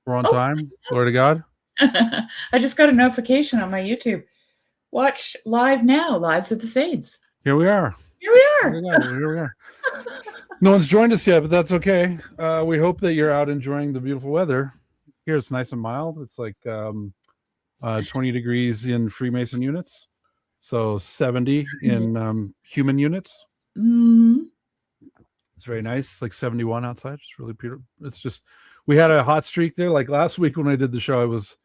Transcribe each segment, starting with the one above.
We're on Oh, time. Glory to God. I just got a notification on my YouTube. Watch live now, Lives of the Saints. Here we are. Here we Here are. we go. Here we are. No one's joined us yet, but that's okay. We hope that you're out enjoying the beautiful weather. Here it's nice and mild. It's like 20 degrees in Freemason units, so 70 in human units. Mm. It's very nice, like 71 outside. It's really beautiful. It's just, we had a hot streak there. Like last week when I did the show, it was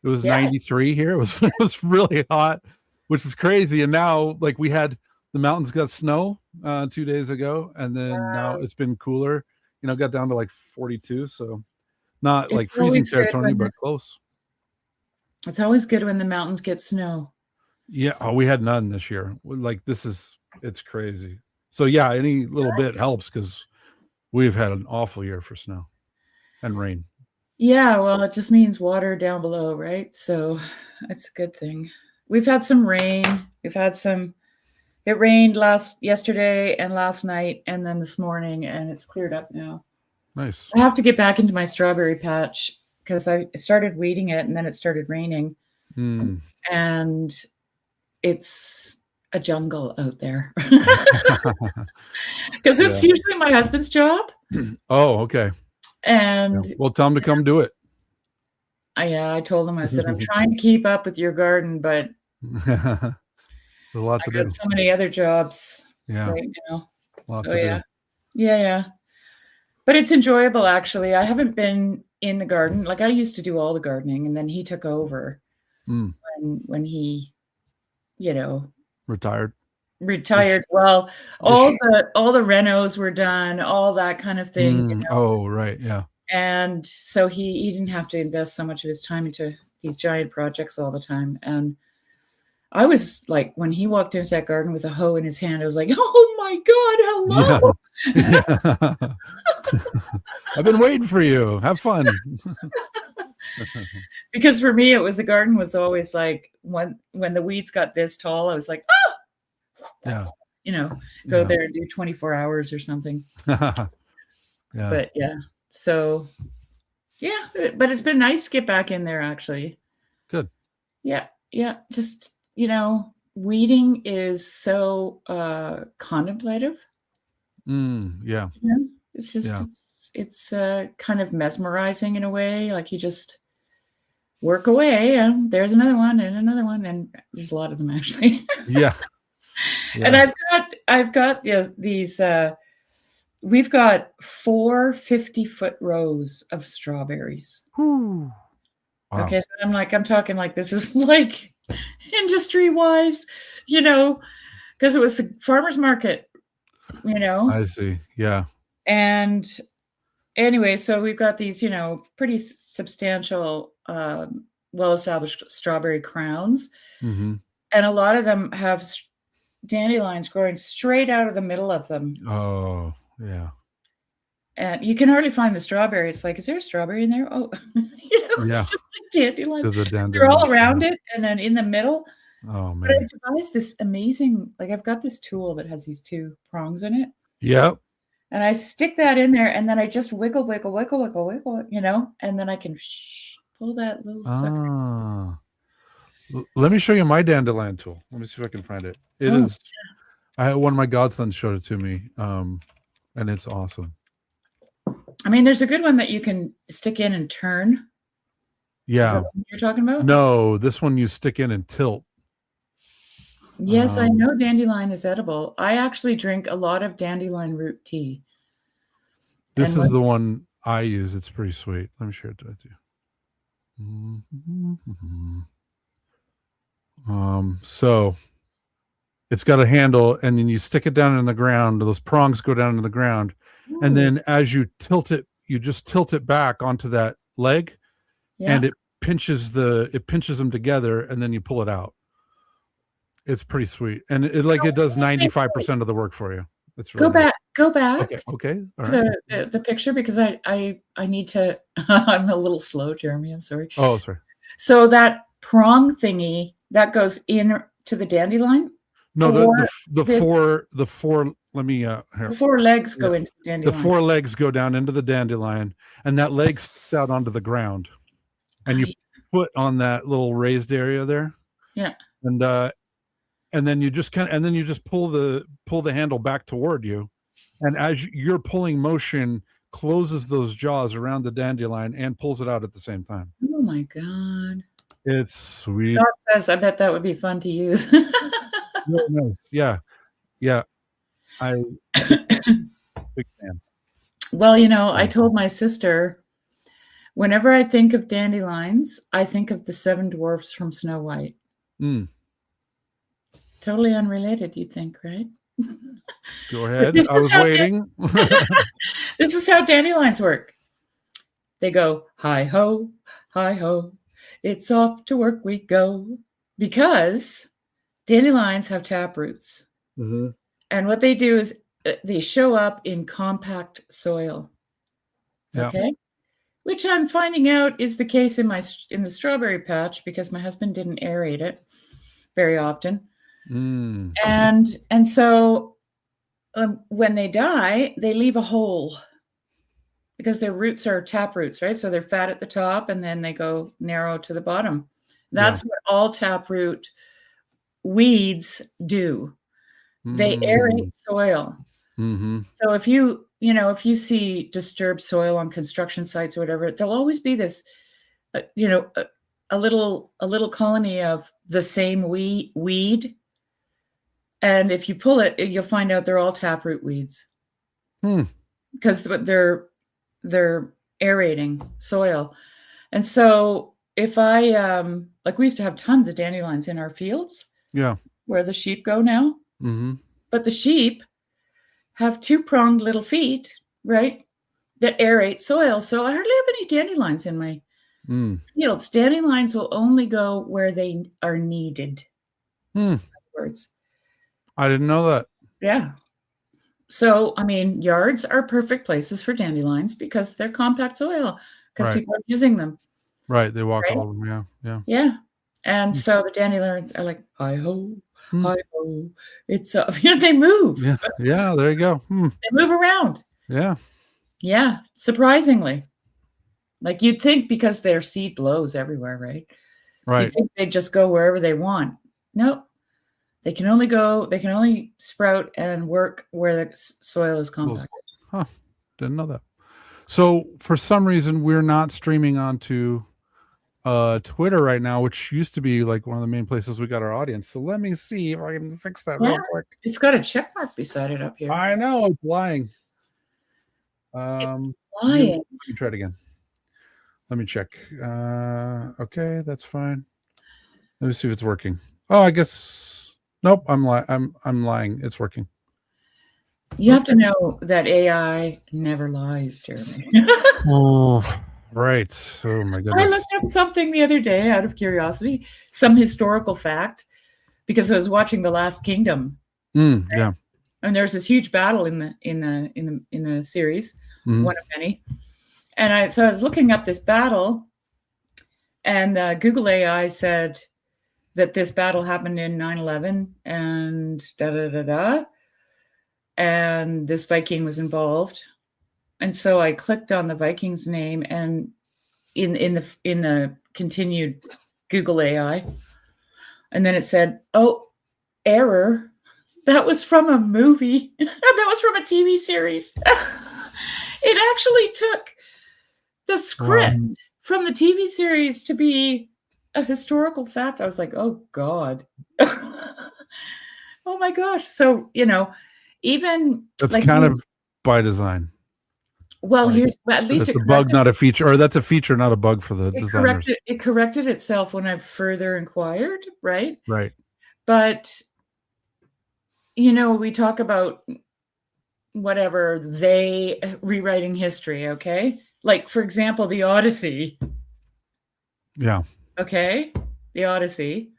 93 here. It was really hot, which is crazy. And now, like, we had the mountains got snow 2 days ago, and then now it's been cooler. Got down to like 42, so not like freezing territory, but close. It's always good when the mountains get snow. Yeah. Oh, we had none this year. Like, it's crazy. So yeah, any little bit helps because we've had an awful year for snow and rain. Yeah, well, it just means water down below, right? So it's a good thing. We've had some rain. It rained yesterday and last night and then this morning, and it's cleared up now. Nice. I have to get back into my strawberry patch because I started weeding it and then it started raining. And it's a jungle out there. Because it's usually my husband's job. Oh, okay. And well, tell him to come do it. I told him, I said, I'm trying to keep up with your garden, but there's a lot to do. So many other jobs right now. Yeah. But it's enjoyable, actually. I haven't been in the garden. Like, I used to do all the gardening, and then he took over when he, retired. Well, all the renos were done, all that kind of thing. Oh, right, yeah. And so he didn't have to invest so much of his time into these giant projects all the time. And I was like, when he walked into that garden with a hoe in his hand, I was like, oh my God, hello. Yeah. I've been waiting for you. Have fun. Because for me, the garden was always like, when the weeds got this tall, I was like, yeah, go there and do 24 hours or something. But so but it's been nice to get back in there, actually. Good. Yeah. Just, weeding is so contemplative. Yeah. It's just, it's kind of mesmerizing in a way. Like, you just work away and there's another one and another one. And there's a lot of them, actually. Yeah. And I've got these, we've got 4 50-foot rows of strawberries. Wow. Okay. So I'm talking like, this is like industry wise, because it was a farmer's market, I see. Yeah. And anyway, so we've got these, pretty substantial, well-established strawberry crowns. Mm-hmm. And a lot of them have dandelions growing straight out of the middle of them. Oh, yeah. And you can hardly find the strawberry. It's like, is there a strawberry in there? Oh, yeah. It's just like dandelions. Dandelions. They're all around it, and then in the middle. Oh, man. But I devised this amazing, like, I've got this tool that has these 2 prongs in it. Yep. And I stick that in there, and then I just wiggle, and then I can pull that little sucker. Let me show you my dandelion tool. Let me see if I can find it. It is. I had one of my godsons showed it to me, and it's awesome. I mean, there's a good one that you can stick in and turn. Yeah. Is that what you're talking about? No, this one you stick in and tilt. Yes, I know dandelion is edible. I actually drink a lot of dandelion root tea. This is the one I use. It's pretty sweet. Let me share it with you. So it's got a handle, and then you stick it down in the ground. Those prongs go down in the ground. Ooh. And then as you tilt it, you just tilt it back onto that leg, and it pinches them together, and then you pull it out. It's pretty sweet, and it does 95% of the work for you. It's really go back. Okay. All right. The picture, because I need to. I'm a little slow, Jeremy. I'm sorry. Oh, sorry. So that prong thingy that goes in to the dandelion. No, the four here. The four legs go Yeah. into the The dandelion. four legs go down into the dandelion, and that leg sticks out onto the ground, and you put on that little raised area there. Yeah. And then you just pull the handle back toward you, and as your pulling motion closes those jaws around the dandelion and pulls it out at the same time. Oh my God. It's sweet. Scott says, I bet that would be fun to use. Really nice. Yeah. Big fan. Well, I told my sister, whenever I think of dandelions, I think of the 7 dwarfs from Snow White. Totally unrelated, you'd think, right? Go ahead. I was waiting. This is how dandelions work. They go, hi ho, it's off to work we go. Because dandelions have tap roots. Mm-hmm. And what they do is they show up in compact soil. Yeah. Okay. Which I'm finding out is the case in the strawberry patch, because my husband didn't aerate it very often. And so when they die, they leave a hole because their roots are tap roots, right? So they're fat at the top and then they go narrow to the bottom. That's what all taproot weeds do. They aerate soil. Mm-hmm. So if you see disturbed soil on construction sites or whatever, there'll always be this, a little colony of the same weed. And if you pull it, you'll find out they're all taproot weeds. Because they're aerating soil. And so if I, we used to have tons of dandelions in our fields. Yeah. Where the sheep go now. Mm-hmm. But the sheep have 2-pronged little feet, right? That aerate soil. So I hardly have any dandelions in my fields. Dandelions will only go where they are needed. In other words. I didn't know that. Yeah. So, yards are perfect places for dandelions because they're compact soil, because people are using them. Right. They walk all of them. Yeah. Yeah. Yeah. And so the dandelions are like, hi ho, hi ho. It's, they move. Yeah. Yeah. There you go. They move around. Yeah. Yeah. Surprisingly. Like you'd think because their seed blows everywhere, right? Right. You'd think they'd just go wherever they want. Nope. They can only sprout and work where the soil is compact. Huh. Didn't know that. So for some reason, we're not streaming onto Twitter right now, which used to be like one of the main places we got our audience. So let me see if I can fix that real quick. It's got a check mark beside it up here. I know, it's lying. It's lying. Let me try it again. Let me check. Okay, that's fine. Let me see if it's working. Oh, I guess nope. I'm lying. It's working. You have to know that AI never lies, Jeremy. Oh, right. Oh my goodness. I looked up something the other day out of curiosity, some historical fact, because I was watching The Last Kingdom. Yeah. And there's this huge battle in the series, one of many. And I was looking up this battle, and Google AI said that this battle happened in 9/11 and and this Viking was involved. And so I clicked on the Viking's name, and in the continued Google AI, and then it said, "Oh, error. That was from a movie. That was from a TV series." It actually took the script from the TV series to be a historical fact. I was like, "Oh God." Oh my gosh. So, even that's kind of by design. Well, at least it's a bug, not a feature, or that's a feature, not a bug for the designers. It corrected itself when I further inquired, right? Right. But we talk about whatever they rewriting history, okay? Like, for example, the Odyssey. Yeah. Okay, the Odyssey,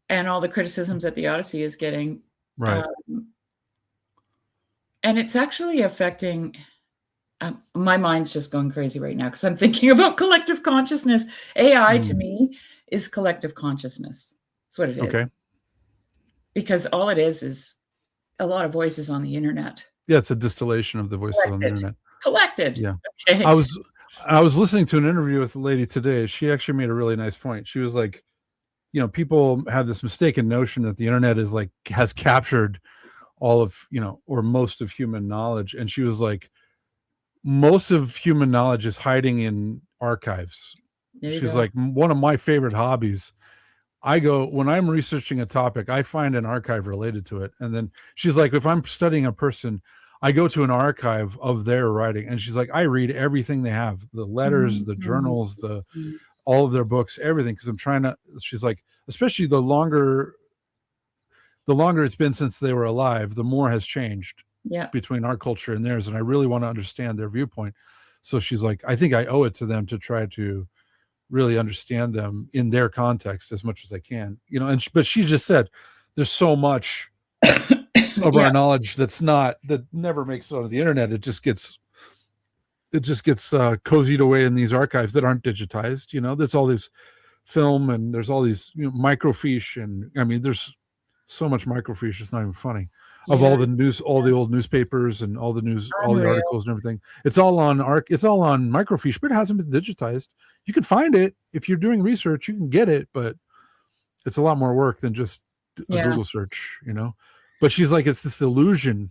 and all the criticisms that the Odyssey is getting. Right. And it's actually affecting. My mind's just going crazy right now because I'm thinking about collective consciousness. AI to me is collective consciousness. That's what it is. Okay. Because all it is a lot of voices on the internet. Yeah, it's a distillation of the voices on the internet. Collected. Yeah. Okay. I was listening to an interview with a lady today. She actually made a really nice point. She was like, people have this mistaken notion that the internet is like has captured all of, or most of human knowledge. And she was like, most of human knowledge is hiding in archives. She's like, one of my favorite hobbies, when I'm researching a topic, I find an archive related to it. And then she's like, if I'm studying a person, I go to an archive of their writing. And she's like, I read everything they have, the letters, the journals, all of their books, everything. Cause she's like, especially the longer it's been since they were alive, the more has changed between our culture and theirs. And I really want to understand their viewpoint. So she's like, I think I owe it to them to try to really understand them in their context as much as I can, but she just said, there's so much of our knowledge that never makes it onto the internet. It just gets cozied away in these archives that aren't digitized. There's all this film and there's all these microfiche, and I mean there's so much microfiche, it's not even funny, of all the news, all the old newspapers and all the news, all the articles and everything. It's all on microfiche, but it hasn't been digitized. You can find it if you're doing research, you can get it, but it's a lot more work than just a Google search, But she's like, it's this illusion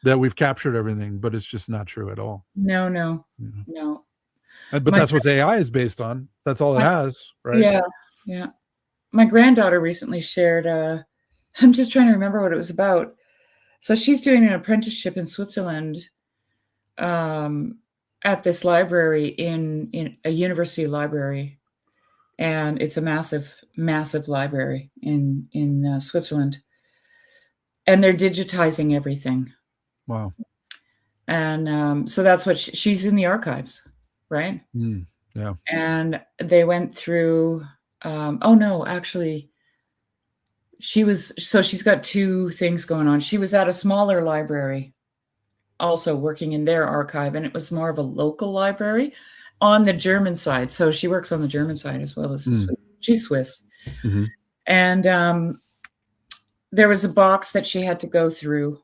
that we've captured everything, but it's just not true at all. No. But that's what AI is based on. That's all it has, right? Yeah. My granddaughter recently shared, I'm just trying to remember what it was about. So she's doing an apprenticeship in Switzerland at this library in a university library. And it's a massive, massive library in Switzerland. And they're digitizing everything. Wow. And so that's what she's in the archives, right? Yeah. And they went through, she's got two things going on. She was at a smaller library also working in their archive, and it was more of a local library on the German side. So she works on the German side as well as she's Swiss. Mm-hmm. And there was a box that she had to go through,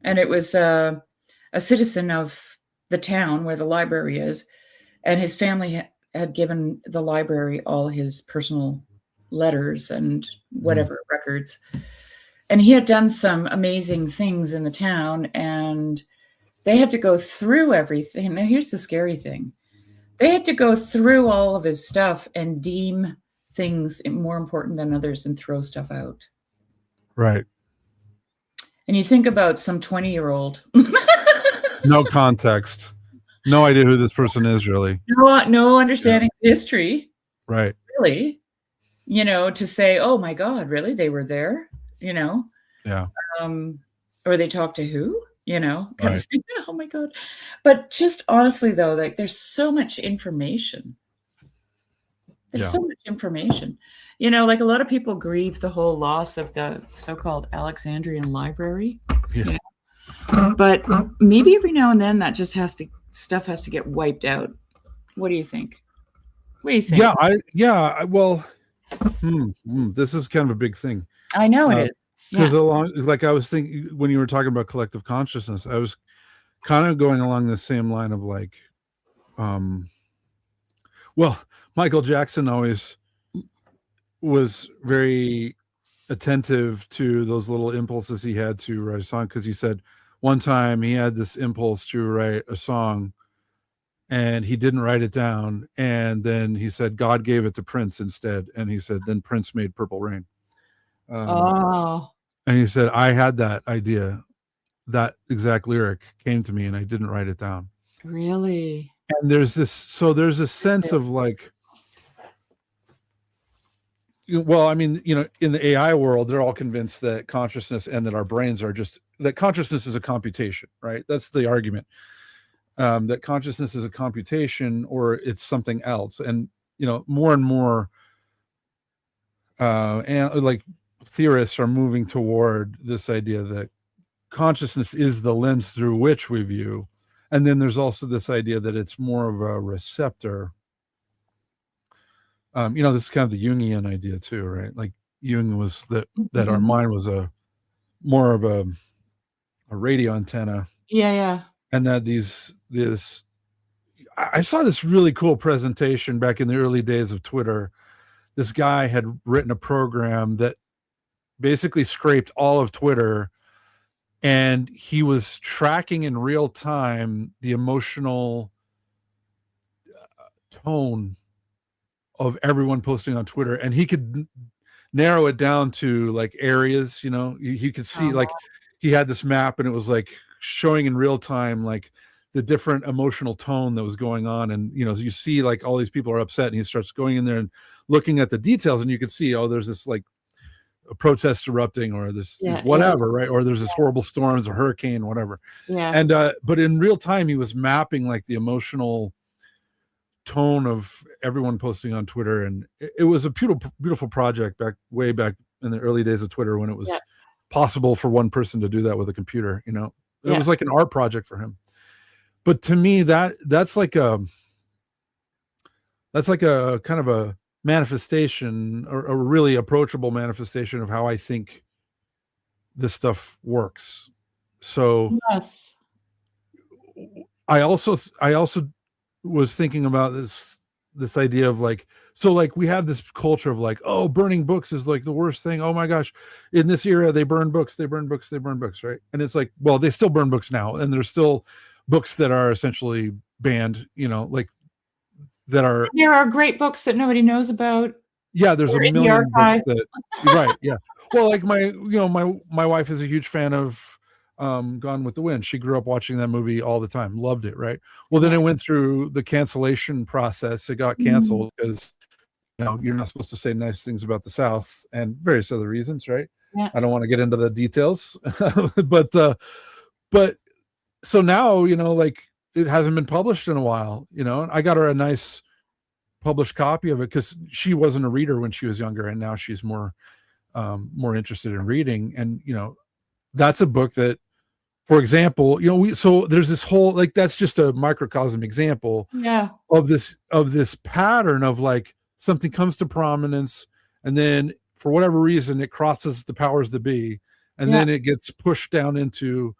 and it was a citizen of the town where the library is, and his family had given the library all his personal letters and whatever records. And he had done some amazing things in the town, and they had to go through everything. Now, here's the scary thing. They had to go through all of his stuff and deem things more important than others and throw stuff out. Right. And you think about some 20-year-old. No context. No idea who this person is, really. No understanding of history. Right. Really. To say, oh my God, really? They were there? Yeah. Or they talked to who? Kind of thing. Oh my God. But just honestly, though, like there's so much information. There's so much information. Like a lot of people grieve the whole loss of the so-called Alexandrian library. Yeah. But maybe every now and then that just stuff has to get wiped out. What do you think? Yeah. Well, this is kind of a big thing. I know it is. Because I was thinking when you were talking about collective consciousness, I was kind of going along the same line of Michael Jackson always was very attentive to those little impulses he had to write a song, because he said one time he had this impulse to write a song and he didn't write it down, and then he said God gave it to Prince instead, and he said then Prince made Purple Rain. And he said, I had that idea, that exact lyric came to me and I didn't write it down. Really? And there's this sense of in the AI world, they're all convinced that consciousness and that our brains are that consciousness is a computation, right? That's the argument. That consciousness is a computation or it's something else. And, more and more, theorists are moving toward this idea that consciousness is the lens through which we view. And then there's also this idea that it's more of a receptor. This is kind of the Jungian idea too, right? Like Jung was that our mind was a more of a radio antenna, Yeah. and that this I saw this really cool presentation back in the early days of Twitter. This guy had written a program that basically scraped all of Twitter, and he was tracking in real time the emotional tone of everyone posting on Twitter, and he could narrow it down to like areas. He could see, like, he had this map, and it was like showing in real time like the different emotional tone that was going on. And you see like all these people are upset, and he starts going in there and looking at the details, and you could see, oh, there's this like a protest erupting, or this whatever, right? Or there's this horrible storms, or hurricane, whatever. And but in real time, he was mapping like the emotional tone of everyone posting on Twitter, and it was a beautiful project way back in the early days of Twitter, when it was possible for one person to do that with a computer. It was like an art project for him. But to me, that's like a kind of a manifestation, or a really approachable manifestation of how I think this stuff works. So yes, I also was thinking about this idea of like, so like we have this culture of like, oh, burning books is like the worst thing. Oh my gosh, in this era they burn books, right? And it's like, well, they still burn books now, and there's still books that are essentially banned, like there are great books that nobody knows about. Yeah, there's a million books that right, yeah. Well, like my wife is a huge fan of Gone with the Wind. She grew up watching that movie all the time, loved it, right? Well, then it went through the cancellation process. It got canceled because you're not supposed to say nice things about the South, and various other reasons, right? Yeah. I don't want to get into the details. but so now, like, it hasn't been published in a while, and I got her a nice published copy of it because she wasn't a reader when she was younger, and now she's more interested in reading. And that's a book that, for example, so there's this whole, like, that's just a microcosm example of this pattern of like something comes to prominence, and then for whatever reason it crosses the powers that be, and then it gets pushed down into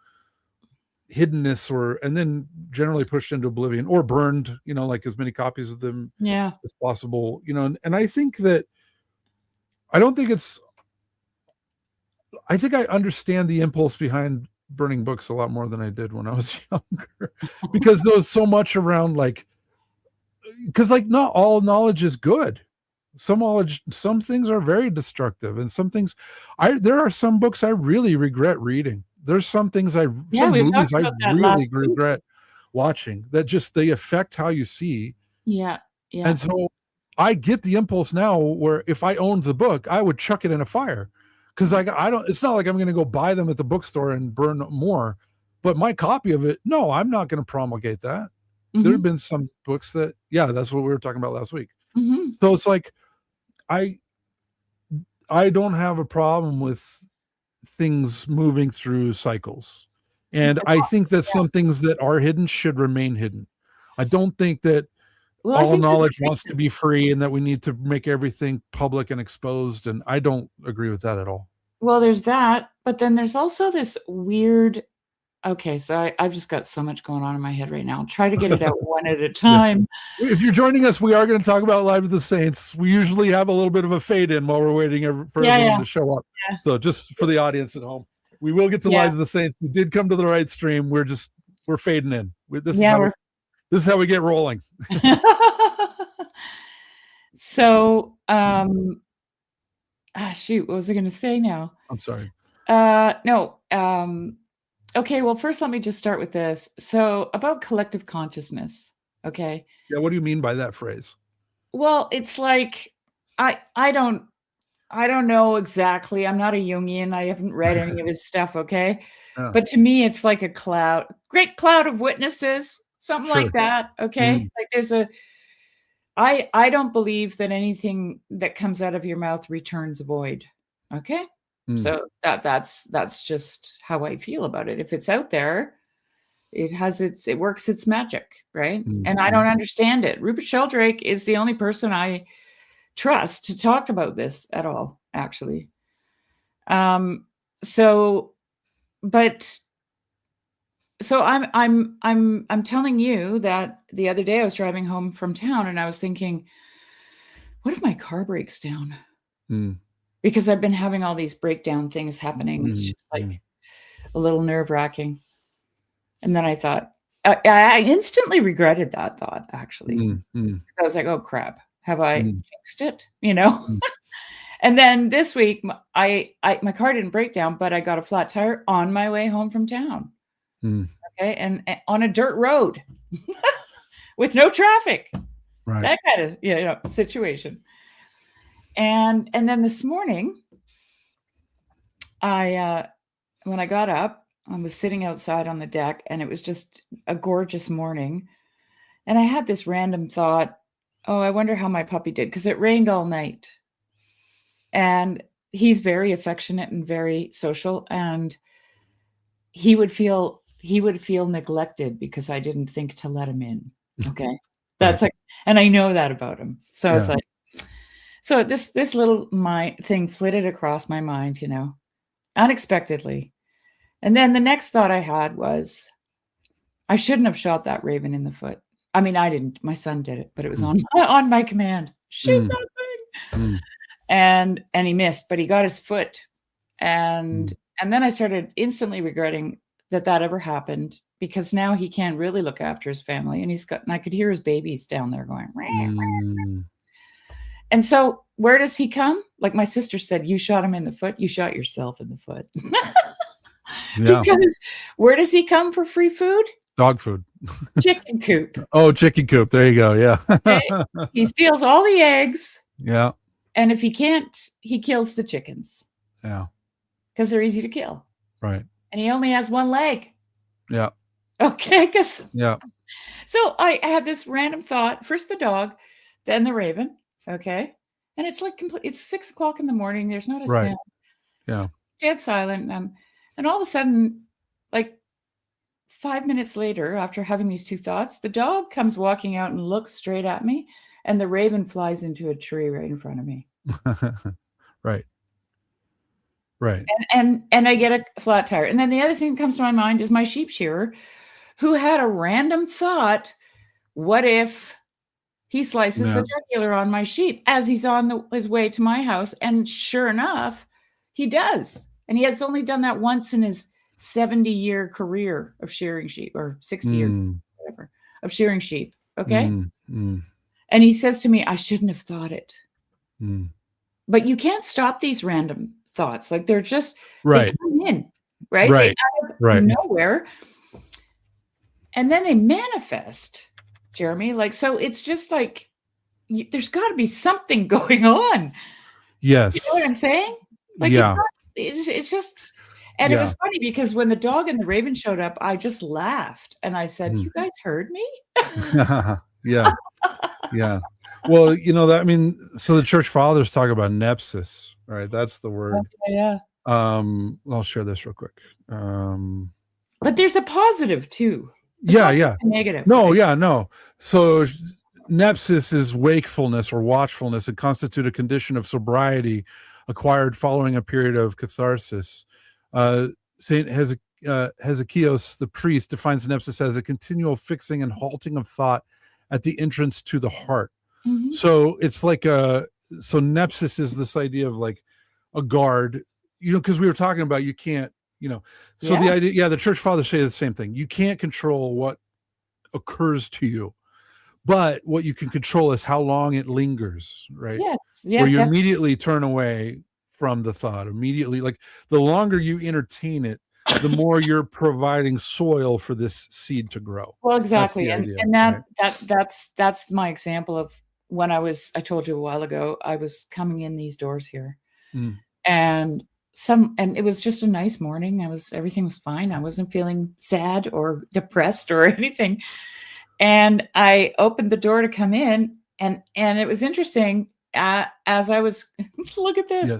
hiddenness, and then generally pushed into oblivion, or burned, like as many copies of them as possible, and I think that I think I understand the impulse behind burning books a lot more than I did when I was younger, because there was so much around, like, because like not all knowledge is good. Some things are very destructive, and some things there are some books I really regret reading. There's some things some movies I really regret watching, that just, they affect how you see. Yeah. And so I get the impulse now where if I owned the book, I would chuck it in a fire, because I don't, it's not like I'm going to go buy them at the bookstore and burn more, but my copy of it, no, I'm not going to promulgate that. There have been some books that, that's what we were talking about last week. So it's like, I don't have a problem with things moving through cycles, and I think that some things that are hidden should remain hidden. I don't think that all knowledge wants to be free, and that we need to make everything public and exposed, and I don't agree with that at all. Well, there's that, but then there's also this weird, okay, so I've just got so much going on in my head right now. I'll try to get it out one at a time. If you're joining us, we are going to talk about Live with the Saints. We usually have a little bit of a fade in while we're waiting for everyone to show up. So just for the audience at home, we will get to Live with the Saints. We did come to the right stream. We're fading in. This is how we get rolling. So, shoot, what was I going to say now? I'm sorry. No. Okay, well, first let me just start with this. So, about collective consciousness, okay? Yeah, what do you mean by that phrase? Well, it's like, I don't know exactly. I'm not a Jungian. I haven't read any of his stuff, okay? But to me, it's like a great cloud of witnesses, something like that, okay? Like there's I don't believe that anything that comes out of your mouth returns void, okay? So that's just how I feel about it. If it's out there, it works its magic, right? And I don't understand it. Rupert Sheldrake is the only person I trust to talk about this at all, actually. so, but so I'm telling you that the other day I was driving home from town and I was thinking, what if my car breaks down? Mm. Because I've been having all these breakdown things happening. It's Mm. just like a little nerve-wracking. And then I thought, I instantly regretted that thought, actually. Mm. Mm. I was like, oh crap, have I Mm. jinxed it? You know? Mm. And then this week, my car didn't break down, but I got a flat tire on my way home from town. Mm. Okay, and on a dirt road with no traffic, Right. that kind of situation. And then this morning, when I got up, I was sitting outside on the deck, and it was just a gorgeous morning. And I had this random thought, oh, I wonder how my puppy did, because it rained all night. And he's very affectionate and very social, and he would feel neglected because I didn't think to let him in. Okay. That's like, and I know that about him. So it's like, so this little thing flitted across my mind, unexpectedly. And then the next thought I had was, I shouldn't have shot that raven in the foot. I mean, I didn't. My son did it, but it was on my command. Shoot that thing. And he missed, but he got his foot. And then I started instantly regretting that ever happened, because now he can't really look after his family, and I could hear his babies down there going. And so where does he come? Like my sister said, you shot him in the foot. You shot yourself in the foot. Because where does he come for free food? Dog food. Chicken coop. Oh, chicken coop. There you go. Yeah. Okay? He steals all the eggs. Yeah. And if he can't, he kills the chickens. Yeah. Because they're easy to kill. Right. And he only has one leg. Yeah. Okay. Yeah. So I had this random thought. First the dog, then the raven. Okay. And it's like it's 6:00 in the morning. There's not a sound. Yeah. It's dead silent. And all of a sudden, like 5 minutes later, after having these two thoughts, the dog comes walking out and looks straight at me, and the raven flies into a tree right in front of me. Right. Right. And I get a flat tire. And then the other thing that comes to my mind is my sheep shearer, who had a random thought, what if he slices the jugular on my sheep as he's on his way to my house? And sure enough, he does. And he has only done that once in his 70-year career of shearing sheep, or 60 years, whatever, of shearing sheep. Okay. And he says to me, I shouldn't have thought it. But you can't stop these random thoughts. Like they're just, they come in, right? Right. They out of nowhere. And then they manifest, Jeremy. Like, so it's just like, there's got to be something going on. Yes. You know what I'm saying? Like, it's just, and it was funny because when the dog and the raven showed up, I just laughed and I said, you guys heard me? Yeah. Yeah. Well, so the church fathers talk about nepsis, right? That's the word. Yeah. I'll share this real quick. But there's a positive too. Yeah. Negative. No, right? No. So nepsis is wakefulness or watchfulness. It constitutes a condition of sobriety acquired following a period of catharsis. Saint Hezekios, the priest, defines nepsis as a continual fixing and halting of thought at the entrance to the heart. So it's like so nepsis is this idea of like a guard, because we were talking about you can't, so the idea, the church fathers say the same thing. You can't control what occurs to you, but what you can control is how long it lingers, right? Yes, where you immediately turn away from the thought immediately. Like the longer you entertain it, the more you're providing soil for this seed to grow. Well, exactly. That's my example of when I told you a while ago, I was coming in these doors here and it was just a nice morning. Everything was fine. I wasn't feeling sad or depressed or anything. And I opened the door to come in and it was interesting. As I was, look at this.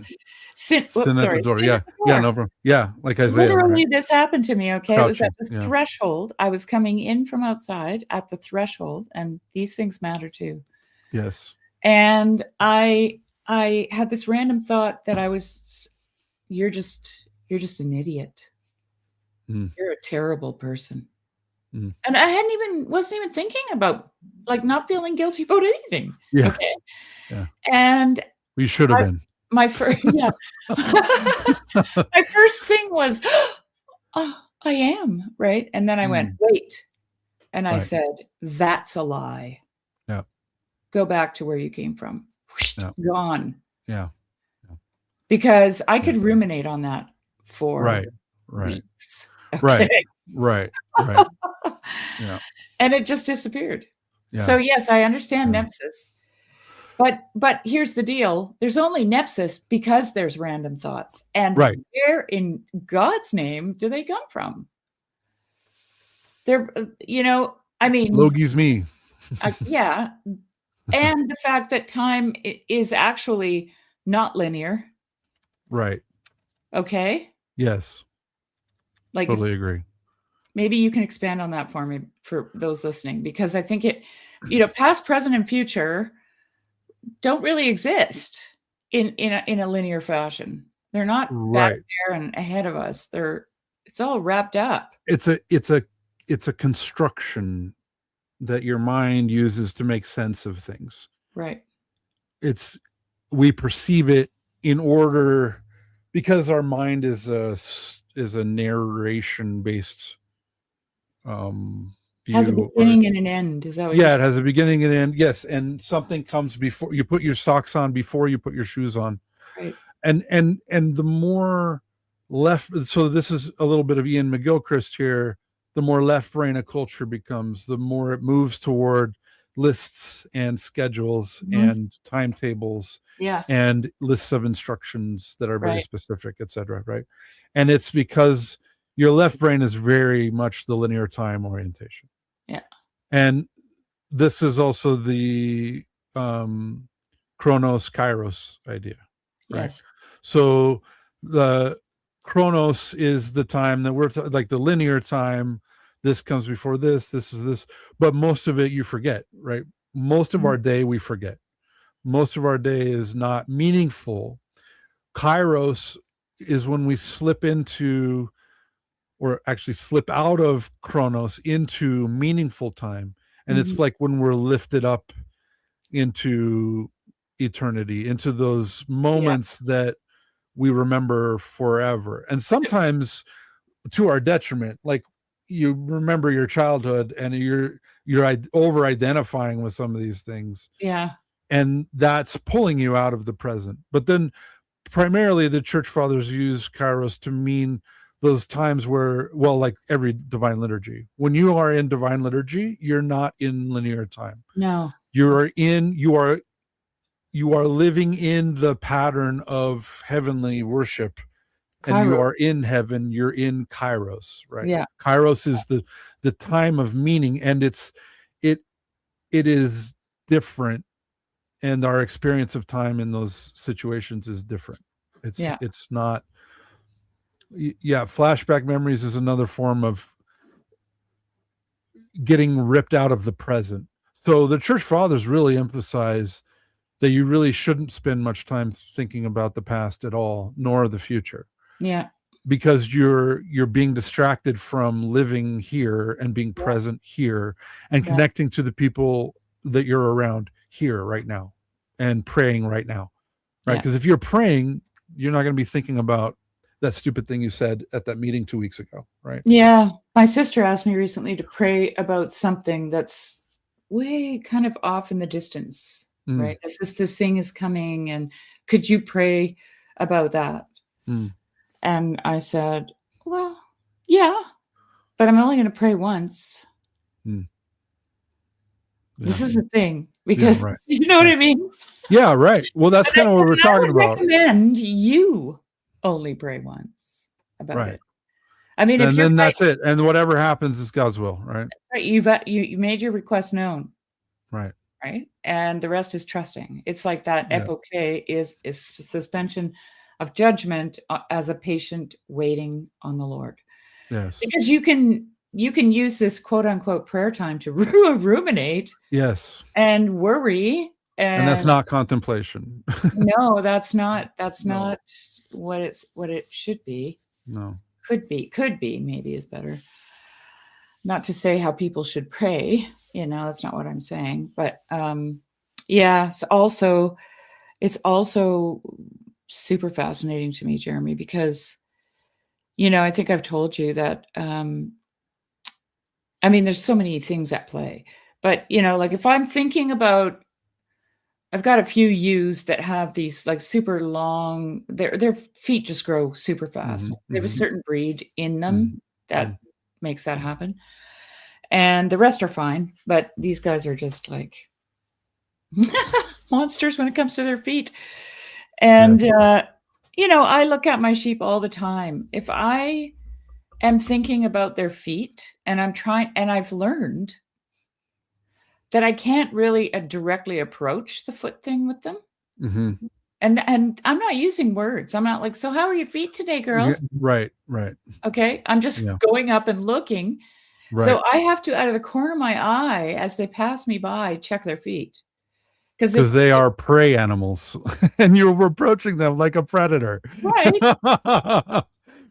Sit at the door. Yeah. No problem. Yeah. Like Isaiah. Literally, this happened to me. Okay. Crouching. It was at the threshold. I was coming in from outside at the threshold, and these things matter too. Yes. And I had this random thought that you're just you're just an idiot. Mm. You're a terrible person. Mm. And I wasn't even thinking about like not feeling guilty about anything. Yeah. Okay. Yeah. And We should have been. my first, yeah. My first thing was, oh, I am, right? And then I went, wait. And I said, that's a lie. Yeah. Go back to where you came from. Yeah. Gone. Yeah. Because I could ruminate on that for right. weeks. Okay? Right. Yeah. And it just disappeared. Yeah. So yes, I understand nepsis. But here's the deal. There's only nepsis because there's random thoughts. And where in God's name do they come from? They're, I mean, Logie's me. Yeah. And the fact that time is actually not linear. Right. Okay. Yes. Like, totally agree. Maybe you can expand on that for me, for those listening, because I think it, past, present, and future don't really exist in a linear fashion. They're not back there and ahead of us. It's all wrapped up. It's a construction that your mind uses to make sense of things. Right. We perceive it in order, because our mind is a narration based view. Has a beginning and an end. Is that what it has a beginning and end. Yes. And something comes before you put your socks on, before you put your shoes on. Right. And the more left, so this is a little bit of Ian McGilchrist here, the more left brain a culture becomes, the more it moves toward lists and schedules and timetables and lists of instructions that are very specific, etc. Right. And it's because your left brain is very much the linear time orientation. Yeah. And this is also the Chronos Kairos idea. Right. Yes. So the Chronos is the time that we're like the linear time. This comes before this is this, but most of it you forget, right? Most of our day we forget. Most of our day is not meaningful. Kairos is when we slip into, or actually slip out of Chronos into meaningful time. And it's like when we're lifted up into eternity, into those moments that we remember forever. And sometimes to our detriment, like you remember your childhood and you're over identifying with some of these things. Yeah. And that's pulling you out of the present. But then primarily the church fathers use Kairos to mean those times where, well, like every divine liturgy, when you are in divine liturgy, you're not in linear time. No. You are living in the pattern of heavenly worship. Kairos. And you are in heaven, you're in Kairos, right? Yeah. Kairos is the time of meaning, and it is different, and our experience of time in those situations is different. It's not. Yeah, flashback memories is another form of getting ripped out of the present. So the church fathers really emphasize that you really shouldn't spend much time thinking about the past at all, nor the future. Yeah. Because you're being distracted from living here and being present here and connecting to the people that you're around here right now and praying right now. Right? Because if you're praying, you're not going to be thinking about that stupid thing you said at that meeting 2 weeks ago, right? Yeah. My sister asked me recently to pray about something that's way kind of off in the distance, right? This thing is coming, and could you pray about that? And I said, well, yeah, but I'm only going to pray once. This is the thing, because you know what I mean? Yeah, right. Well, that's kind of what we're talking about. I recommend you only pray once about it. I mean, and then that's it. And whatever happens is God's will, right? Right. You made your request known. Right. Right. And the rest is trusting. It's like that epoche is suspension of judgment as a patient waiting on the Lord. Yes. Because you can use this quote unquote prayer time to ruminate. Yes. And worry. And that's not contemplation. No, that's not what it should be. No. Could be, maybe is better. Not to say how people should pray, that's not what I'm saying. But yeah, it's also super fascinating to me, Jeremy, because I think I've told you that I mean, there's so many things at play. But like if I'm thinking about, I've got a few ewes that have these like super long, their feet just grow super fast. Mm-hmm, They have a mm-hmm, certain breed in mm-hmm, them that makes that happen. And the rest are fine, but these guys are just like monsters when it comes to their feet. And I look at my sheep all the time. If I am thinking about their feet and I've learned that I can't really directly approach the foot thing with them. mm-hmm. And I'm not using words. I'm not like, so how are your feet today, girls? Right. Okay. I'm just going up and looking. Right. So I have to, out of the corner of my eye, as they pass me by, check their feet. Because they are prey animals and you're approaching them like a predator. Right.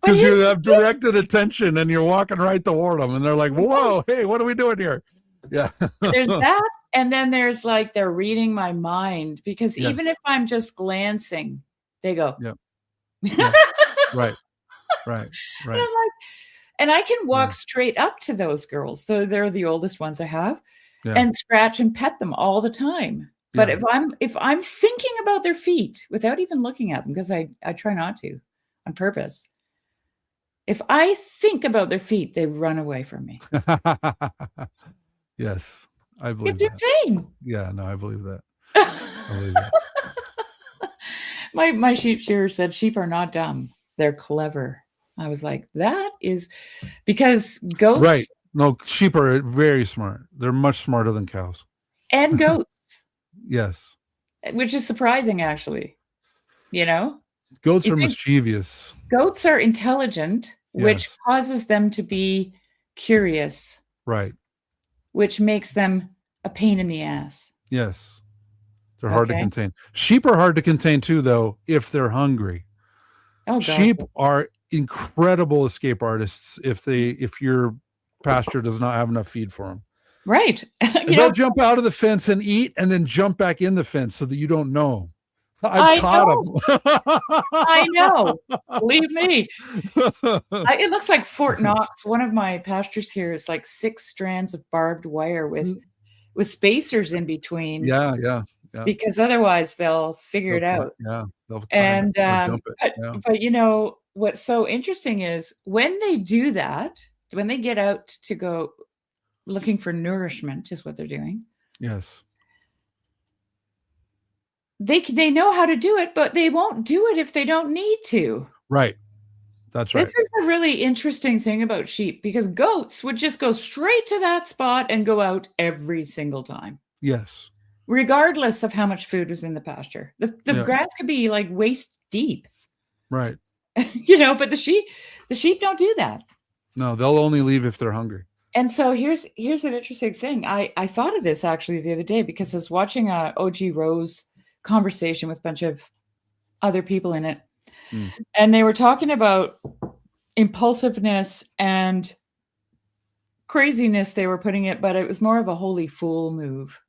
Because you have directed attention and you're walking right toward them and they're like, whoa, hey, what are we doing here? Yeah. There's that. And then there's like, they're reading my mind, because even if I'm just glancing, they go. Yeah. Right. And I'm like, and I can walk straight up to those girls. So they're the oldest ones I have, and scratch and pet them all the time. But if I'm thinking about their feet without even looking at them, because I try not to on purpose. If I think about their feet, they run away from me. Yes, I believe it's insane. Yeah, no, I believe that. My sheep shearer said sheep are not dumb. They're clever. I was like, that is because goats. Right. No, sheep are very smart. They're much smarter than cows. And goats. Yes. Which is surprising, actually. Goats are mischievous. Goats are intelligent, which causes them to be curious. Right. Which makes them a pain in the ass. Yes. They're hard to contain. Sheep are hard to contain too, though, if they're hungry. Oh, God. Sheep are incredible escape artists if your pasture does not have enough feed for them. Right. They'll jump out of the fence and eat and then jump back in the fence so that you don't know. I've caught them. I know. Believe me. It looks like Fort Knox. One of my pastures here is like 6 strands of barbed wire with spacers in between. Yeah. Because otherwise they'll figure it out. Yeah. And jump it. But what's so interesting is when they do that, when they get out to go looking for nourishment, is what they're doing. Yes. They know how to do it, but they won't do it if they don't need to. Right. That's right. This is a really interesting thing about sheep, because goats would just go straight to that spot and go out every single time. Yes. Regardless of how much food was in the pasture. The grass could be like waist deep. Right. But the sheep don't do that. No, they'll only leave if they're hungry. And so here's an interesting thing. I thought of this actually the other day, because I was watching a OG Rose conversation with a bunch of other people in it. And they were talking about impulsiveness and craziness, they were putting it, but it was more of a holy fool move.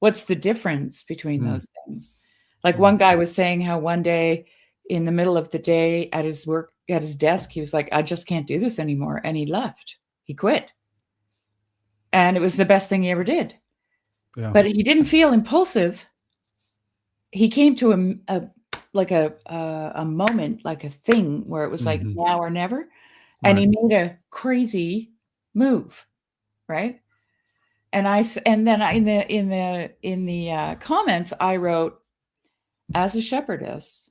What's the difference between those things? Like one guy was saying how one day in the middle of the day at his desk, he was like, I just can't do this anymore. And he left. He quit. And it was the best thing he ever did. Yeah. But he didn't feel impulsive. He came to a moment, like a thing where it was like now or never. And he made a crazy move. Right. And then in the comments, I wrote, as a shepherdess,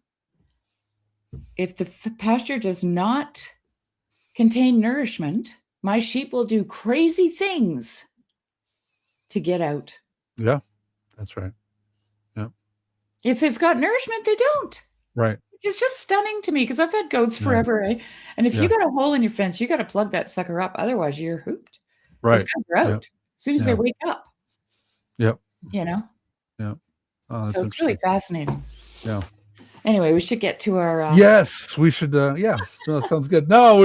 if the pasture does not contain nourishment, my sheep will do crazy things to get out. Yeah, that's right. Yeah. If it's got nourishment, they don't. Right. It's just stunning to me, because I've had goats forever. Eh? And if you got a hole in your fence, you got to plug that sucker up. Otherwise, you're hooped. Right. They're out. As soon as they wake up. Yep. Yeah. Oh, so it's really fascinating. Yeah. Anyway, we should get to our. Yes, we should. Yeah, no, sounds good. No,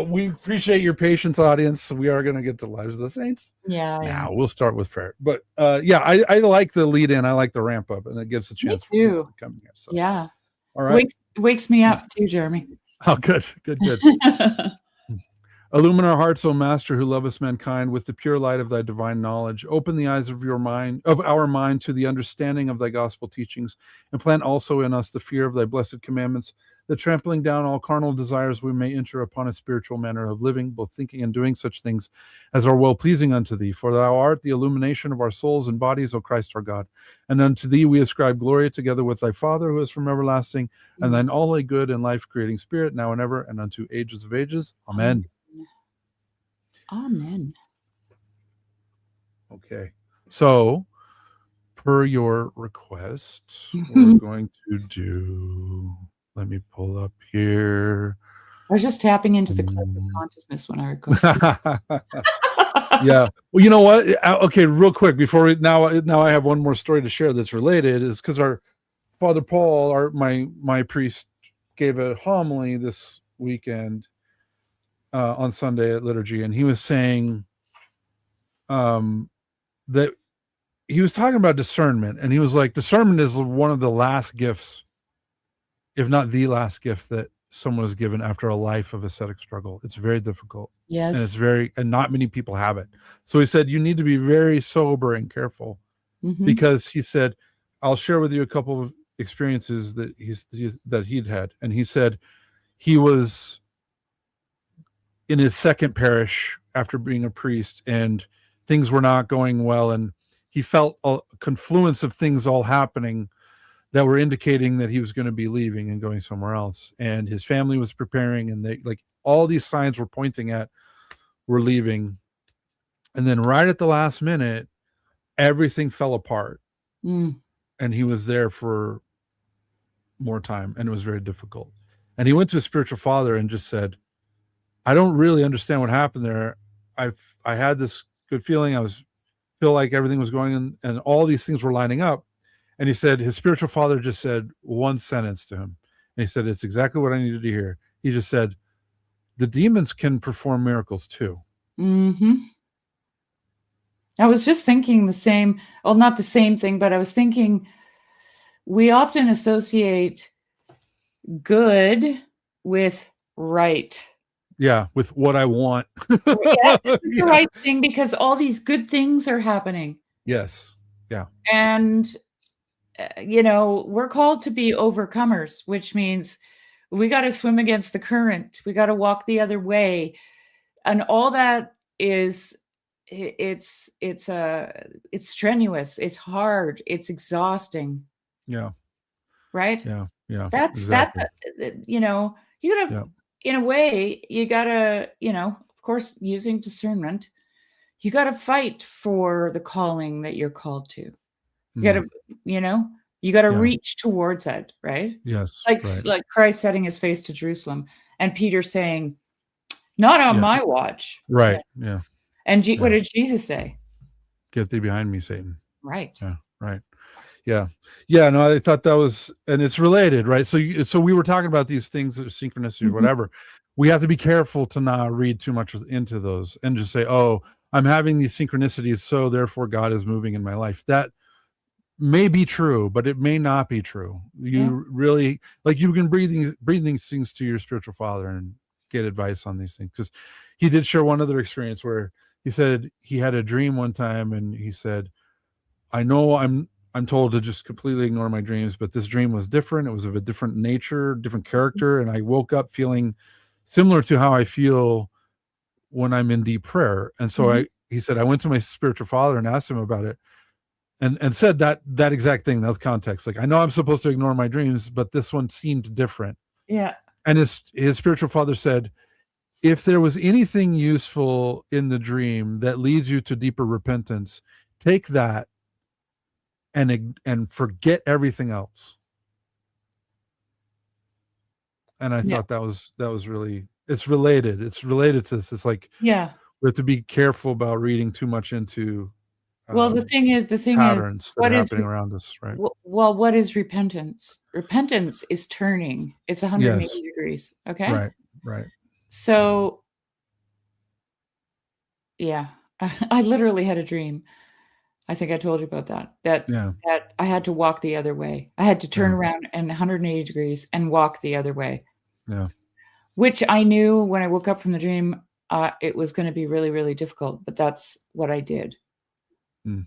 we appreciate your patience, audience. We are going to get to Lives of the Saints. Yeah. Now we'll start with prayer. But yeah, I like the lead in. I like the ramp up, and it gives a chance for people to come here. So yeah, all right, wakes me up too, Jeremy. Oh, good. Illumine our hearts, O Master, who lovest mankind, with the pure light of thy divine knowledge. Open the eyes of our mind to the understanding of thy gospel teachings, and plant also in us the fear of thy blessed commandments, that trampling down all carnal desires, we may enter upon a spiritual manner of living, both thinking and doing such things as are well pleasing unto thee. For thou art the illumination of our souls and bodies, O Christ our God. And unto thee we ascribe glory, together with thy Father, who is from everlasting, and thine all a good and life creating Spirit, now and ever, and unto ages of ages. Amen. Amen. Okay. So, per your request, we're going to do, let me pull up here. I was just tapping into the collective consciousness when I requested. Yeah. Well, you know what? Okay, real quick before now I have one more story to share that's related. Is because our Father Paul, my priest, gave a homily this weekend on Sunday at liturgy, and he was saying that he was talking about discernment, and he was like, discernment is one of the last gifts, if not the last gift, that someone is given after a life of ascetic struggle. It's very difficult. Yes. And not many people have it. So he said, you need to be very sober and careful, because he said, I'll share with you a couple of experiences that he'd had. And he said he was in his second parish after being a priest, and things were not going well, and he felt a confluence of things all happening that were indicating that he was going to be leaving and going somewhere else, and his family was preparing, and they, like, all these signs were pointing at we're leaving. And then right at the last minute, everything fell apart, and he was there for more time, and it was very difficult. And he went to his spiritual father and just said, I don't really understand what happened there. I had this good feeling. Feel like everything was going in, and all these things were lining up. And he said his spiritual father just said one sentence to him. And he said, it's exactly what I needed to hear. He just said, the demons can perform miracles too. I was just thinking the same, well, not the same thing, but I was thinking we often associate good with right. Yeah, with what I want. Yeah, this is the right thing because all these good things are happening. Yes. Yeah. And, we're called to be overcomers, which means we got to swim against the current. We got to walk the other way. And all that is, it's strenuous. It's hard. It's exhausting. Yeah. Right? Yeah. Yeah. That's exactly. you gotta, in a way, you gotta, of course, using discernment, you gotta fight for the calling that you're called to. You gotta, you gotta reach towards it, right? Yes. Like Christ setting his face to Jerusalem and Peter saying, not on my watch. Right. Yeah. And what did Jesus say? Get thee behind me, Satan. Right. Yeah. Right. Yeah. Yeah. No, I thought that was, and it's related, right? So we were talking about these things of synchronicity or whatever. We have to be careful to not read too much into those and just say, oh, I'm having these synchronicities, so therefore God is moving in my life. That may be true, but it may not be true. You really, like, you can breathe these things to your spiritual father and get advice on these things. Because he did share one other experience where he said he had a dream one time, and he said, I know I'm told to just completely ignore my dreams, but this dream was different. It was of a different nature, different character. And I woke up feeling similar to how I feel when I'm in deep prayer. And so he said, I went to my spiritual father and asked him about it, and said that exact thing. That was context. Like, I know I'm supposed to ignore my dreams, but this one seemed different. Yeah. And his spiritual father said, if there was anything useful in the dream that leads you to deeper repentance, take that and forget everything else. And I thought that was really, it's related to this. It's like, we have to be careful about reading too much into Well, the thing is, patterns that what are is happening around us, right? well, what is repentance? Repentance is turning. It's 180 Yes. degrees. Okay. Right. Right. So, yeah, I literally had a dream. I think I told you about that. Yeah. That I had to walk the other way. I had to turn Yeah. around and 180 degrees and walk the other way, Yeah. which I knew when I woke up from the dream, it was going to be really, really difficult. But that's what I did. Mm.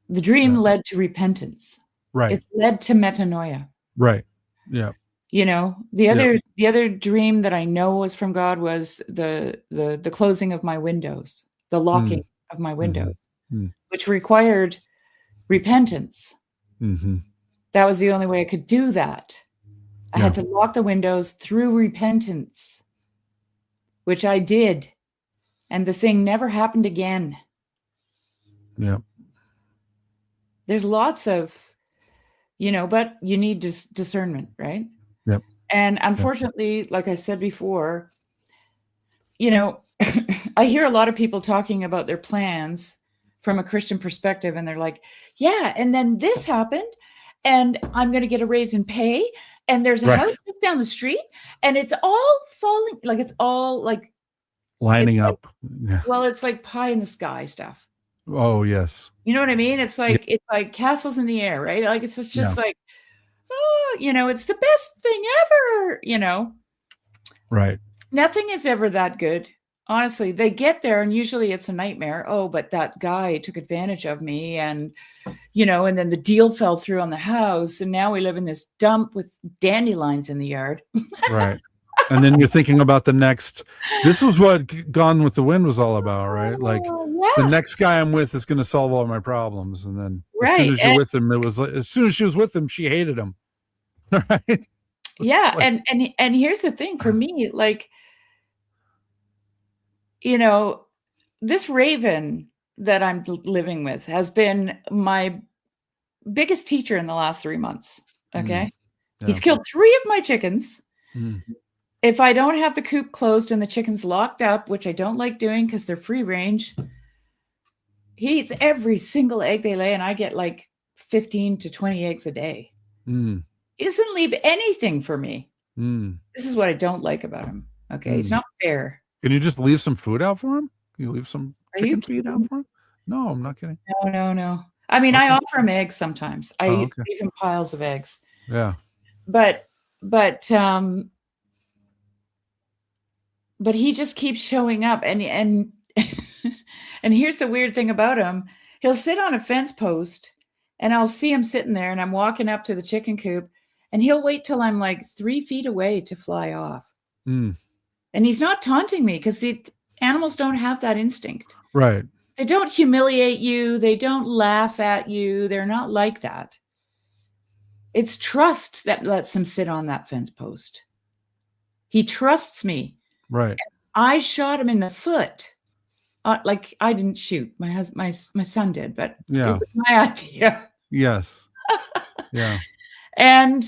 The dream Yeah. led to repentance. Right. It led to metanoia. Right. Yeah. You know, Yep. the other dream that I know was from God was the closing of my windows, the locking Mm. of my Mhm. windows, Mm. which required repentance. Mhm. That was the only way I could do that. I Yeah. had to lock the windows through repentance, which I did, and the thing never happened again. Yeah. There's lots of, but you need discernment, right? Yep. And Yep. unfortunately, like I said before, you know, I hear a lot of people talking about their plans from a Christian perspective, and they're like, yeah, and then this happened, and I'm going to get a raise in pay, and there's a Right. house just down the street, and it's all falling, like it's all like, Lining up. Yeah. well, it's like pie in the sky stuff. Oh, yes. You know what I mean? It's Yeah. like castles in the air, right? Like it's just Yeah. like, oh, it's the best thing ever. Right. Nothing is ever that good. Honestly, they get there and usually it's a nightmare. Oh, but that guy took advantage of me and and then the deal fell through on the house and now we live in this dump with dandelions in the yard. Right. And then you're thinking about the next. This was what Gone with the Wind was all about, right? Like the Yeah. next guy I'm with is going to solve all my problems, and then as soon Right. as you're with him, it was like, as soon as she was with him, she hated him. Right? Yeah, Like, and here's the thing for me, like, this raven that I'm living with has been my biggest teacher in the last 3 months. Okay. yeah. He's killed 3 of my chickens. Mm. If I don't have the coop closed and the chickens locked up, which I don't like doing because they're free range, he eats every single egg they lay, and I get like 15 to 20 eggs a day. Mm. He doesn't leave anything for me. Mm. This is what I don't like about him. Okay. It's not fair. Can you just leave some food out for him? Can you leave some Are you chicken feed out kidding? for him? No, I'm not kidding. No. I mean, I Okay. offer him eggs sometimes. I Oh, okay. leave him piles of eggs. Yeah. But he just keeps showing up and and here's the weird thing about him. He'll sit on a fence post and I'll see him sitting there and I'm walking up to the chicken coop and he'll wait till I'm like 3 feet away to fly off. Mm. And he's not taunting me because the animals don't have that instinct. Right. They don't humiliate you. They don't laugh at you. They're not like that. It's trust that lets him sit on that fence post. He trusts me. Right. I shot him in the foot. Like I didn't shoot. My son did, but Yeah. it was my idea. Yes. Yeah. And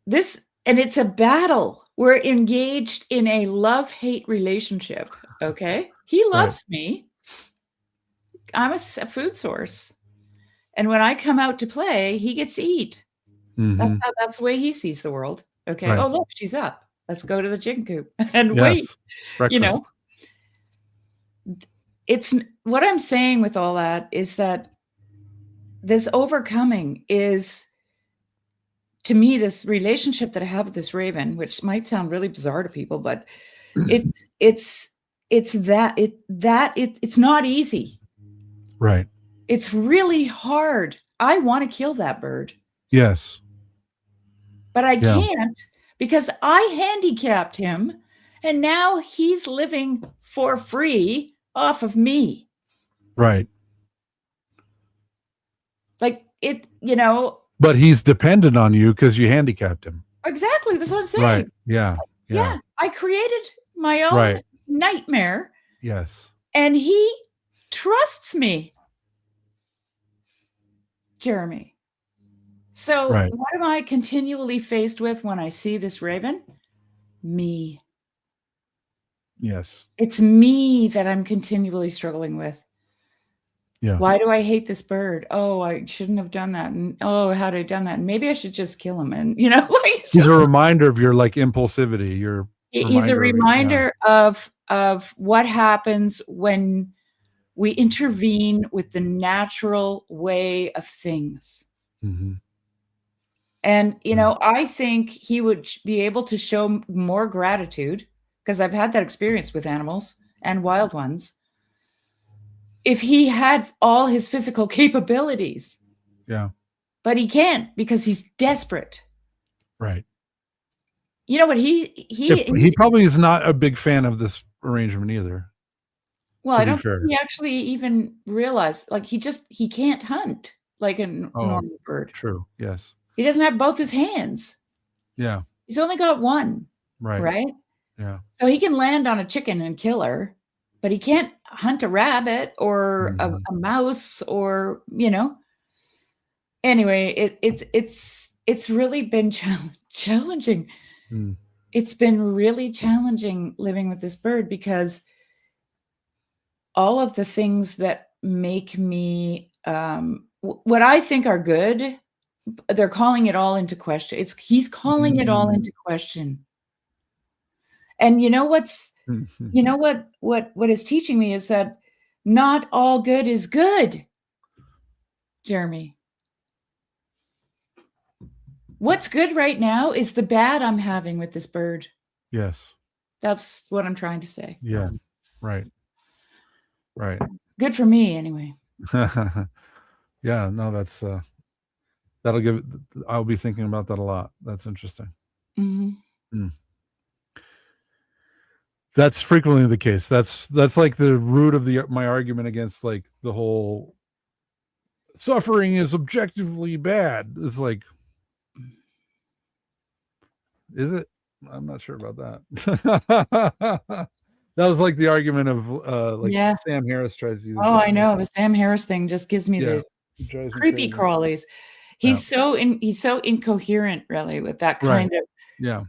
it's a battle. We're engaged in a love-hate relationship. Okay. He loves me. I'm a food source. And when I come out to play, he gets to eat. Mm-hmm. That's the way he sees the world. Okay. Right. Oh, look, she's up. Let's go to the chicken coop and Yes. wait. Breakfast. It's what I'm saying with all that is that this overcoming is, to me, this relationship that I have with this raven, which might sound really bizarre to people, but it's not easy. Right. It's really hard. I want to kill that bird. Yes. But I can't because I handicapped him and now he's living for free off of me. Right. Like it, But he's dependent on you because you handicapped him. Exactly. That's what I'm saying. Right. Yeah. Yeah. I created my own nightmare. Yes. And he trusts me, Jeremy. So what am I continually faced with when I see this raven? Me. Yes. It's me that I'm continually struggling with. Yeah. Why do I hate this bird? Oh, I shouldn't have done that. And oh, how did I done that? And maybe I should just kill him. And like He's a reminder of your like impulsivity, your he's a reminder of it. Yeah. reminder of what happens when we intervene with the natural way of things. Mm-hmm. And I think he would be able to show more gratitude, because I've had that experience with animals and wild ones, if he had all his physical capabilities. Yeah. But he can't, because he's desperate. Right. You know what He probably is not a big fan of this arrangement either. Well, I don't think he actually even realized, like, he can't hunt like a normal bird. True. Yes. He doesn't have both his hands. Yeah. He's only got one. Right. Right? Yeah. So he can land on a chicken and kill her, but he can't hunt a rabbit or a mouse or, Anyway, it's really been challenging. Mm. It's been really challenging living with this bird, because all of the things that make me what I think are good, they're calling it all into question. He's calling it all into question. And what is teaching me is that not all good is good, Jeremy. What's good right now is the bad I'm having with this bird. Yes. That's what I'm trying to say. Yeah. Right. Good for me, anyway. Yeah. No, that's I'll be thinking about that a lot. That's interesting. Mm-hmm. Mm. That's frequently the case. That's like the root of my argument against like the whole suffering is objectively bad. It's like, is it? I'm not sure about that. That was like the argument of Sam Harris tries to use. Oh, I know. The Sam Harris thing just gives me the creepy crawlies. He's so incoherent, really, with that kind of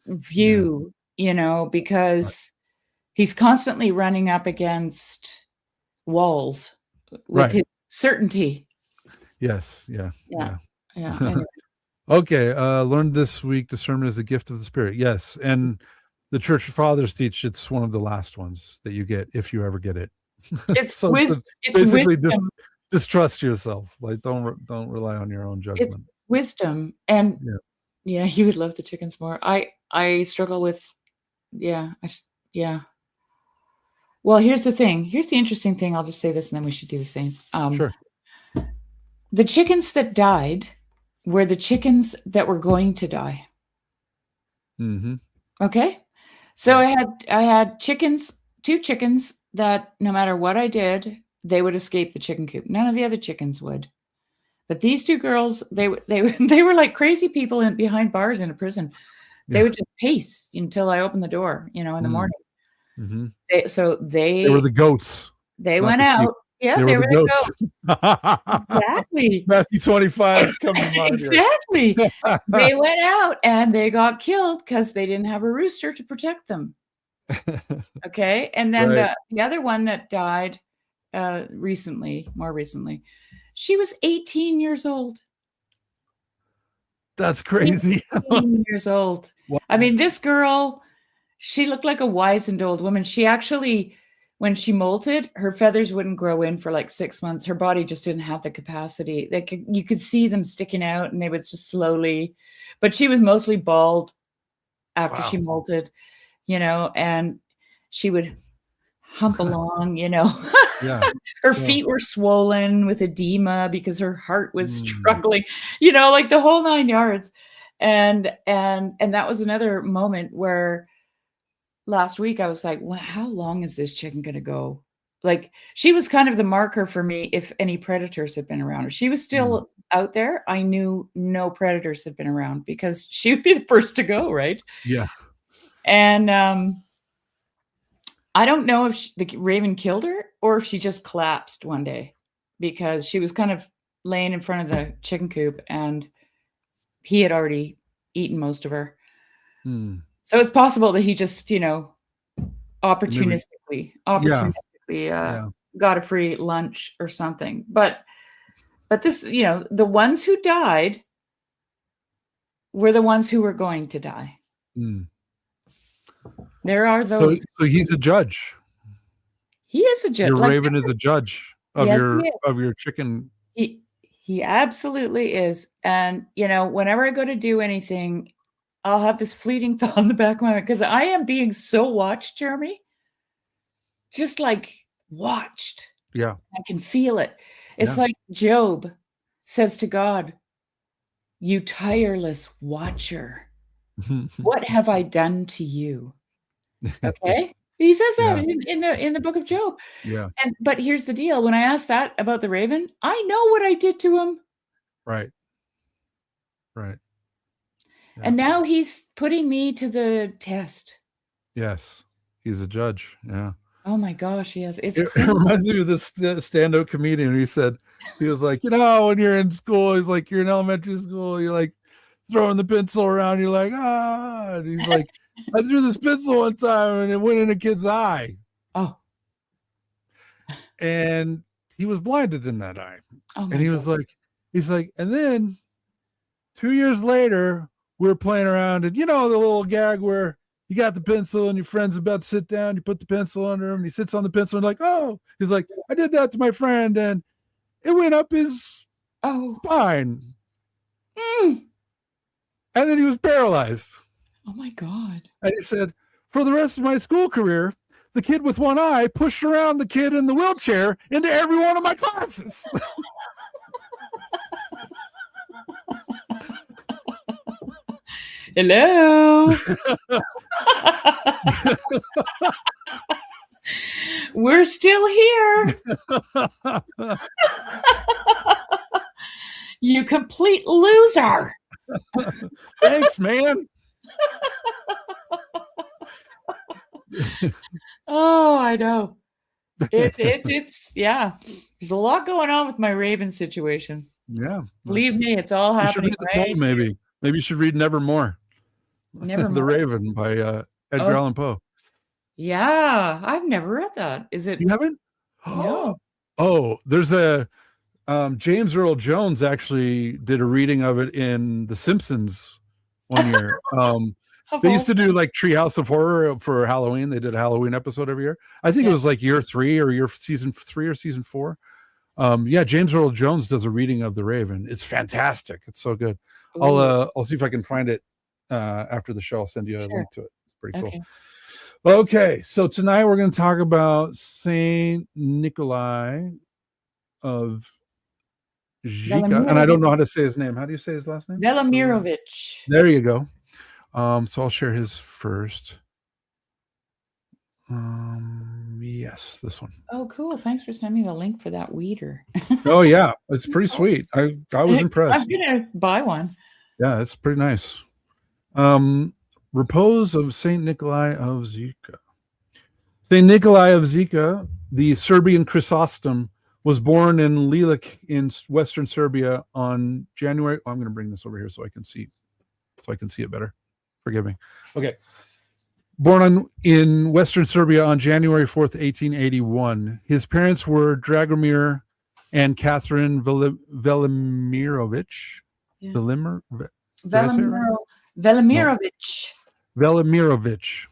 view, because he's constantly running up against walls with his certainty. Yes. Yeah. Anyway. Okay. Learned this week, discernment is a gift of the Spirit. Yes. And the Church Fathers teach it's one of the last ones that you get, if you ever get it. It's so basically distrust yourself. Like don't rely on your own judgment. It's wisdom. And you would love the chickens more. I struggle with Well, here's the thing. Here's the interesting thing. I'll just say this and then we should do the saints. Sure. The chickens that died were the chickens that were going to die. Mm-hmm. Okay. So I had two chickens that no matter what I did, they would escape the chicken coop. None of the other chickens would. But these two girls, they were like crazy people behind bars in a prison. They would just pace until I opened the door, in the morning. Mm-hmm. They were the goats. They went out. Yeah, they were the goats. Exactly. Matthew 25 is coming to mind. Exactly. They went out and they got killed because they didn't have a rooster to protect them. Okay. And then the other one that died more recently, she was 18 years old. That's crazy. 18 years old. Wow. I mean, this girl, she looked like a wizened old woman. She actually, when she molted, her feathers wouldn't grow in for like 6 months. Her body just didn't have the capacity. You could see them sticking out, and they would just slowly. But she was mostly bald after she molted, and she would hump along, Yeah. Her feet were swollen with edema because her heart was struggling, like the whole 9 yards. And that was another moment where last week I was like, well, how long is this chicken going to go? Like, she was kind of the marker for me if any predators had been around. If she was still out there, I knew no predators had been around because she would be the first to go, right? Yeah. And I don't know if the raven killed her or if she just collapsed one day because she was kind of laying in front of the chicken coop and he had already eaten most of her. So it's possible that he just, opportunistically got a free lunch or something. But this, the ones who died were the ones who were going to die. Mm. There are those. So he's a judge. He is a judge. Your raven is a judge of your chicken. He absolutely is. And whenever I go to do anything, I'll have this fleeting thought in the back of my mind, because I am being so watched, Jeremy. Just like watched. Yeah. I can feel it. It's like Job says to God, "You tireless watcher, what have I done to you?" Okay? He says that in the book of Job. Yeah. But here's the deal. When I asked that about the raven, I know what I did to him. Right. Yeah. And now he's putting me to the test. Yes. He's a judge. Yeah. Oh my gosh, yes. It reminds me of this stand-up comedian. He was like, when you're in school, he's like, you're in elementary school, you're like throwing the pencil around, you're like, ah. And he's like, I threw this pencil one time and it went in a kid's eye. Oh. And he was blinded in that eye. Oh and he's like, and then 2 years later, we were playing around, and the little gag where you got the pencil and your friend's about to sit down, you put the pencil under him, and he sits on the pencil and like, oh, he's like, I did that to my friend and it went up his spine. Mm. And then he was paralyzed. Oh my God. And he said, for the rest of my school career, the kid with one eye pushed around the kid in the wheelchair into every one of my classes. Hello. We're still here. You complete loser. Thanks, man. Oh, I know. It's there's a lot going on with my raven situation. Yeah. Believe me, it's all happening. You should read the poem, maybe you should read Nevermore. The Raven by Edgar Allan Poe. Yeah, I've never read that. Is it? You haven't? No. Oh, there's a James Earl Jones actually did a reading of it in The Simpsons one year. They used to do like Treehouse of Horror for Halloween. They did a Halloween episode every year. I think it was like year 3 or season 3 or season 4. James Earl Jones does a reading of The Raven. It's fantastic. It's so good. Ooh. I'll see if I can find it after the show. I'll send you a link to it. It's pretty cool. Okay, so tonight we're going to talk about Saint Nikolai of Zika, and I don't know how to say his name. How do you say his last name? Velimirovich. There you go. So I'll share his first. Yes, this one. Oh, cool. Thanks for sending me the link for that weeder. Oh yeah, it's pretty sweet. I was impressed. I'm gonna buy one. Yeah, it's pretty nice. Repose of Saint Nikolai of Zika. Saint Nikolai of Zika, the Serbian Chrysostom, was born in Lilik in western Serbia on January. I'm going to bring this over here so I can see it better. Forgive me. Okay. Born in western Serbia on January 4th, 1881. His parents were Dragomir and Catherine Velimirovich. Yeah. Velimirovich,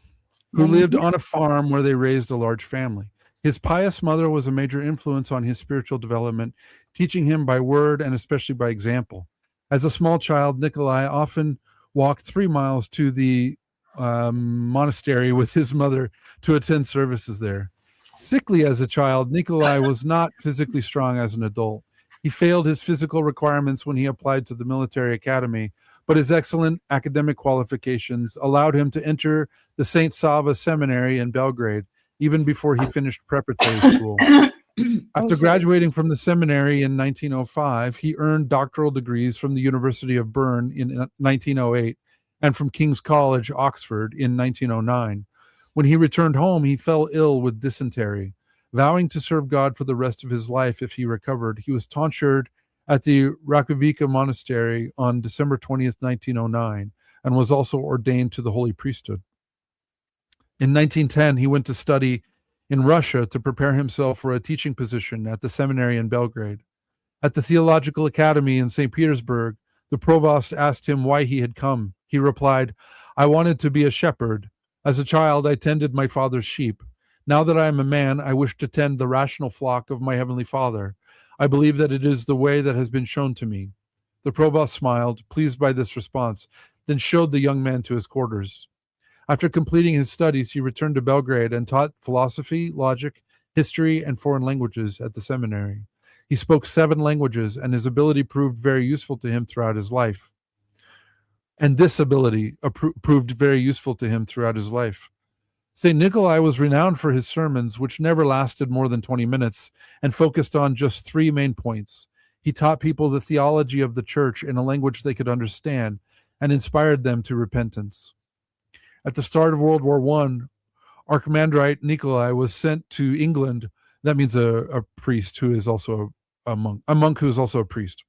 who lived on a farm where they raised a large family. His pious mother was a major influence on his spiritual development, teaching him by word and especially by example. As a small child, Nikolai often walked 3 miles to the monastery with his mother to attend services there. Sickly as a child, Nikolai was not physically strong as an adult. He failed his physical requirements when he applied to the military academy, but his excellent academic qualifications allowed him to enter the St. Sava Seminary in Belgrade, even before he finished preparatory school. After graduating from the seminary in 1905, he earned doctoral degrees from the University of Bern in 1908 and from King's College, Oxford, in 1909. When he returned home, he fell ill with dysentery. Vowing to serve God for the rest of his life if he recovered, he was tonsured at the Rakovica Monastery on December 20th, 1909, and was also ordained to the holy priesthood. In 1910, he went to study in Russia to prepare himself for a teaching position at the seminary in Belgrade. At the Theological Academy in St. Petersburg, the provost asked him why he had come. He replied, "I wanted to be a shepherd. As a child, I tended my father's sheep. Now that I am a man, I wish to tend the rational flock of my heavenly Father. I believe that it is the way that has been shown to me." The provost smiled, pleased by this response, then showed the young man to his quarters. After completing his studies, he returned to Belgrade and taught philosophy, logic, history, and foreign languages at the seminary. He spoke 7 languages, and his ability proved very useful to him throughout his life. And this ability proved very useful to him throughout his life. St. Nikolai was renowned for his sermons, which never lasted more than 20 minutes and focused on just 3 main points. He taught people the theology of the church in a language they could understand and inspired them to repentance. At the start of World War I, Archimandrite Nikolai was sent to England. That means a priest who is also a monk who is also a priest.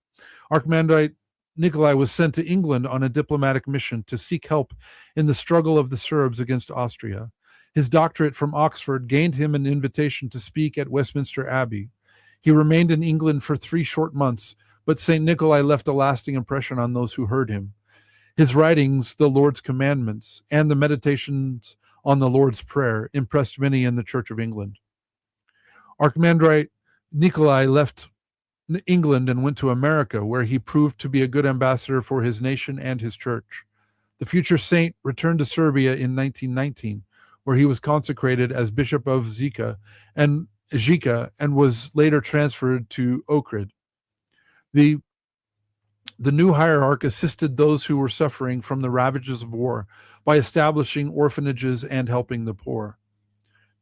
Archimandrite Nikolai was sent to England on a diplomatic mission to seek help in the struggle of the Serbs against Austria. His doctorate from Oxford gained him an invitation to speak at Westminster Abbey. He remained in England for 3 short months, but St. Nikolai left a lasting impression on those who heard him. His writings, The Lord's Commandments, and the Meditations on the Lord's Prayer impressed many in the Church of England. Archimandrite Nikolai left England and went to America, where he proved to be a good ambassador for his nation and his church. The future saint returned to Serbia in 1919, where he was consecrated as Bishop of Zika and was later transferred to Ohrid. The new hierarch assisted those who were suffering from the ravages of war by establishing orphanages and helping the poor.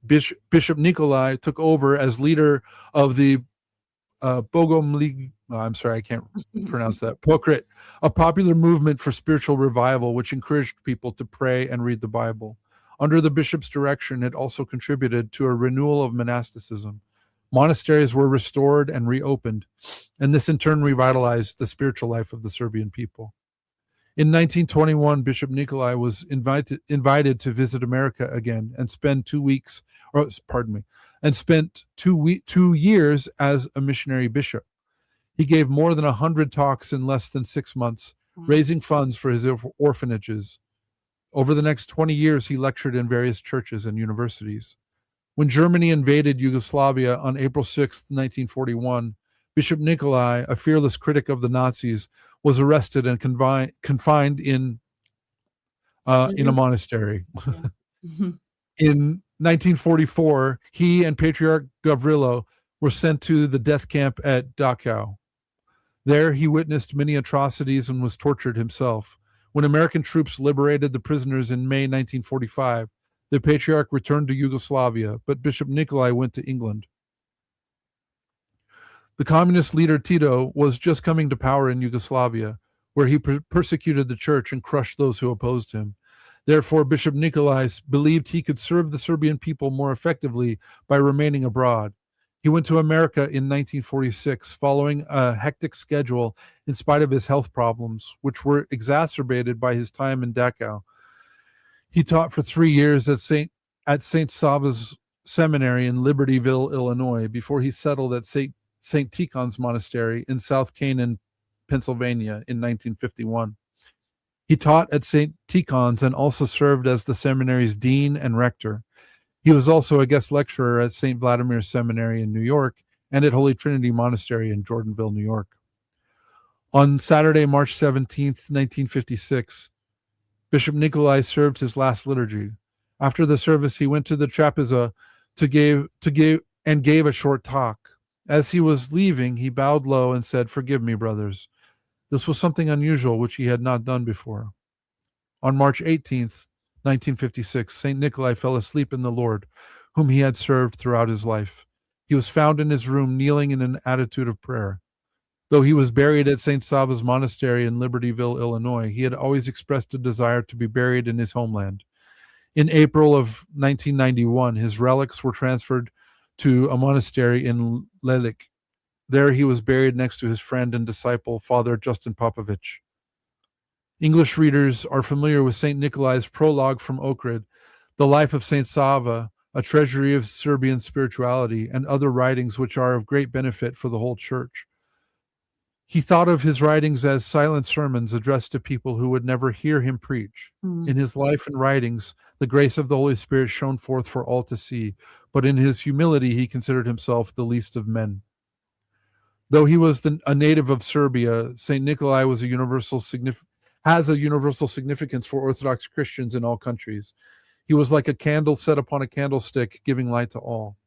Bishop Nikolai took over as leader of the Pokrit, a popular movement for spiritual revival which encouraged people to pray and read the Bible. Under the bishop's direction, it also contributed to a renewal of monasticism. Monasteries were restored and reopened, and this in turn revitalized the spiritual life of the Serbian people. In 1921, Bishop Nikolai was invited to visit America again and spend 2 years as a missionary bishop. He gave more than 100 talks in less than 6 months, raising funds for his orphanages. Over the next 20 years, he lectured in various churches and universities. When Germany invaded Yugoslavia on April 6, 1941, Bishop Nikolai, a fearless critic of the Nazis, was arrested and confined in a monastery. In 1944, he and Patriarch Gavrilo were sent to the death camp at Dachau. There, he witnessed many atrocities and was tortured himself. When American troops liberated the prisoners in May 1945, the Patriarch returned to Yugoslavia, but Bishop Nikolai went to England. The communist leader Tito was just coming to power in Yugoslavia, where he persecuted the church and crushed those who opposed him. Therefore, Bishop Nikolai believed he could serve the Serbian people more effectively by remaining abroad. He went to America in 1946, following a hectic schedule in spite of his health problems, which were exacerbated by his time in Dachau. He taught for 3 years at St. Sava's Seminary in Libertyville, Illinois, before he settled at St. Tikhon's Monastery in South Canaan, Pennsylvania in 1951. He taught at St. Tikhon's and also served as the seminary's dean and rector. He was also a guest lecturer at St. Vladimir's Seminary in New York and at Holy Trinity Monastery in Jordanville, New York. On Saturday, March 17th, 1956, Bishop Nikolai served his last liturgy. After the service, he went to the trapeza and gave a short talk. As he was leaving, he bowed low and said, "Forgive me, brothers." This was something unusual which he had not done before. On March 18th, 1956, St. Nikolai fell asleep in the Lord, whom he had served throughout his life. He was found in his room kneeling in an attitude of prayer. Though he was buried at St. Sava's Monastery in Libertyville, Illinois, he had always expressed a desire to be buried in his homeland. In April of 1991, his relics were transferred to a monastery in Lelik. There he was buried next to his friend and disciple, Father Justin Popovich. English readers are familiar with St. Nikolai's prologue from Ohrid, The Life of St. Sava, a treasury of Serbian spirituality, and other writings which are of great benefit for the whole church. He thought of his writings as silent sermons addressed to people who would never hear him preach. In his life and writings, the grace of the Holy Spirit shone forth for all to see, but in his humility he considered himself the least of men. Though he was a native of Serbia, St. Nikolai has a universal significance for Orthodox Christians in all countries. He was like a candle set upon a candlestick, giving light to all.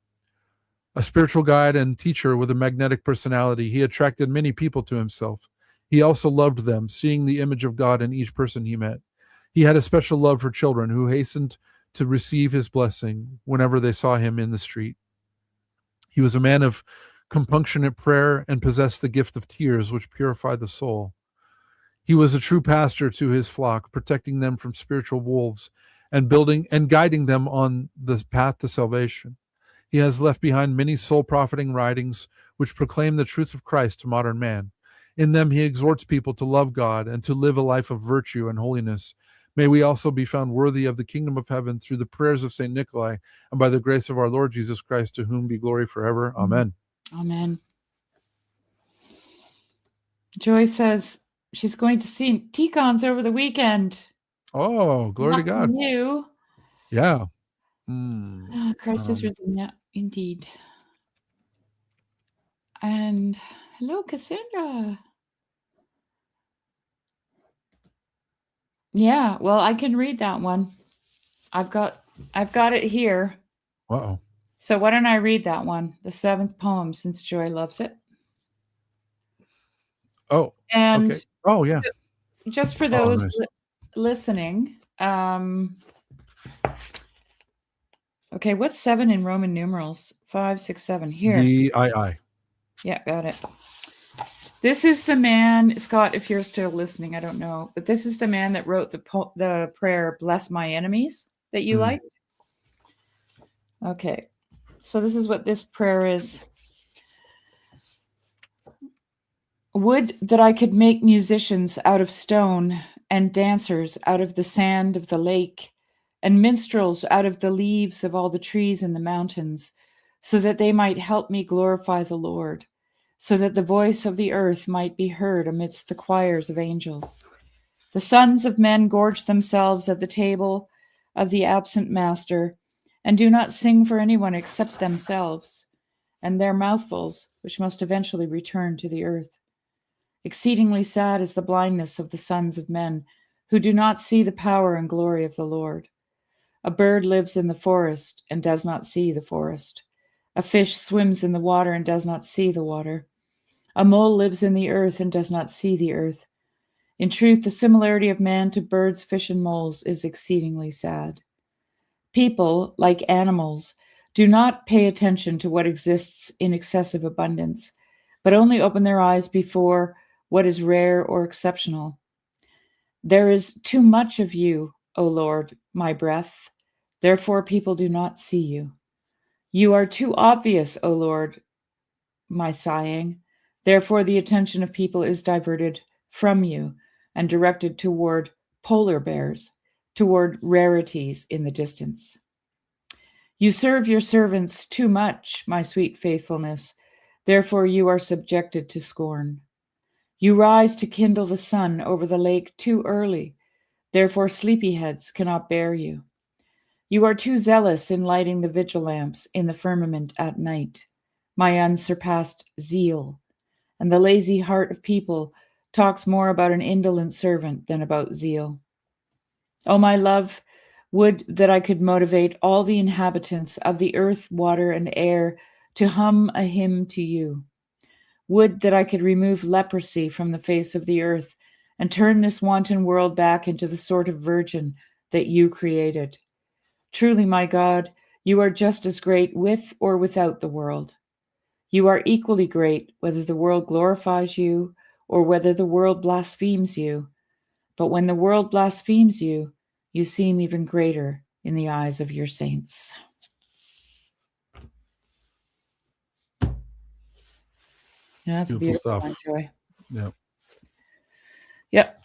A spiritual guide and teacher with a magnetic personality, he attracted many people to himself. He also loved them, seeing the image of God in each person he met. He had a special love for children who hastened to receive his blessing whenever they saw him in the street. He was a man of compunctionate prayer and possessed the gift of tears, which purified the soul. He was a true pastor to his flock, protecting them from spiritual wolves and building and guiding them on the path to salvation. He has left behind many soul-profiting writings which proclaim the truth of Christ to modern man. In them he exhorts people to love God and to live a life of virtue and holiness. May we also be found worthy of the kingdom of heaven through the prayers of St. Nikolai and by the grace of our Lord Jesus Christ, to whom be glory forever. Amen. Amen. Joy says she's going to see Ticons over the weekend. Oh, glory to God. You. Yeah. Christ is risen. Yeah, indeed. And hello, Cassandra. Yeah, well, I can read that one. I've got it here. Uh-oh. So why don't I read that one, the 7th poem, since Joy loves it. Oh, and okay. Oh, yeah. Just for those nice. Listening, okay, what's 7 in Roman numerals? 5, 6, 7. Here. VII. Yeah, got it. This is the man, Scott, if you're still listening, I don't know, but this is the man that wrote the prayer, "Bless my enemies," that you like. Okay, so this is what this prayer is. Would that I could make musicians out of stone, and dancers out of the sand of the lake, and minstrels out of the leaves of all the trees in the mountains, so that they might help me glorify the Lord, so that the voice of the earth might be heard amidst the choirs of angels. The sons of men gorge themselves at the table of the absent master, and do not sing for anyone except themselves, and their mouthfuls, which must eventually return to the earth. Exceedingly sad is the blindness of the sons of men, who do not see the power and glory of the Lord. A bird lives in the forest and does not see the forest. A fish swims in the water and does not see the water. A mole lives in the earth and does not see the earth. In truth, the similarity of man to birds, fish, and moles is exceedingly sad. People, like animals, do not pay attention to what exists in excessive abundance, but only open their eyes before what is rare or exceptional. There is too much of you, O Lord, my breath. Therefore, people do not see you. You are too obvious, O Lord, my sighing. Therefore, the attention of people is diverted from you and directed toward polar bears, toward rarities in the distance. You serve your servants too much, my sweet faithfulness. Therefore, you are subjected to scorn. You rise to kindle the sun over the lake too early. Therefore, sleepyheads cannot bear you. You are too zealous in lighting the vigil lamps in the firmament at night, my unsurpassed zeal. And the lazy heart of people talks more about an indolent servant than about zeal. Oh, my love, would that I could motivate all the inhabitants of the earth, water, and air to hum a hymn to you. Would that I could remove leprosy from the face of the earth and turn this wanton world back into the sort of virgin that you created. Truly, my God, you are just as great with or without the world. You are equally great whether the world glorifies you or whether the world blasphemes you. But when the world blasphemes you, you seem even greater in the eyes of your saints. Yeah, that's beautiful stuff. Joy. Yeah. Yep.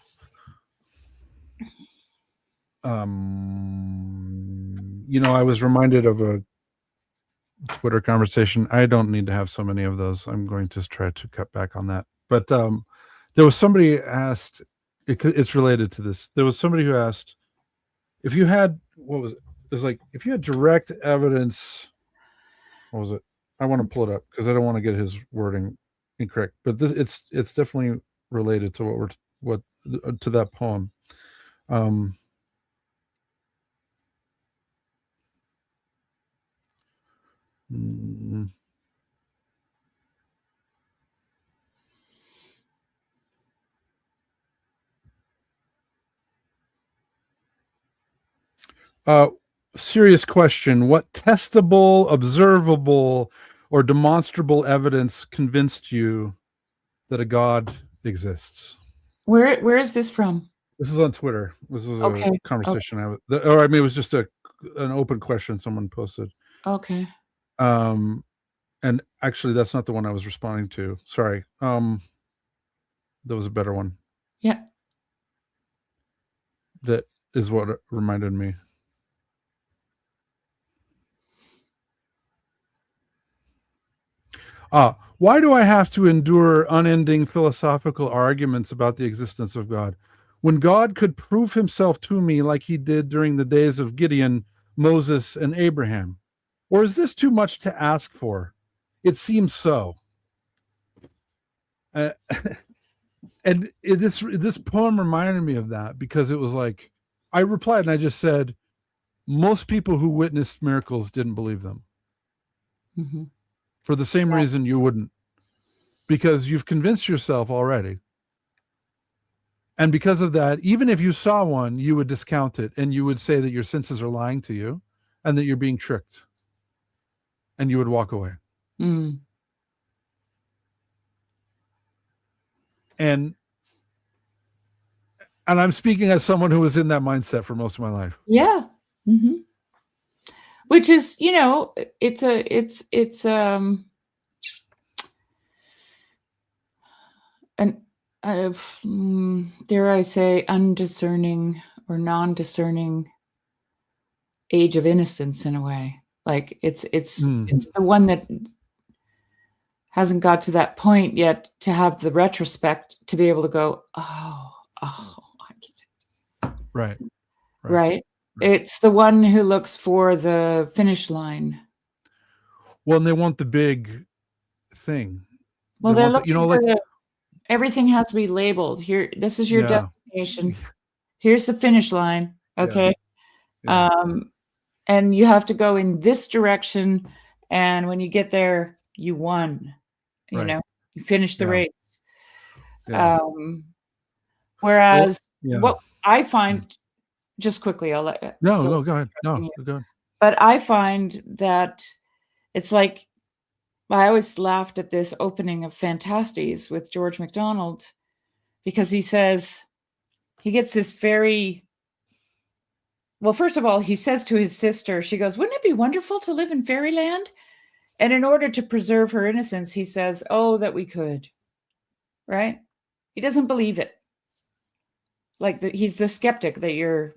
I was reminded of a Twitter conversation. I don't need to have so many of those. I'm going to try to cut back on that. But there was somebody asked, it's related to this. There was somebody who asked if you had, what was it? It was like, if you had direct evidence, what was it? I want to pull it up because I don't want to get his wording incorrect. But this, it's definitely related to to that poem. Serious question. What testable, observable, or demonstrable evidence convinced you that a God exists? Where is this from? This is on Twitter. This was Okay. a conversation or I mean, it was just an open question someone posted. Okay. And actually, that's not the one I was responding to. Sorry. There was a better one. Yeah. That is what reminded me. Why do I have to endure unending philosophical arguments about the existence of God when God could prove himself to me like he did during the days of Gideon, Moses, and Abraham? Or is this too much to ask for? It seems so. And this poem reminded me of that because it was like, I replied and I just said, most people who witnessed miracles didn't believe them. Mm-hmm. For the same reason you wouldn't, because you've convinced yourself already. And because of that, even if you saw one, you would discount it and you would say that your senses are lying to you and that you're being tricked, and you would walk away. Mm. And I'm speaking as someone who was in that mindset for most of my life. Yeah. Mm-hmm. Which is, it's dare I say, undiscerning or non-discerning age of innocence in a way. Like it's the one that hasn't got to that point yet to have the retrospect to be able to go, oh, I get it. Right. It's the one who looks for the finish line. Well, and they want the big thing. Well, they're looking for everything has to be labeled. Here, this is your destination. Here's the finish line. Okay. Yeah. And you have to go in this direction. And when you get there, you won. You finished the race. Yeah. Whereas what I find, just quickly, I'll let go ahead. No, go ahead. But I find that it's like, I always laughed at this opening of Fantastes with George MacDonald, because he says, he gets this very, well, first of all, he says to his sister, she goes, wouldn't it be wonderful to live in fairyland? And in order to preserve her innocence, he says, oh, that we could, right? He doesn't believe it. Like he's the skeptic that you're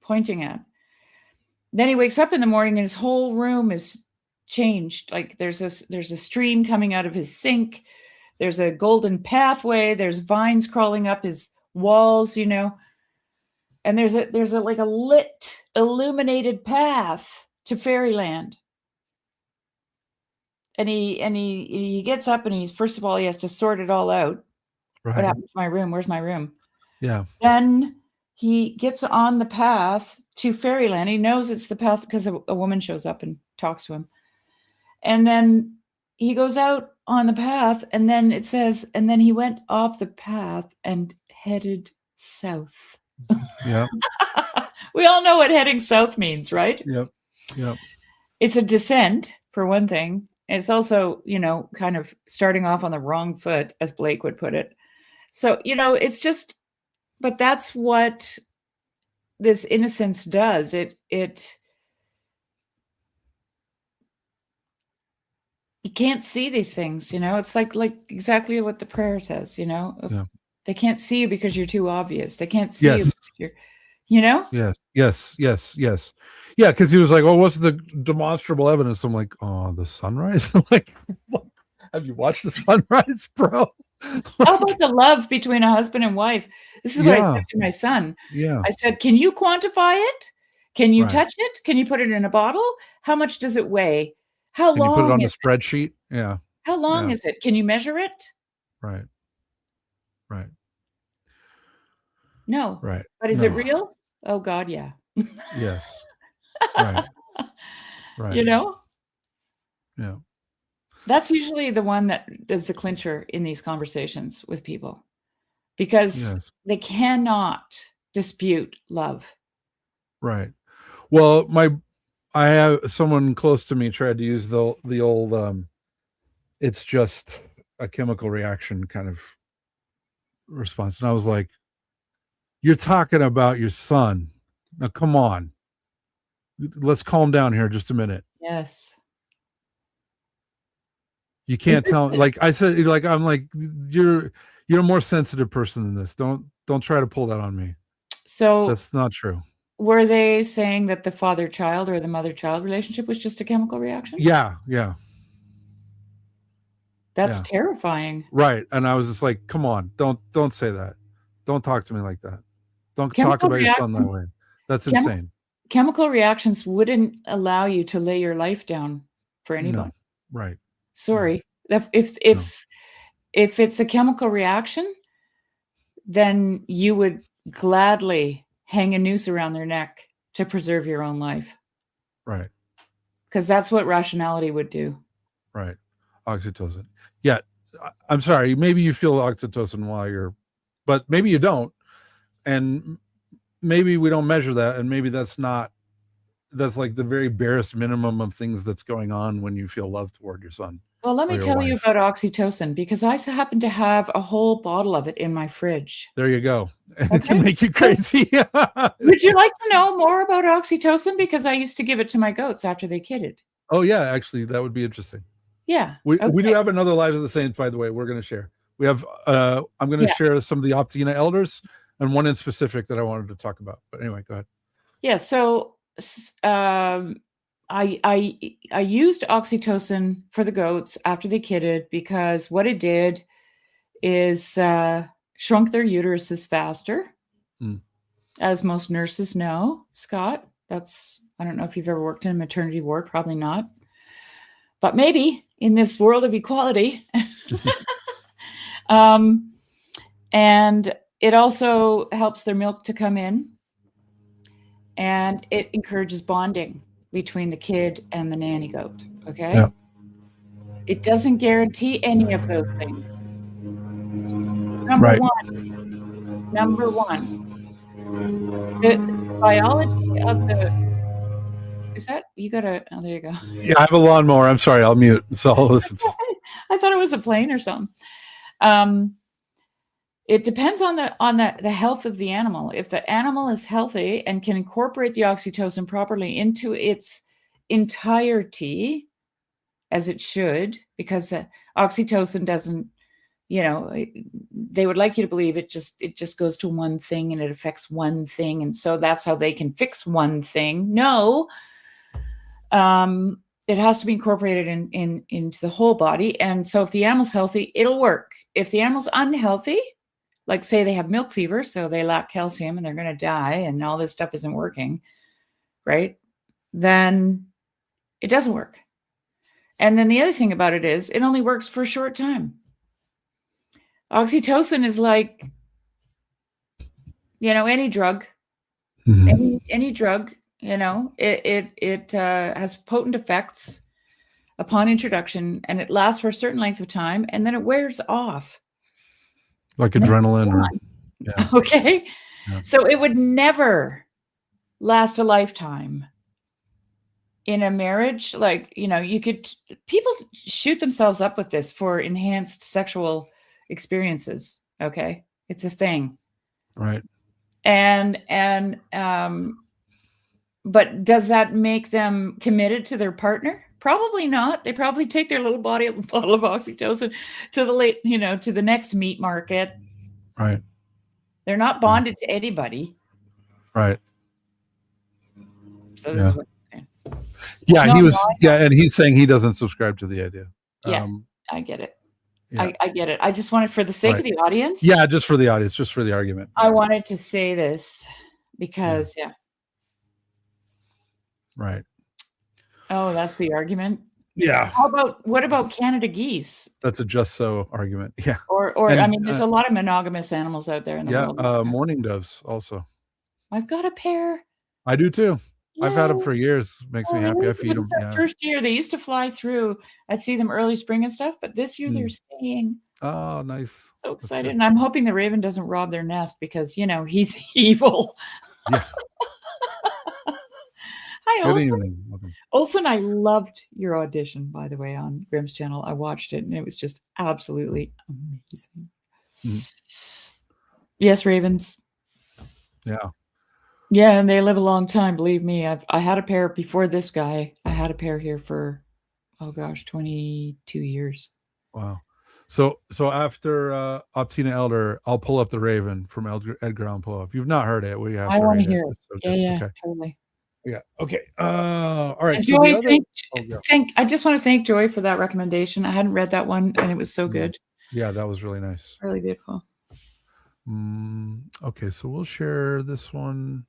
pointing at. Then he wakes up in the morning and his whole room is changed. Like there's a stream coming out of his sink. There's a golden pathway. There's vines crawling up his walls, and there's a like a lit, illuminated path to fairyland. And he gets up and first of all, he has to sort it all out. Right. What happened to my room? Where's my room? Yeah. Then he gets on the path to fairyland. He knows it's the path because a woman shows up and talks to him. And then he goes out on the path, and then it says, and then he went off the path and headed south. Yeah. We all know what heading south means, right? Yep. It's a descent, for one thing. It's also, kind of starting off on the wrong foot, as Blake would put it. So, it's just, but that's what this innocence does. You can't see these things, it's like exactly what the prayer says, They can't see you because you're too obvious. They can't see you because You know? Yes. Yes. Yes. Yes. Yeah. Because he was like, "Oh, what's the demonstrable evidence?" I'm like, "Oh, the sunrise." I'm like, "What? Have you watched the sunrise, bro?" How about Like, the love between a husband and wife? This is what I yeah. said to my son. Yeah. I said, "Can you quantify it? Can you Right. touch it? Can you put it in a bottle? How much does it weigh? How Can you put it long on a is it? spreadsheet? Yeah. How long Yeah. is it? Can you measure it?" Right. Right. No. Right. But is it No. real? Oh God, yeah. Yes. Right. Right. You know? Yeah. That's usually the one that is the clincher in these conversations with people because Yes. they cannot dispute love. Right. Well, I have someone close to me tried to use the old it's just a chemical reaction kind of response. And I was like, "You're talking about your son. Now come on. Let's calm down here just a minute. Yes. You Is can't this tell like I said, like I'm like, you're a more sensitive person than this. Don't try to pull that on me. so That's not true." were they saying that the father-child or the mother-child relationship was just a chemical reaction? Yeah, yeah, That's yeah. terrifying. Right. And I was just like, "Come on. Don't say that. Don't talk to me like that. Don't talk Chemical about your son that reaction way. That's chemi insane." chemical reactions wouldn't allow you to lay your life down for anybody. No. Right. No. Sorry. If No. if if it's a chemical reaction, then you would gladly hang a noose around their neck to preserve your own life, Right. because that's what rationality would do. Right. Oxytocin. Yeah. I'm sorry. Maybe you feel oxytocin while you're, but maybe you don't. And maybe we don't measure that. And maybe that's like the very barest minimum of things that's going on when you feel love toward your son Well, let or me your tell you wife. about oxytocin because I happen to have a whole bottle of it in my fridge. There you go. And it can Okay. make you So crazy. would you like to know more about oxytocin? Because I used to give it to my goats after they kidded. Oh yeah, actually that would be interesting. Yeah. We do Okay. have another Lives of the Saints, by the way. We're going to share. We have. I'm going to Yeah. share some of the Optina elders and one in specific that I wanted to talk about. But anyway, go ahead. Yeah. So I used oxytocin for the goats after they kidded because what it did is shrunk their uteruses faster, Mm. as most nurses know. Scott, I don't know if you've ever worked in a maternity ward, probably not, but maybe in this world of equality. um, and it also helps their milk to come in, and it encourages bonding between the kid and the nanny goat. Okay. Yeah. It doesn't guarantee any of those things. Number Right. one, number one, the biology of the is that you gotta oh there you go. Yeah, I have a lawnmower. I'm sorry. I'll mute. So I'll listen. I thought it was a plane or something. It depends on the health of the animal. If the animal is healthy and can incorporate the oxytocin properly into its entirety, as it should, because the oxytocin doesn't, they would like you to believe it just goes to one thing and it affects one thing, and so that's how they can fix one thing. No, it has to be incorporated into the whole body. And so if the animal's healthy, it'll work. If the animal's unhealthy, like say they have milk fever, so they lack calcium and they're going to die and all this stuff isn't working, right? Then it doesn't work. And then the other thing about it is it only works for a short time. Oxytocin is like, any drug, Mm-hmm. any drug, it has potent effects upon introduction, and it lasts for a certain length of time, and then it wears off. Like adrenaline or yeah. Okay. Yeah. So it would never last a lifetime in a marriage. Like, people shoot themselves up with this for enhanced sexual experiences. Okay. It's a thing. Right. But does that make them committed to their partner? Probably not. They probably take their little bottle of oxytocin to the next meat market. Right. They're not bonded to anybody. Right. So this is what I'm saying. Yeah, No, he no, was. Yeah, and he's saying he doesn't subscribe to the idea. yeah, I get it. Yeah. I get it. I just wanted, for the sake of the audience. Yeah, just for the audience, just for the argument. I wanted to say this because, Right. Oh, that's the argument. Yeah. What about Canada geese? That's a just so argument. Yeah. Or I mean, there's a lot of monogamous animals out there in the world. Mourning doves also. I've got a pair. I do too. Yeah. I've had them for years. Makes me happy. I feed them. Yeah. First year they used to fly through. I'd see them early spring and stuff, but this year they're staying. Oh, nice. So excited. And I'm hoping the raven doesn't rob their nest because, he's evil. Yeah. Hi, Olson. I loved your audition, by the way, on Grimm's channel. I watched it and it was just absolutely amazing. Yes, ravens. Yeah. Yeah, and they live a long time. Believe me, I had a pair before this guy. I had a pair here for, 22 years. Wow. So after Optina Elder, I'll pull up the Raven from Edgar Allan Poe. If you've not heard it, we have to want read to hear it. it. Yeah, okay. Totally. Yeah. Okay. All right. And So Joy, I just want to thank Joy for that recommendation. I hadn't read that one, and it was so good. Yeah, that was really nice. Really beautiful. Okay, so we'll share this one.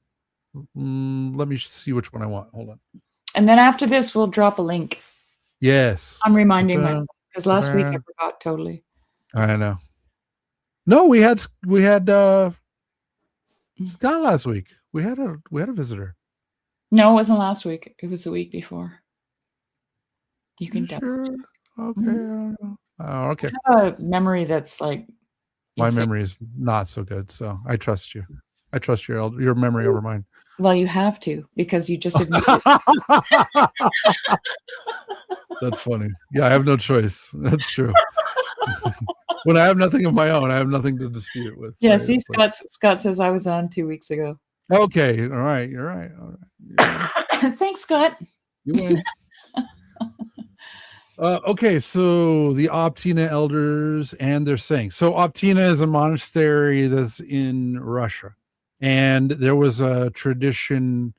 Let me see which one I want. Hold on. And then after this, we'll drop a link. Yes. I'm reminding myself because last week I forgot totally. I know. No, we had Scott last week. We had a visitor. No, it wasn't last week. It was the week before. You can sure? Okay. I don't know. Oh, okay. I have a memory that's like my memory is not so good, so I trust you. I trust your memory over mine. Well, you have to because you just admitted it. That's funny. Yeah, I have no choice. That's true. When I have nothing of my own, I have nothing to dispute with. Yeah, right? See, Scott says I was on 2 weeks ago. Okay, all right, you're right. All right. Thanks, Scott. You win. Okay, so the Optina elders and their saying. So Optina is a monastery that's in Russia, and there was a tradition.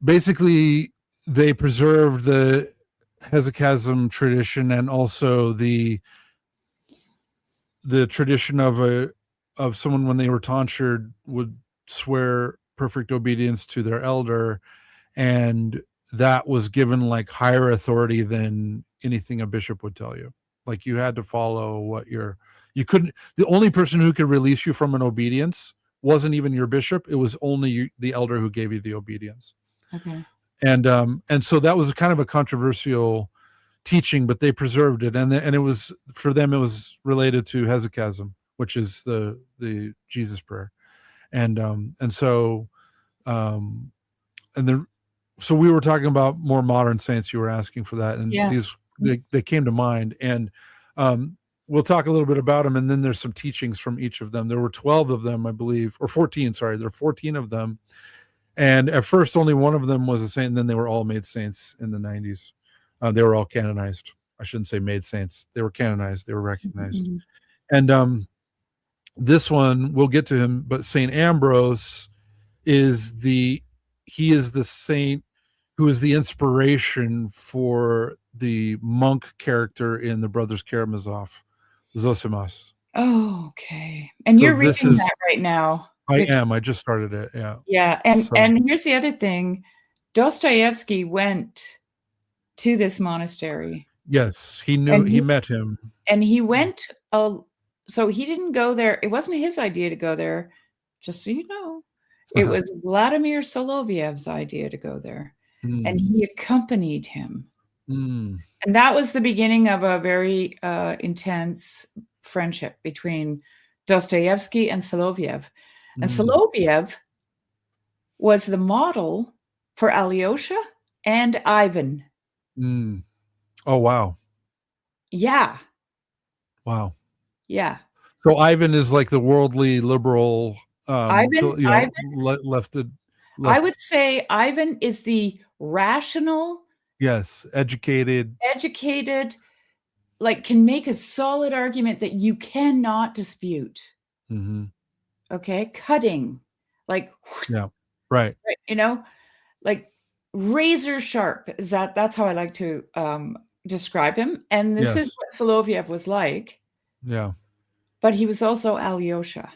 Basically, they preserved the hesychasm tradition and also the tradition of someone when they were tonsured would swear perfect obedience to their elder, and that was given like higher authority than anything a bishop would tell you. Like you had to follow what you couldn't, the only person who could release you from an obedience wasn't even your bishop. It was only the elder who gave you the obedience. Okay. And so that was kind of a controversial teaching, but they preserved it. And it was, for them, it was related to hesychasm, which is the Jesus prayer. So we were talking about more modern saints. You were asking for that, and these they came to mind, and we'll talk a little bit about them. And then there's some teachings from each of them. There were 12 of them, I believe, or 14. Sorry, there are 14 of them. And at first, only one of them was a saint. And then they were all made saints in the 90s. They were all canonized. I shouldn't say made saints. They were canonized. They were recognized. Mm-hmm. And this one, we'll get to him, but Saint Ambrose is the saint who is the inspiration for the monk character in the Brothers Karamazov, Zosimas. Oh, okay. And so you're reading that right now. I am. I just started it. Yeah. Yeah. And here's the other thing. Dostoevsky went to this monastery. Yes. He met him. And he went, so he didn't go there. It wasn't his idea to go there, just so you know. It was Vladimir Solovyev's idea to go there. And he accompanied him. And that was the beginning of a very intense friendship between Dostoevsky and Solovyev. And Solovyev was the model for Alyosha and Ivan. Oh, wow. Yeah. Wow. Yeah. So Ivan is like the worldly liberal, Ivan, left. I would say Ivan is the rational. Yes. Educated, like can make a solid argument that you cannot dispute. Mm-hmm. Okay. Cutting, like, Yeah. Right. you know, like razor sharp. That's how I like to describe him. And this is Yes. what Soloviev was like, Yeah. but he was also Alyosha.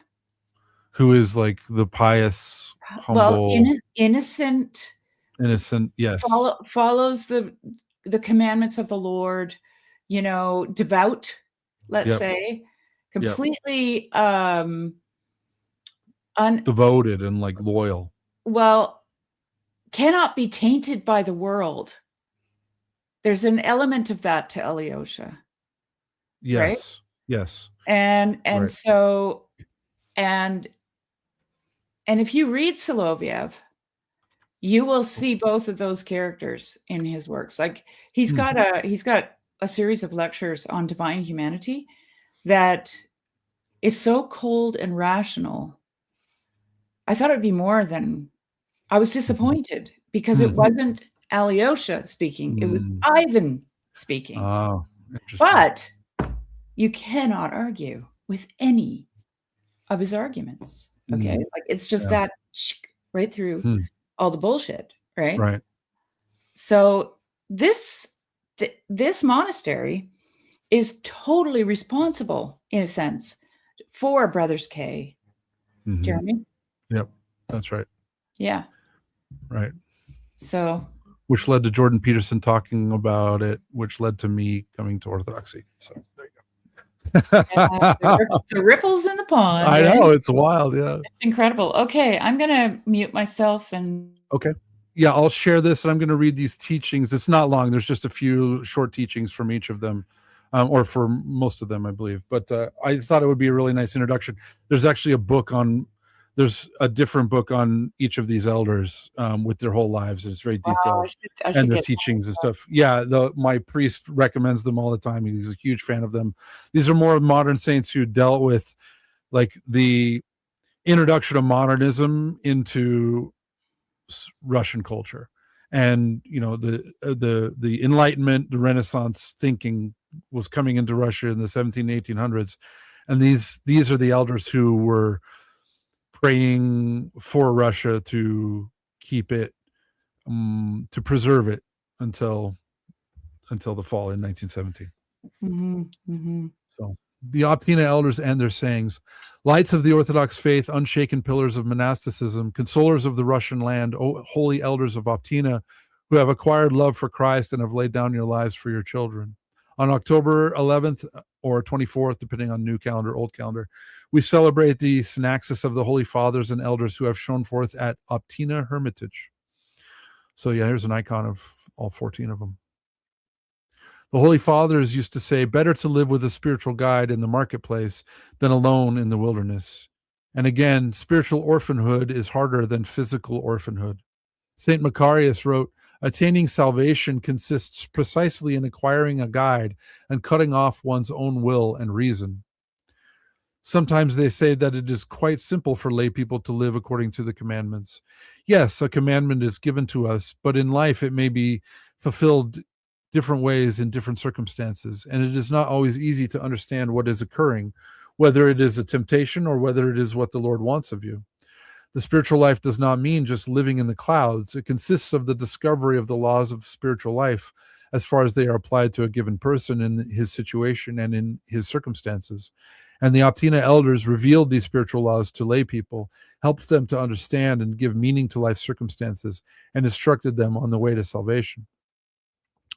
Who is like the pious, Well, humble, innocent, innocent. Yes. follows the commandments of the Lord, devout, let's Yep. say, Yep. completely Devoted and like loyal. well, cannot be tainted by the world. There's an element of that to Alyosha, right? Yes. Yes. And Right. so and and if you read Soloviev, you will see both of those characters in his works. Like he's Hmm. got a series of lectures on divine humanity that is so cold and rational. I thought it'd be more than I was disappointed because it Hmm. wasn't Alyosha speaking, it was Hmm. Ivan speaking. Oh, interesting. But you cannot argue with any of his arguments. Okay. Hmm. Like it's just Yeah. that right through Hmm. all the bullshit, right? Right. So this monastery is totally responsible in a sense for Brothers K. Hmm. Jeremy. Yep. That's right. Yeah. Right. So Which led to Jordan Peterson talking about it, which led to me coming to Orthodoxy. So there you go. the ripples in the pond. I Eh? know, it's wild. Yeah. It's incredible. Okay, I'm gonna mute myself and Okay. Yeah, I'll share this and I'm going to read these teachings. It's not long. There's just a few short teachings from each of them, or for most of them, I believe. But I thought it would be a really nice introduction. There's actually there's a different book on each of these elders with their whole lives. It's very wow, detailed I and should their get teachings and stuff. Yeah, my priest recommends them all the time. He's a huge fan of them. These are more modern saints who dealt with like the introduction of modernism into Russian culture, and the Enlightenment, the Renaissance thinking was coming into Russia in the 1800s, and these are the elders who were praying for Russia to keep it, to preserve it until the fall in 1917. So the Optina elders and their sayings: lights of the Orthodox faith, unshaken pillars of monasticism, consolers of the Russian land, holy elders of Optina, who have acquired love for Christ and have laid down your lives for your children. On October 11th or 24th, depending on new calendar, old calendar, we celebrate the synaxis of the Holy Fathers and elders who have shone forth at Optina Hermitage. So yeah, here's an icon of all 14 of them. The Holy Fathers used to say, better to live with a spiritual guide in the marketplace than alone in the wilderness. And again, spiritual orphanhood is harder than physical orphanhood. St. Macarius wrote, attaining salvation consists precisely in acquiring a guide and cutting off one's own will and reason. Sometimes they say that it is quite simple for lay people to live according to the commandments. Yes, a commandment is given to us, but in life it may be fulfilled different ways in different circumstances, and it is not always easy to understand what is occurring, whether it is a temptation or whether it is what the Lord wants of you. The spiritual life does not mean just living in the clouds. It consists of the discovery of the laws of spiritual life as far as they are applied to a given person in his situation and in his circumstances. And the Optina elders revealed these spiritual laws to lay people, helped them to understand and give meaning to life's circumstances, and instructed them on the way to salvation.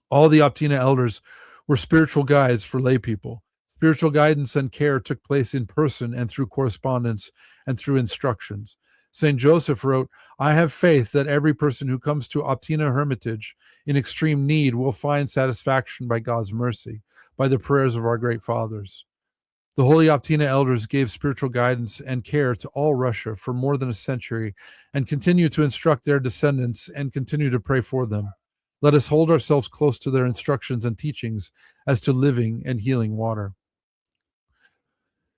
All the Optina elders were spiritual guides for lay people. Spiritual guidance and care took place in person and through correspondence and through instructions. St. Joseph wrote, I have faith that every person who comes to Optina Hermitage in extreme need will find satisfaction by God's mercy, by the prayers of our great fathers. The holy Optina elders gave spiritual guidance and care to all Russia for more than a century and continue to instruct their descendants and continue to pray for them. Let us hold ourselves close to their instructions and teachings as to living and healing water.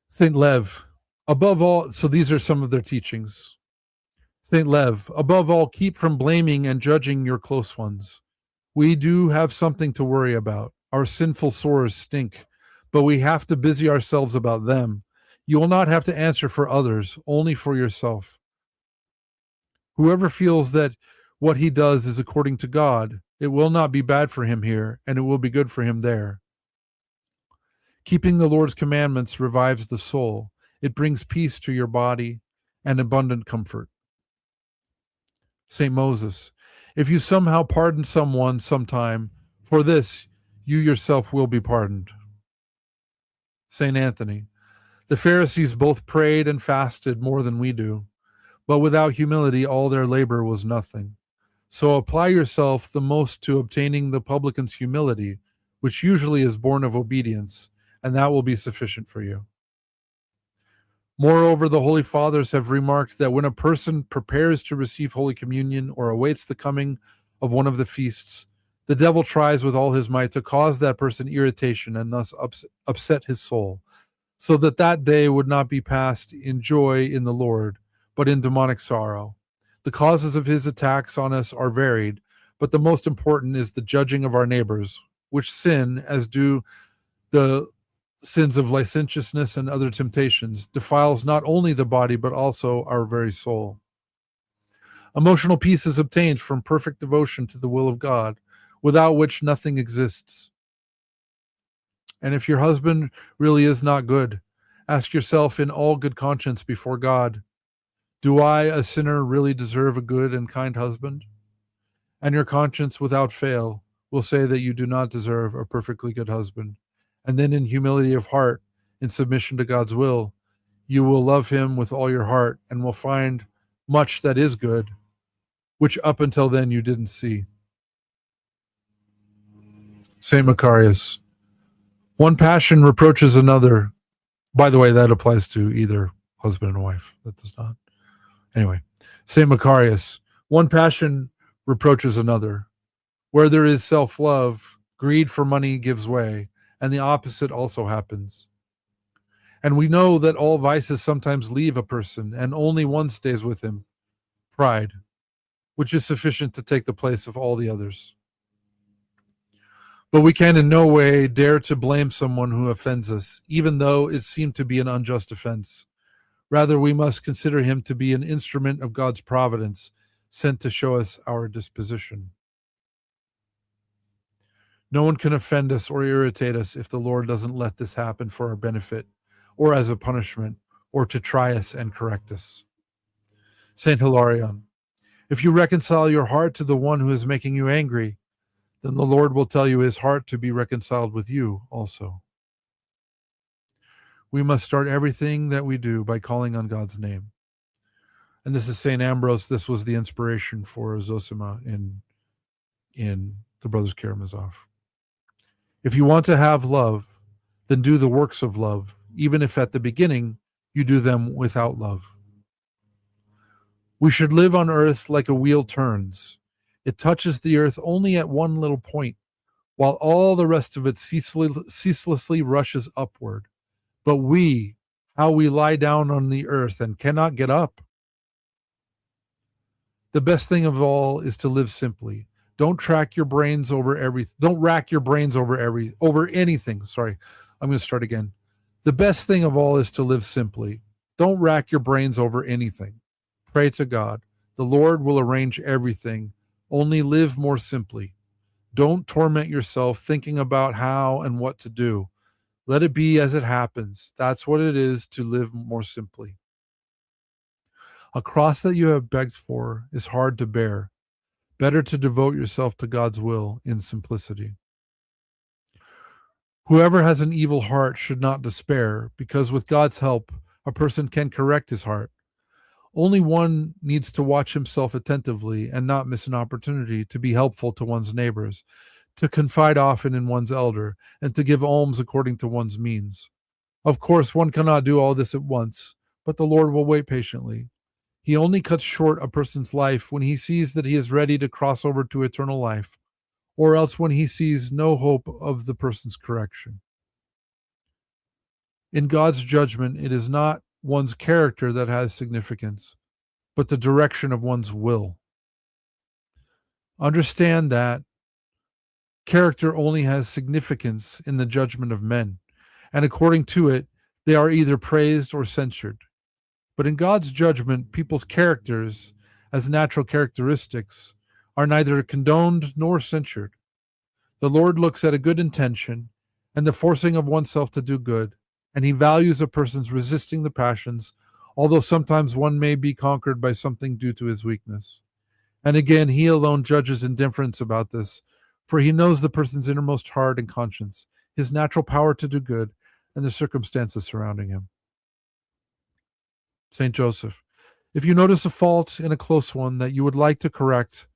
St. Lev, above all, so these are some of their teachings. St. Lev, above all, keep from blaming and judging your close ones. We do have something to worry about. Our sinful sores stink, but we have to busy ourselves about them. You will not have to answer for others, only for yourself. Whoever feels that what he does is according to God, it will not be bad for him here, and it will be good for him there. Keeping the Lord's commandments revives the soul. It brings peace to your body and abundant comfort. St. Moses, if you somehow pardon someone sometime, for this you yourself will be pardoned. St. Anthony, the Pharisees both prayed and fasted more than we do, but without humility all their labor was nothing. So apply yourself the most to obtaining the publican's humility, which usually is born of obedience, and that will be sufficient for you. Moreover, the Holy Fathers have remarked that when a person prepares to receive Holy Communion or awaits the coming of one of the feasts, the devil tries with all his might to cause that person irritation and thus upset his soul, so that that day would not be passed in joy in the Lord, but in demonic sorrow. The causes of his attacks on us are varied, but the most important is the judging of our neighbors, which sin, as do the sins of licentiousness and other temptations, defiles not only the body but also our very soul. Emotional peace is obtained from perfect devotion to the will of God, without which nothing exists. And if your husband really is not good, ask yourself in all good conscience before God, do I, a sinner, really deserve a good and kind husband? And your conscience, without fail, will say that you do not deserve a perfectly good husband. And then in humility of heart, in submission to God's will, you will love him with all your heart and will find much that is good, which up until then you didn't see. St. Macarius, one passion reproaches another. By the way, that applies to either husband and wife. That does not. Anyway, St. Macarius, one passion reproaches another. Where there is self-love, greed for money gives way, and the opposite also happens. And we know that all vices sometimes leave a person, and only one stays with him, pride, which is sufficient to take the place of all the others. But we can in no way dare to blame someone who offends us, even though it seemed to be an unjust offense. Rather, we must consider him to be an instrument of God's providence, sent to show us our disposition. No one can offend us or irritate us if the Lord doesn't let this happen for our benefit, or as a punishment, or to try us and correct us. Saint Hilarion, if you reconcile your heart to the one who is making you angry, then the Lord will tell you his heart to be reconciled with you also. We must start everything that we do by calling on God's name. And this is St. Ambrose. This was the inspiration for Zosima in the Brothers Karamazov. If you want to have love, then do the works of love, even if at the beginning you do them without love. We should live on earth like a wheel turns. It touches the earth only at one little point, while all the rest of it ceaselessly rushes upward. But we, how we lie down on the earth and cannot get up. The best thing of all is to live simply. Don't rack your brains over everything. Don't rack your brains over anything. Sorry, I'm going to start again. The best thing of all is to live simply. Don't rack your brains over anything. Pray to God. The Lord will arrange everything. Only live more simply. Don't torment yourself thinking about how and what to do. Let it be as it happens. That's what it is to live more simply. A cross that you have begged for is hard to bear. Better to devote yourself to God's will in simplicity. Whoever has an evil heart should not despair, because with God's help, a person can correct his heart. Only one needs to watch himself attentively and not miss an opportunity to be helpful to one's neighbors, to confide often in one's elder, and to give alms according to one's means. Of course, one cannot do all this at once, but the Lord will wait patiently. He only cuts short a person's life when he sees that he is ready to cross over to eternal life, or else when he sees no hope of the person's correction. In God's judgment, it is not one's character that has significance, but the direction of one's will. Understand that character only has significance in the judgment of men, and according to it, they are either praised or censured. But in God's judgment, people's characters, as natural characteristics, are neither condoned nor censured. The Lord looks at a good intention and the forcing of oneself to do good, and he values a person's resisting the passions, although sometimes one may be conquered by something due to his weakness. And again, he alone judges indifference about this, for he knows the person's innermost heart and conscience, his natural power to do good, and the circumstances surrounding him. St. Joseph, if you notice a fault in a close one that you would like to correct,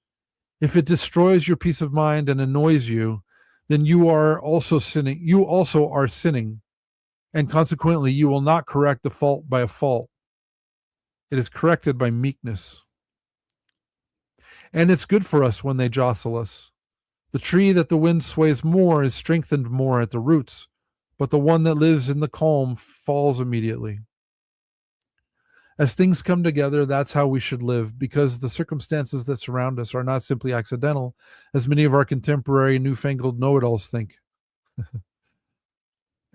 if it destroys your peace of mind and annoys you, then you are also sinning. You also are sinning, and consequently, you will not correct the fault by a fault. It is corrected by meekness. And it's good for us when they jostle us. The tree that the wind sways more is strengthened more at the roots, but the one that lives in the calm falls immediately. As things come together, that's how we should live, because the circumstances that surround us are not simply accidental, as many of our contemporary newfangled know-it-alls think.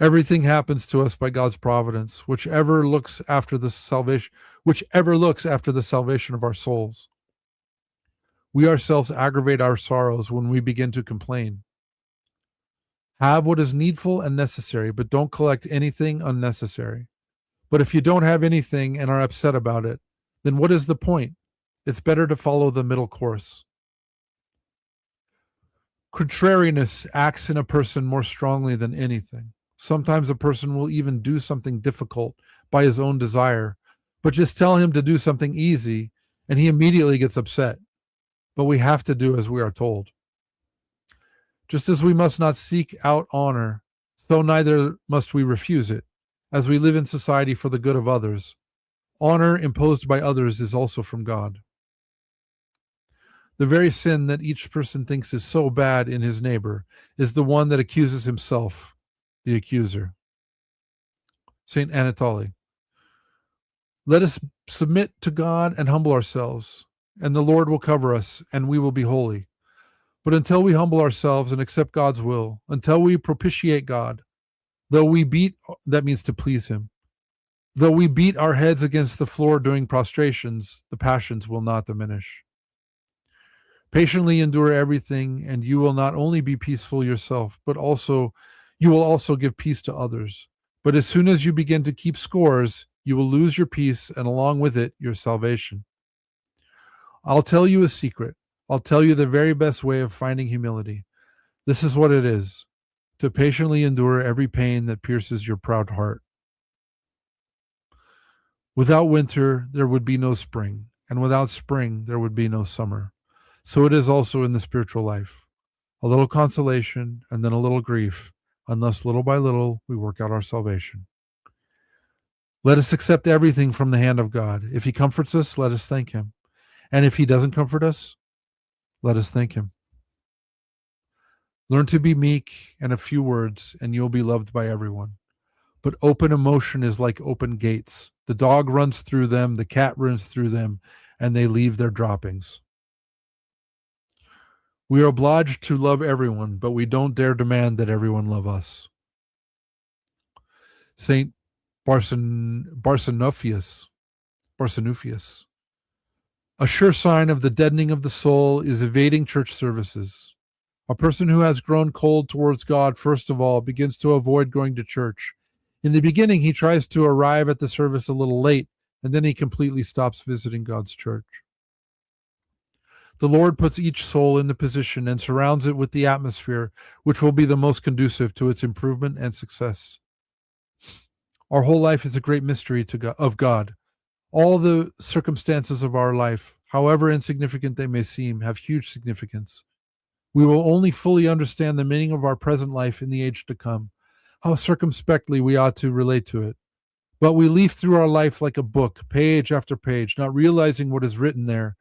Everything happens to us by God's providence, whichever looks after the salvation of our souls. We ourselves aggravate our sorrows when we begin to complain. Have what is needful and necessary, but don't collect anything unnecessary. But if you don't have anything and are upset about it, then what is the point? It's better to follow the middle course. Contrariness acts in a person more strongly than anything. Sometimes a person will even do something difficult by his own desire, but just tell him to do something easy, and he immediately gets upset. But we have to do as we are told. Just as we must not seek out honor, so neither must we refuse it. As we live in society for the good of others, honor imposed by others is also from God. The very sin that each person thinks is so bad in his neighbor is the one that accuses himself, the accuser. St. Anatoly. Let us submit to God and humble ourselves, and the Lord will cover us, and we will be holy. But until we humble ourselves and accept God's will, until we propitiate God, that means to please him. Though we beat our heads against the floor during prostrations, the passions will not diminish. Patiently endure everything, and you will not only be peaceful yourself, but you will also give peace to others. But as soon as you begin to keep scores, you will lose your peace, and along with it, your salvation. I'll tell you a secret. I'll tell you the very best way of finding humility. This is what it is: to patiently endure every pain that pierces your proud heart. Without winter, there would be no spring, and without spring, there would be no summer. So it is also in the spiritual life. A little consolation, and then a little grief, and thus little by little we work out our salvation. Let us accept everything from the hand of God. If he comforts us, let us thank him. And if he doesn't comfort us, let us thank him. Learn to be meek and a few words, and you'll be loved by everyone. But open emotion is like open gates. The dog runs through them, the cat runs through them, and they leave their droppings. We are obliged to love everyone, but we don't dare demand that everyone love us. Saint Barsanuphius. A sure sign of the deadening of the soul is evading church services. A person who has grown cold towards God, first of all, begins to avoid going to church. In the beginning, he tries to arrive at the service a little late, and then he completely stops visiting God's church. The Lord puts each soul in the position and surrounds it with the atmosphere which will be the most conducive to its improvement and success. Our whole life is a great mystery of God. All the circumstances of our life, however insignificant they may seem, have huge significance. We will only fully understand the meaning of our present life in the age to come, how circumspectly we ought to relate to it. But we leaf through our life like a book, page after page, not realizing what is written there.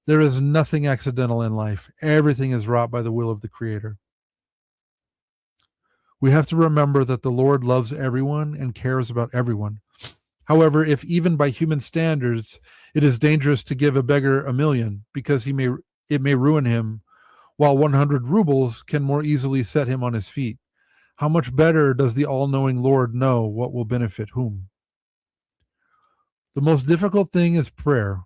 There is nothing accidental in life. Everything is wrought by the will of the Creator. We have to remember that the Lord loves everyone and cares about everyone. However, if even by human standards it is dangerous to give a beggar $1 million because it may ruin him, while 100 rubles can more easily set him on his feet, how much better does the all-knowing Lord know what will benefit whom? The most difficult thing is prayer.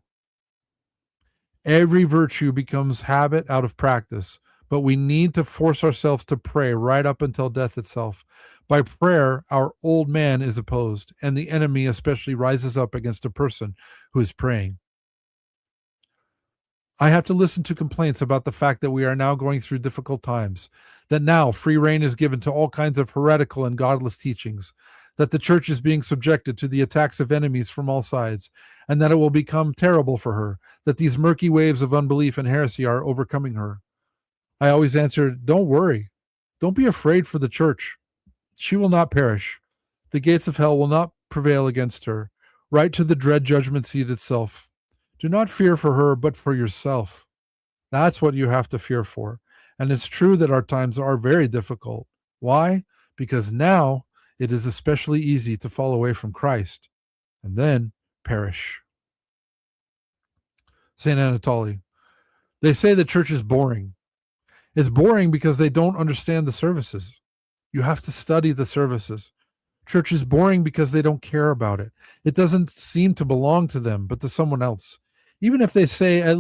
Every virtue becomes habit out of practice, but we need to force ourselves to pray right up until death itself. By prayer, our old man is opposed, and the enemy especially rises up against a person who is praying. I have to listen to complaints about the fact that we are now going through difficult times, that now free rein is given to all kinds of heretical and godless teachings, that the church is being subjected to the attacks of enemies from all sides, and that it will become terrible for her, that these murky waves of unbelief and heresy are overcoming her. I always answer, don't worry. Don't be afraid for the church. She will not perish. The gates of hell will not prevail against her. Right to the dread judgment seat itself. Do not fear for her, but for yourself. That's what you have to fear for. And it's true that our times are very difficult. Why? Because now it is especially easy to fall away from Christ and then perish. St. Anatoly. They say the church is boring. It's boring because they don't understand the services. You have to study the services. Church is boring because they don't care about it. It doesn't seem to belong to them, but to someone else. Even if they at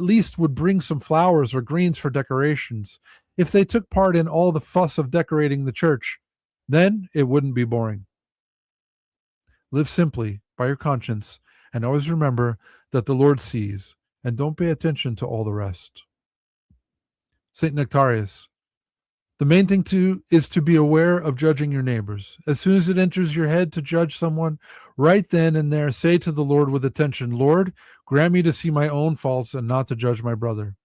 least would bring some flowers or greens for decorations, if they took part in all the fuss of decorating the church, then it wouldn't be boring. Live simply by your conscience, and always remember that the Lord sees, and don't pay attention to all the rest. St. Nectarius. The main thing is to be aware of judging your neighbors. As soon as it enters your head to judge someone, right then and there say to the Lord with attention, Lord, grant me to see my own faults and not to judge my brother.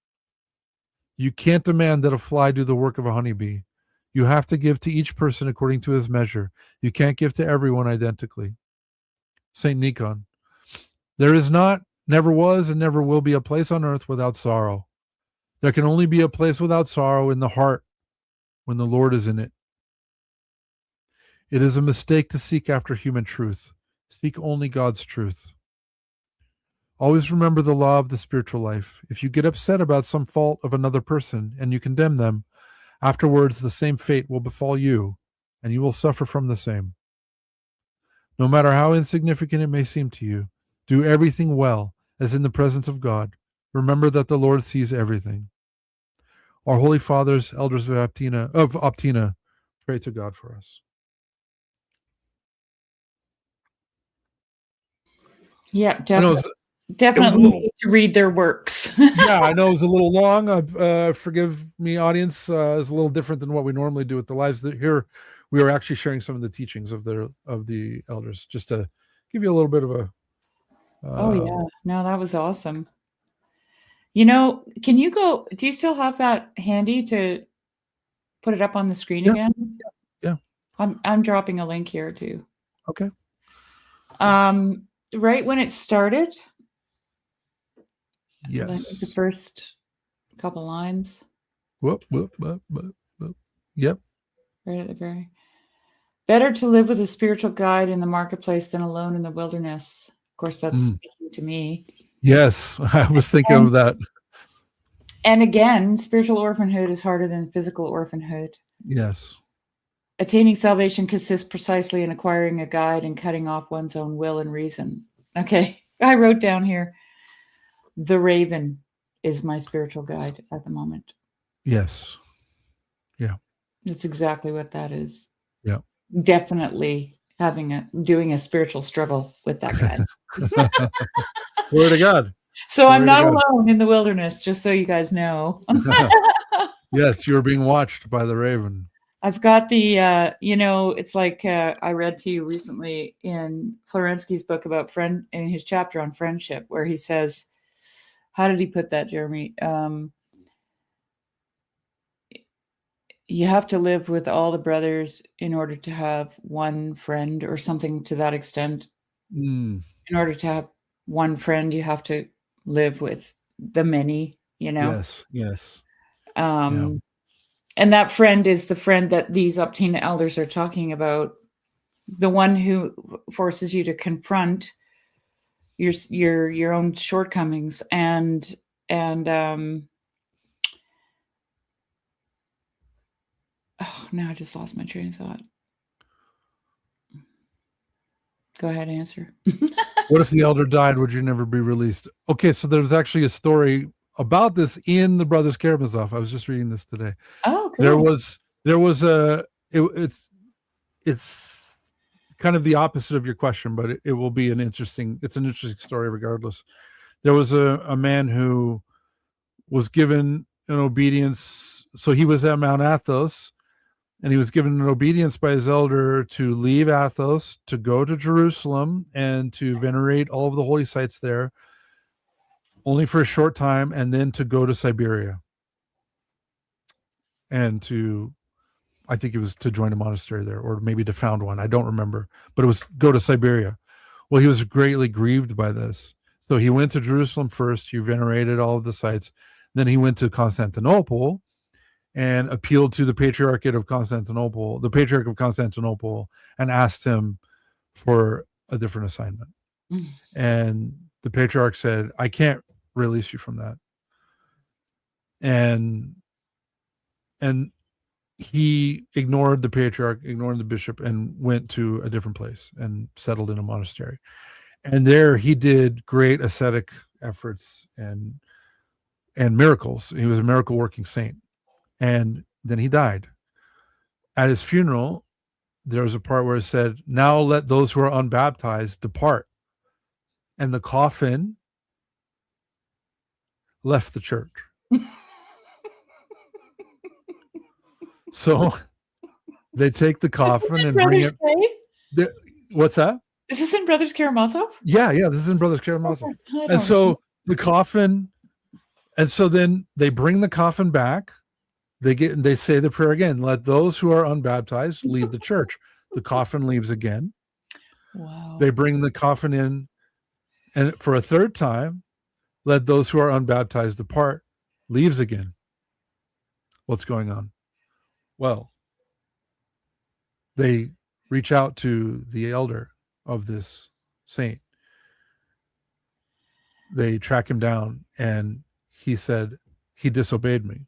You can't demand that a fly do the work of a honeybee. You have to give to each person according to his measure. You can't give to everyone identically. St. Nikon. There is not, never was, and never will be a place on earth without sorrow. There can only be a place without sorrow in the heart, when the Lord is in it. It is a mistake to seek after human truth. Seek only God's truth. Always remember the law of the spiritual life. If you get upset about some fault of another person and you condemn them, afterwards the same fate will befall you, and you will suffer from the same. No matter how insignificant it may seem to you, do everything well, as in the presence of God. Remember that the Lord sees everything. Our Holy Fathers, elders of Optina, pray to God for us. Yeah, definitely need to read their works. Yeah, I know it was a little long. Forgive me, audience. It's a little different than what we normally do with the lives. Here, we are actually sharing some of the teachings of the elders, just to give you a little bit of a. Oh yeah, no, that was awesome. You know, can you go? Do you still have that handy to put it up on the screen again? Yeah. I'm dropping a link here too. Okay. Right when it started. Yes. The first couple lines. Whoop. Yep. Right at the very. Better to live with a spiritual guide in the marketplace than alone in the wilderness. Of course, that's speaking to me. Yes, I was thinking of that. And again, spiritual orphanhood is harder than physical orphanhood. Yes. Attaining salvation consists precisely in acquiring a guide and cutting off one's own will and reason. Okay, I wrote down here, the Raven is my spiritual guide at the moment. Yes. Yeah. That's exactly what that is. Yeah. Definitely doing a spiritual struggle with that guide. Glory to God. So I'm not alone in the wilderness, just so you guys know. Yes, you're being watched by the Raven. I've got the, it's like I read to you recently in Florensky's book about in his chapter on friendship, where he says, how did he put that, Jeremy? You have to live with all the brothers in order to have one friend, or something to that extent. In order to have one friend, you have to live with the many, Yes. And that friend is the friend that these Optina elders are talking about, the one who forces you to confront your own shortcomings and now I just lost my train of thought. Go ahead, answer. What if the elder died? Would you never be released? Okay, so there's actually a story about this in the Brothers Karamazov. I was just reading this today. Oh, There cool. was it's kind of the opposite of your question, but it will be an interesting story regardless. There was a man who was given an obedience. So he was at Mount Athos, and he was given an obedience by his elder to leave Athos, to go to Jerusalem and to venerate all of the holy sites there, only for a short time, and then to go to Siberia. And I think it was to join a monastery there, or maybe to found one. I don't remember, but it was go to Siberia. Well, he was greatly grieved by this. So he went to Jerusalem first. He venerated all of the sites. Then he went to Constantinople and appealed to the Patriarch of Constantinople, and asked him for a different assignment. And the Patriarch said, I can't release you from that. And he ignored the Patriarch, ignored the bishop, and went to a different place and settled in a monastery. And there he did great ascetic efforts and miracles. He was a miracle working saint. And then he died. At his funeral, there was a part where it said, now let those who are unbaptized depart. And the coffin left the church. So they take the coffin and bring it. What's that? Is this in Brothers Karamazov? Yeah, this is in Brothers Karamazov. And so the coffin, and so then they bring the coffin back. They say the prayer again. Let those who are unbaptized leave the church. The coffin leaves again. Wow. They bring the coffin in, and for a third time, let those who are unbaptized depart. Leaves again. What's going on? Well, they reach out to the elder of this saint. They track him down, and he said, he disobeyed me,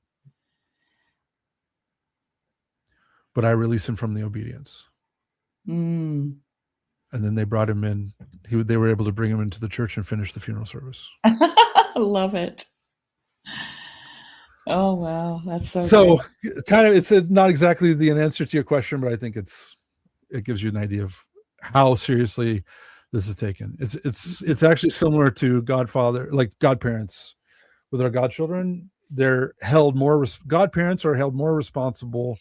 but I release him from the obedience. And then they brought him in. They were able to bring him into the church and finish the funeral service. I love it. Oh, wow. That's so kind of, it's not exactly the answer to your question, but I think it gives you an idea of how seriously this is taken. It's actually similar to Godfather, like godparents with our godchildren. Godparents are held more responsible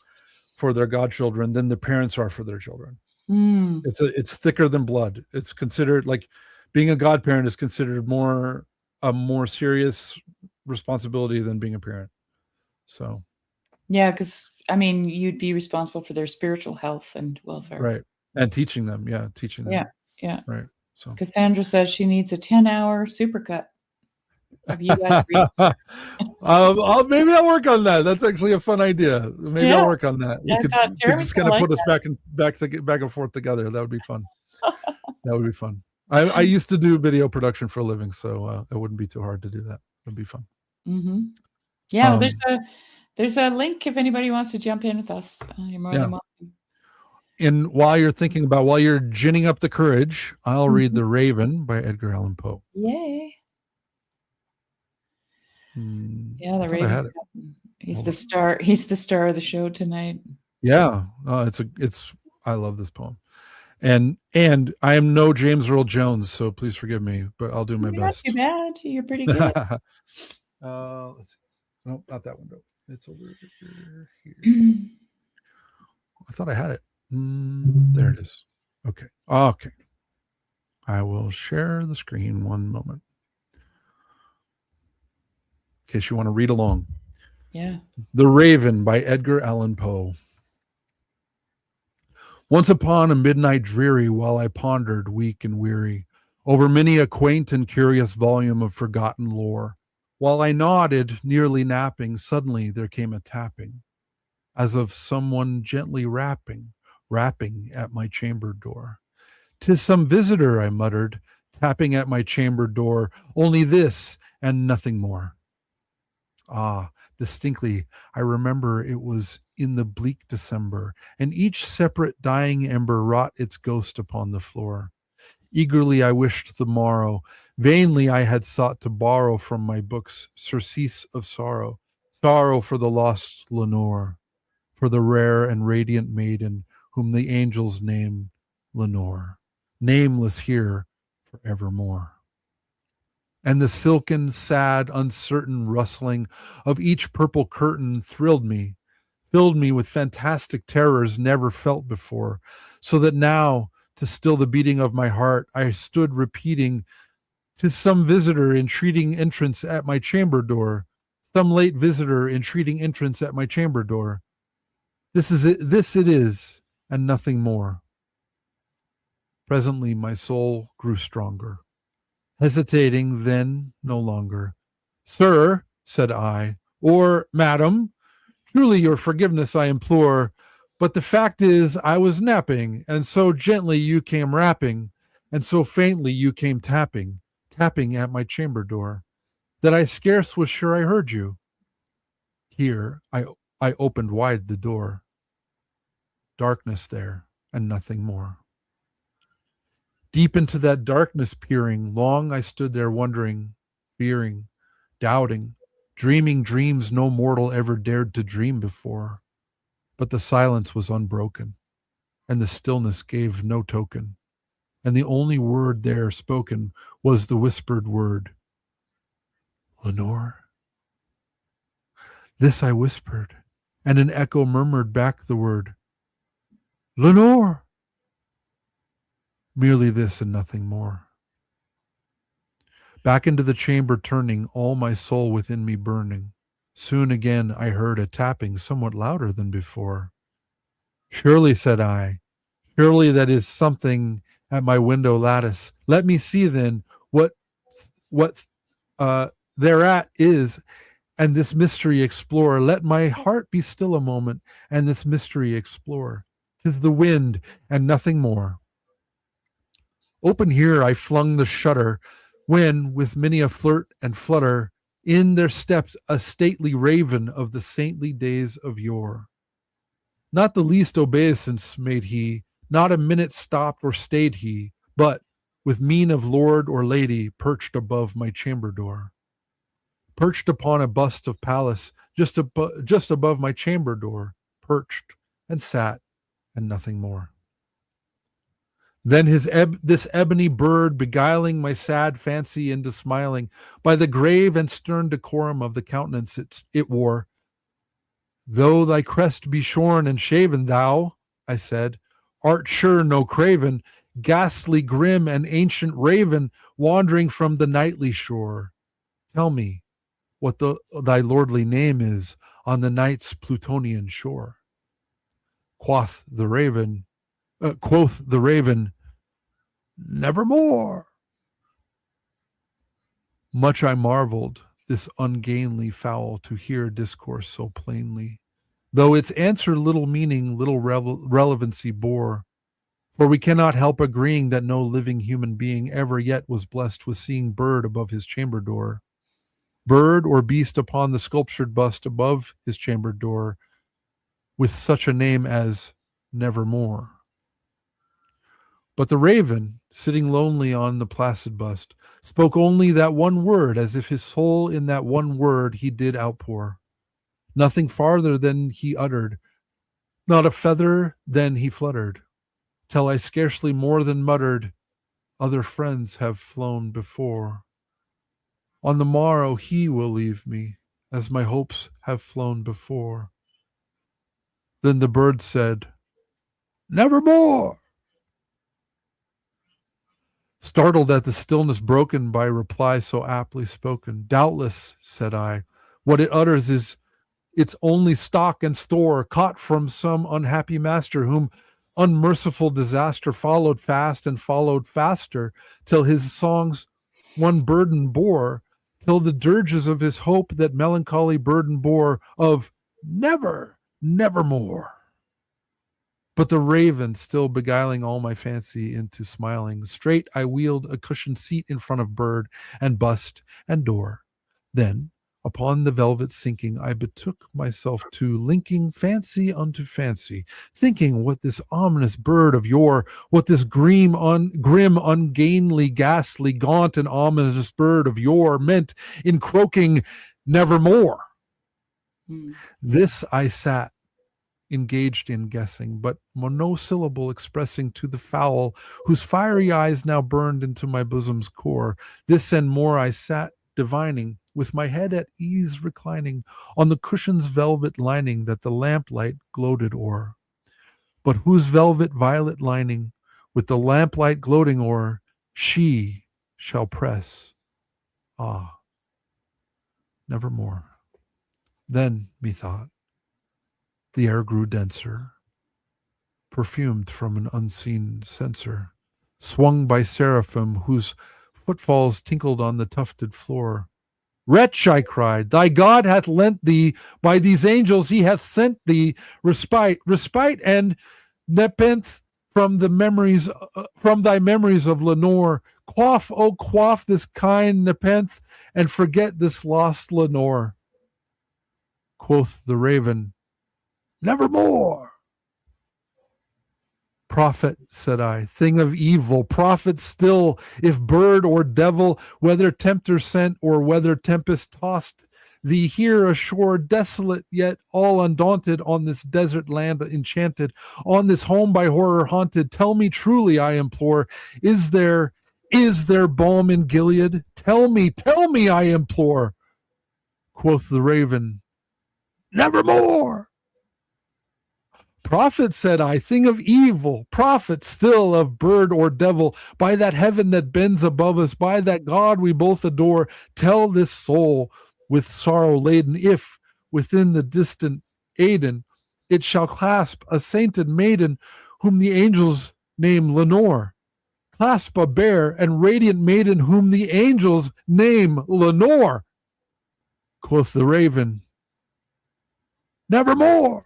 for their godchildren than the parents are for their children. It's thicker than blood. It's considered, like, being a godparent is considered a more serious responsibility than being a parent. So yeah, because I mean, you'd be responsible for their spiritual health and welfare, right? And teaching them. Yeah. Right. So Cassandra says she needs a 10-hour supercut of you guys. Maybe I'll work on that. That's actually a fun idea. Maybe I'll work on that. We could just kind of put us back and forth together. That would be fun. That would be fun. I used to do video production for a living, so it wouldn't be too hard to do that. It'd be fun. Yeah, there's a link if anybody wants to jump in with us. You're more than welcome. And while you're ginning up the courage, I'll read The Raven by Edgar Allan Poe. Yay. Yeah, The Raven. He's the star. He's the star of the show tonight. Yeah, I love this poem. And I am no James Earl Jones, so please forgive me, but I'll do my best. Not too bad. You're pretty good. Let's see. No, not that window. It's over here. I thought I had it. There it is. Okay. I will share the screen one moment. In case you want to read along. Yeah. The Raven by Edgar Allan Poe. Once upon a midnight dreary, while I pondered, weak and weary, over many a quaint and curious volume of forgotten lore, while I nodded, nearly napping, suddenly there came a tapping, as of someone gently rapping at my chamber door. "'Tis some visitor," I muttered, tapping at my chamber door, "only this and nothing more." Ah, distinctly, I remember it was in the bleak December, and each separate dying ember wrought its ghost upon the floor. Eagerly I wished the morrow. Vainly I had sought to borrow from my books surcease of sorrow, sorrow for the lost Lenore, for the rare and radiant maiden whom the angels name Lenore, nameless here forevermore. And the silken, sad, uncertain rustling of each purple curtain thrilled me, filled me with fantastic terrors never felt before, so that now, to still the beating of my heart, I stood repeating, "'Tis some visitor entreating entrance at my chamber door, some late visitor entreating entrance at my chamber door. This is it, this it is, and nothing more." Presently my soul grew stronger, hesitating then no longer. "Sir," said I, or "Madam, truly your forgiveness I implore, but the fact is I was napping, and so gently you came rapping, and so faintly you came tapping, tapping at my chamber door, that I scarce was sure I heard you." Here I opened wide the door. Darkness there, and nothing more. Deep into that darkness peering, long I stood there wondering, fearing, doubting, dreaming dreams no mortal ever dared to dream before. But the silence was unbroken, and the stillness gave no token, and the only word there spoken was the whispered word, "Lenore." This I whispered, and an echo murmured back the word, "Lenore." Merely this and nothing more. Back into the chamber turning, all my soul within me burning, soon again I heard a tapping somewhat louder than before. "Surely," said I, "surely that is something at my window lattice. Let me see then what thereat is, and this mystery explore. Let my heart be still a moment, and this mystery explore. 'Tis the wind, and nothing more." Open here I flung the shutter, when, with many a flirt and flutter, in there stepped a stately raven of the saintly days of yore. Not the least obeisance made he, not a minute stopped or stayed he, but, with mien of lord or lady, perched above my chamber door. Perched upon a bust of Pallas, just above my chamber door, perched, and sat, and nothing more. Then this ebony bird, beguiling my sad fancy into smiling, by the grave and stern decorum of the countenance it wore, "Though thy crest be shorn and shaven, thou," I said, "art sure no craven, ghastly, grim, and ancient raven, wandering from the nightly shore. Tell me what thy lordly name is on the night's Plutonian shore." Quoth the raven, "Nevermore." Much I marveled, this ungainly fowl, to hear discourse so plainly, though its answer little meaning, little relevancy bore. For we cannot help agreeing that no living human being ever yet was blessed with seeing bird above his chamber door, bird or beast upon the sculptured bust above his chamber door, with such a name as Nevermore. But the raven, sitting lonely on the placid bust, spoke only that one word, as if his soul in that one word he did outpour. Nothing farther than he uttered, not a feather then he fluttered, till I scarcely more than muttered, "Other friends have flown before. On the morrow he will leave me, as my hopes have flown before." Then the bird said, "Nevermore." Startled at the stillness broken by reply so aptly spoken, "Doubtless," said I, "what it utters is its only stock and store, caught from some unhappy master, whom unmerciful disaster followed fast and followed faster, till his songs one burden bore, till the dirges of his hope that melancholy burden bore, of never, nevermore." But the raven, still beguiling all my fancy into smiling, straight I wheeled a cushioned seat in front of bird and bust and door. Then, Upon the velvet sinking, I betook myself to linking fancy unto fancy, thinking what this ominous bird of yore, what this grim, ungainly, ghastly, gaunt, and ominous bird of yore meant in croaking nevermore. This I sat, engaged in guessing, but monosyllable expressing to the fowl, whose fiery eyes now burned into my bosom's core. This and more I sat divining, with my head at ease reclining on the cushion's velvet lining that the lamplight gloated o'er. But whose velvet violet lining, with the lamplight gloating o'er, she shall press, ah, nevermore. Then, methought, the air grew denser, perfumed from an unseen censer, swung by seraphim whose footfalls tinkled on the tufted floor. Wretch, I cried, thy God hath lent thee, by these angels he hath sent thee respite and nepenthe from the memories, from thy memories of Lenore. Quaff, oh quaff this kind nepenthe, and forget this lost Lenore. Quoth the raven, nevermore. Prophet, said I, thing of evil, prophet still, if bird or devil, whether tempter sent or whether tempest tossed thee here ashore, desolate yet all undaunted, on this desert land enchanted, on this home by horror haunted, tell me truly, I implore, is there balm in Gilead? Tell me, I implore. Quoth the raven, nevermore. Prophet, said I, thing of evil, prophet still of bird or devil, by that heaven that bends above us, by that God we both adore, tell this soul with sorrow laden, if within the distant Aidenn it shall clasp a sainted maiden whom the angels name Lenore. Clasp a bare and radiant maiden whom the angels name Lenore. Quoth the raven, nevermore.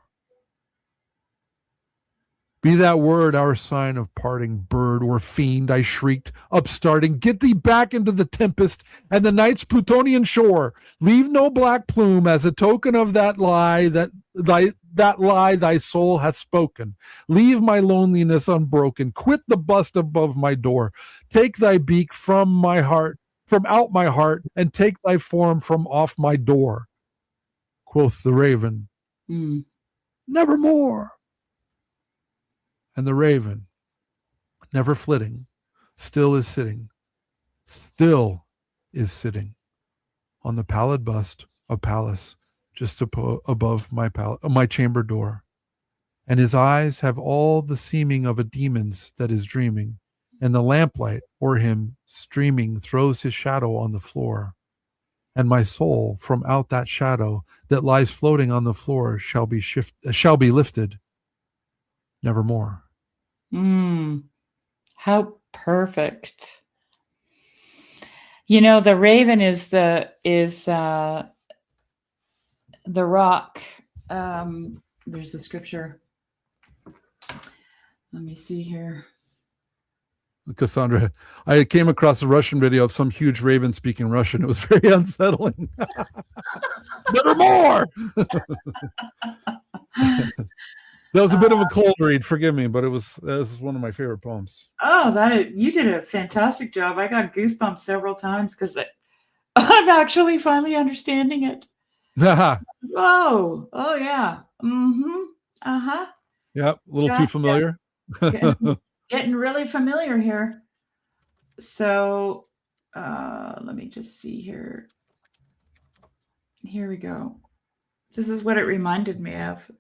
Be that word our sign of parting, bird or fiend, I shrieked, upstarting. Get thee back into the tempest and the night's Plutonian shore. Leave no black plume as a token of that lie thy soul hath spoken. Leave my loneliness unbroken. Quit the bust above my door. Take thy beak from out my heart, and take thy form from off my door. Quoth the raven, nevermore. And the raven, never flitting, still is sitting on the pallid bust of Pallas just above my chamber door. And his eyes have all the seeming of a demon's that is dreaming, and the lamplight o'er him streaming throws his shadow on the floor. And my soul from out that shadow that lies floating on the floor shall be lifted nevermore. How perfect. You know, the raven is the rock. There's a scripture. Let me see here. Cassandra, I came across a Russian video of some huge raven speaking Russian. It was very unsettling. Nevermore. That was a bit of a cold read, forgive me, but that was one of my favorite poems. Oh, you did a fantastic job. I got goosebumps several times because I'm actually finally understanding it. Whoa! Oh yeah. Yeah, a little too familiar. Getting really familiar here. So let me just see here. Here we go. This is what it reminded me of.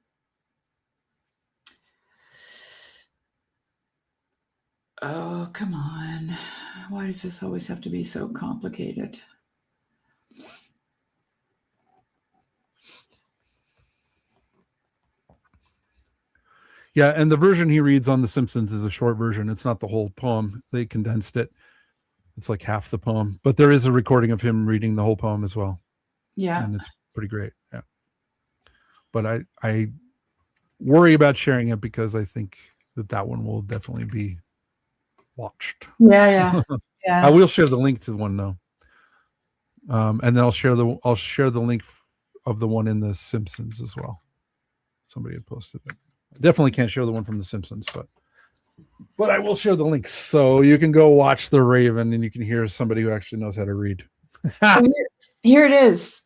Oh, come on. Why does this always have to be so complicated? Yeah, and the version he reads on The Simpsons is a short version. It's not the whole poem. They condensed it. It's like half the poem. But there is a recording of him reading the whole poem as well. Yeah. And it's pretty great. Yeah. But I worry about sharing it because I think that one will definitely be watched. Yeah. I will share the link to the one though. And then I'll share the link of the one in the Simpsons as well. Somebody had posted it. I definitely can't share the one from the Simpsons, but I will share the links so you can go watch The Raven and you can hear somebody who actually knows how to read. Here it is.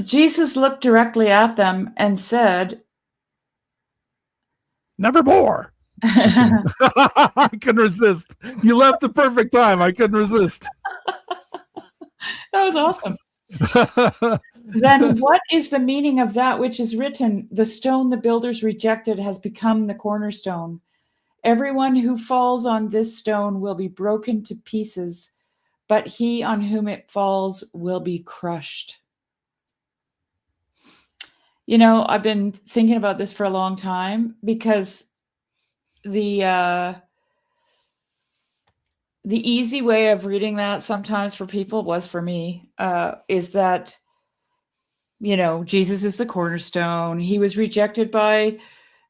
Jesus looked directly at them and said, "Nevermore." I couldn't resist. You left the perfect time. I couldn't resist. That was awesome. Then what is the meaning of that which is written? The stone the builders rejected has become the cornerstone. Everyone who falls on this stone will be broken to pieces, but he on whom it falls will be crushed. You know, I've been thinking about this for a long time because the easy way of reading that sometimes for people was for me, is that, you know, Jesus is the cornerstone. He was rejected by,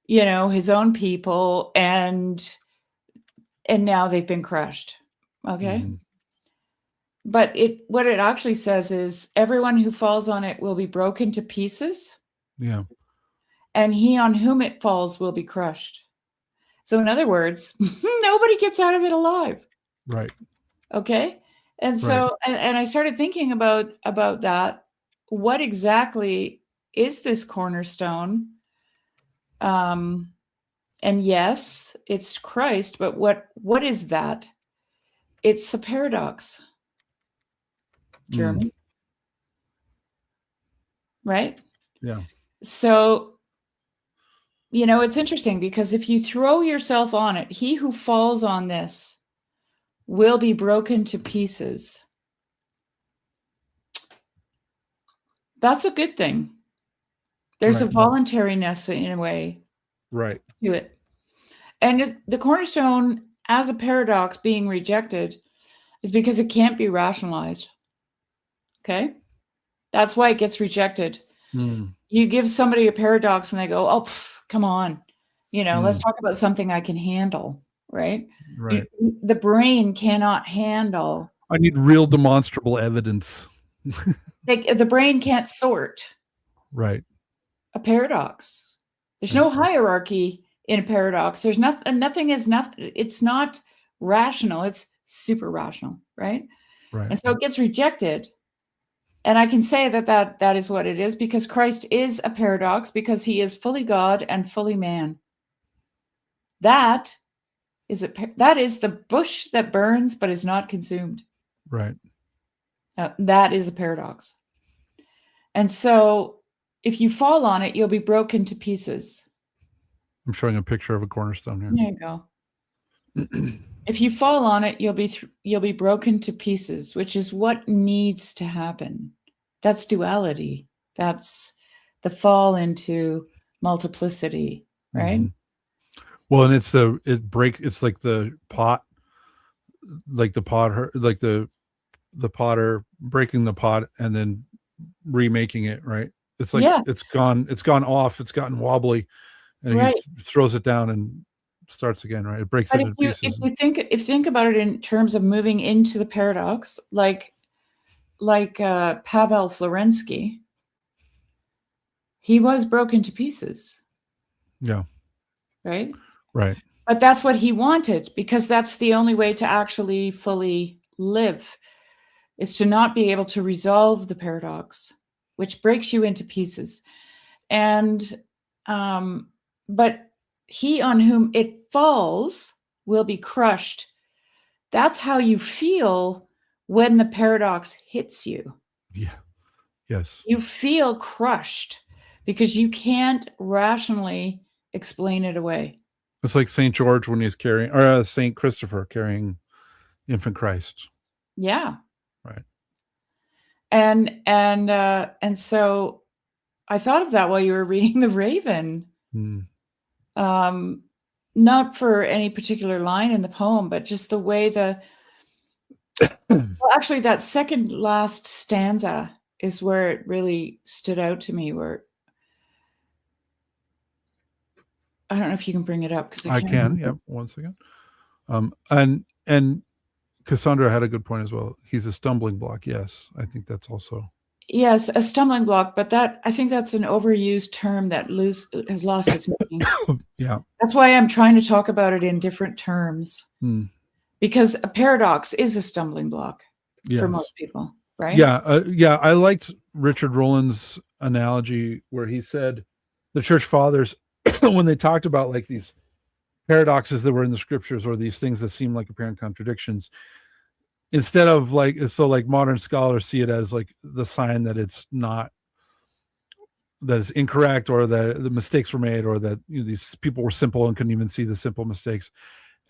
you know, his own people, and now they've been crushed. Okay. Mm-hmm. But what it actually says is everyone who falls on it will be broken to pieces. Yeah. And he on whom it falls will be crushed. So in other words, nobody gets out of it alive. Right. Okay. And so, and I started thinking about that. What exactly is this cornerstone? And yes, it's Christ, but what is that? It's a paradox. Jeremy. Right? Yeah. So, you know, it's interesting because if you throw yourself on it, he who falls on this will be broken to pieces. That's a good thing. There's a voluntariness in a way to it. And the cornerstone as a paradox being rejected is because it can't be rationalized. Okay? That's why it gets rejected. You give somebody a paradox and they go, oh, come on. You know, let's talk about something I can handle, right? Right. The brain cannot handle. I need real demonstrable evidence. The brain can't sort. Right. A paradox. There's no hierarchy in a paradox. There's nothing is nothing. It's not rational. It's super rational, right? Right. And so it gets rejected. And I can say that is what it is because Christ is a paradox because he is fully God and fully man. That is the bush that burns but is not consumed. Right. That is a paradox. And so if you fall on it, you'll be broken to pieces. I'm showing a picture of a cornerstone here. There you go. If you fall on it, you'll be broken to pieces, which is what needs to happen. That's duality. That's the fall into multiplicity, right? Well, and it's like the pot, like the potter breaking the pot and then remaking it, right? It's like it's gone off, it's gotten wobbly, and he throws it down and starts again, right? It breaks it into pieces. If you think about it in terms of moving into the paradox, like Pavel Florensky, he was broken to pieces. Yeah. Right? Right. But that's what he wanted because that's the only way to actually fully live is to not be able to resolve the paradox, which breaks you into pieces. And, but he on whom it falls will be crushed. That's how you feel when the paradox hits you. Yeah. Yes. You feel crushed because you can't rationally explain it away. It's like St. George when he's carrying, or St. Christopher carrying infant Christ. Yeah. Right. And so I thought of that while you were reading The Raven. Not for any particular line in the poem, but just the way well, actually that second last stanza is where it really stood out to me, where I don't know if you can bring it up because I can. Yep. 1 second. And Cassandra had a good point as well. He's a stumbling block. Yes, I think that's also. Yes, a stumbling block, but I think that's an overused term that has lost its meaning. Yeah. That's why I'm trying to talk about it in different terms, because a paradox is a stumbling block for most people, right? Yeah. I liked Richard Rowland's analogy where he said the church fathers, when they talked about like these paradoxes that were in the scriptures or these things that seem like apparent contradictions, instead of like, so like modern scholars see it as like the sign that it's not, that is incorrect, or that the mistakes were made, or that these people were simple and couldn't even see the simple mistakes.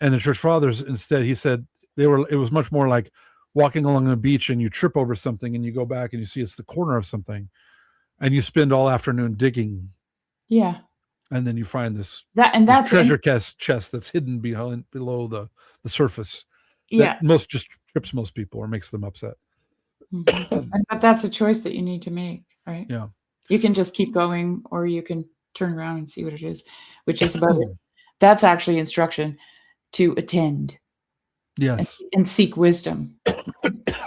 And the church fathers, instead, he said it was much more like walking along the beach and you trip over something and you go back and you see it's the corner of something and you spend all afternoon digging. Yeah. And then you find this treasure chest that's hidden below the surface. Yeah. That just trips most people or makes them upset. But that's a choice that you need to make, right? Yeah. You can just keep going, or you can turn around and see what it is, which is about it. That's actually instruction to attend. Yes. And seek wisdom.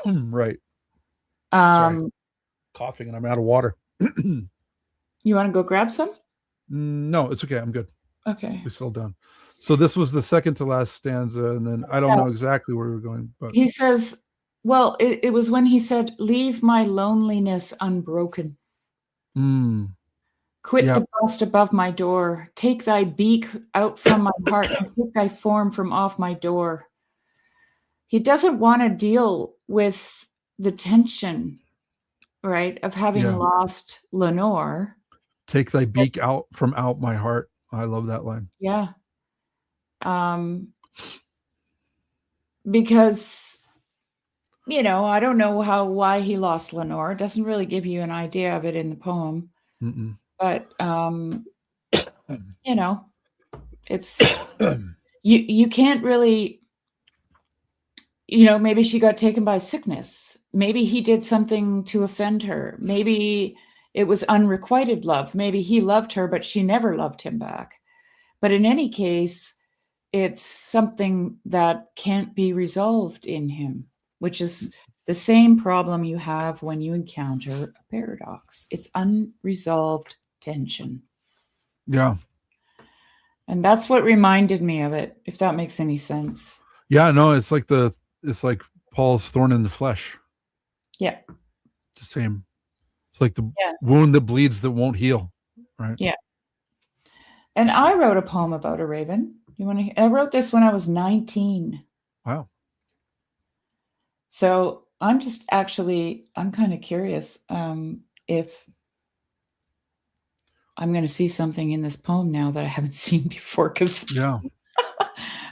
Right. Sorry. Coughing and I'm out of water. You want to go grab some? No, it's okay. I'm good. Okay. We settled down. So this was the second to last stanza, and then I don't know exactly where we're going, but he says, well, it was when he said, "Leave my loneliness unbroken. Quit the dust above my door. Take thy beak out from my heart and take thy form from off my door." He doesn't want to deal with the tension, right, of having lost Lenore. Take thy beak out from out my heart. I love that line. Yeah. Because, I don't know why he lost Lenore. It doesn't really give you an idea of it in the poem. But, it's, you can't really, maybe she got taken by sickness. Maybe he did something to offend her. Maybe it was unrequited love. Maybe he loved her, but she never loved him back. But in any case, it's something that can't be resolved in him, which is the same problem you have when you encounter a paradox. It's unresolved tension. Yeah. And that's what reminded me of it, if that makes any sense. Yeah, no, it's like Paul's thorn in the flesh. Yeah. It's the same. It's like the wound that bleeds that won't heal. Right. Yeah. And I wrote a poem about a raven. I wrote this when I was 19. Wow. So I'm kind of curious if I'm going to see something in this poem now that I haven't seen before because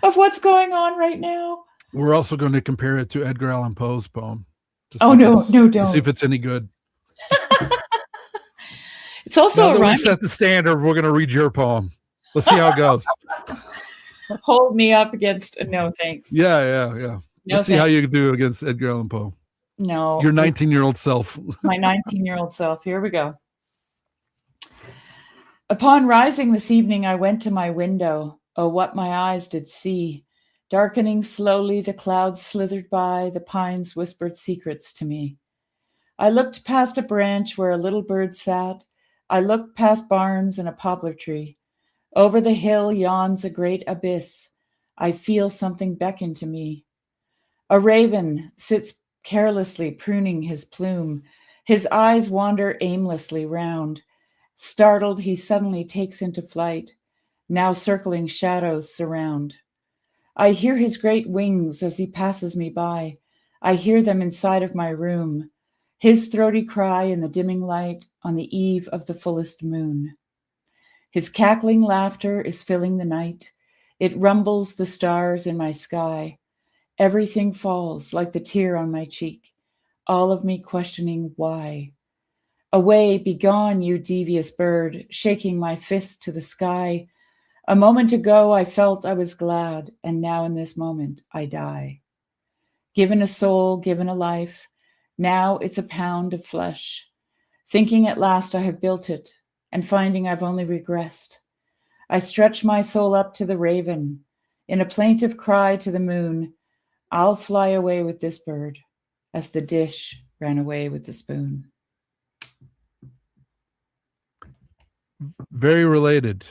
of what's going on right now. We're also going to compare it to Edgar Allan Poe's poem. Oh, no, don't. To see if it's any good. It's also now that we set the standard, we're going to read your poem. Let's see how it goes. Hold me up against no thanks. Yeah. No, Let's see how you do against Edgar Allan Poe. No. Your 19-year-old self. My 19-year-old self. Here we go. Upon rising this evening, I went to my window. Oh, what my eyes did see. Darkening slowly, the clouds slithered by, the pines whispered secrets to me. I looked past a branch where a little bird sat. I looked past barns and a poplar tree. Over the hill yawns a great abyss. I feel something beckon to me. A raven sits carelessly pruning his plume. His eyes wander aimlessly round. Startled, he suddenly takes into flight. Now circling shadows surround. I hear his great wings as he passes me by. I hear them inside of my room. His throaty cry in the dimming light on the eve of the fullest moon. His cackling laughter is filling the night. It rumbles the stars in my sky. Everything falls like the tear on my cheek, all of me questioning why. Away, begone, you devious bird, shaking my fist to the sky. A moment ago I felt I was glad, and now in this moment I die. Given a soul, given a life, now it's a pound of flesh. Thinking at last I have built it, and finding I've only regressed. I stretch my soul up to the raven, in a plaintive cry to the moon. I'll fly away with this bird as the dish ran away with the spoon. Very related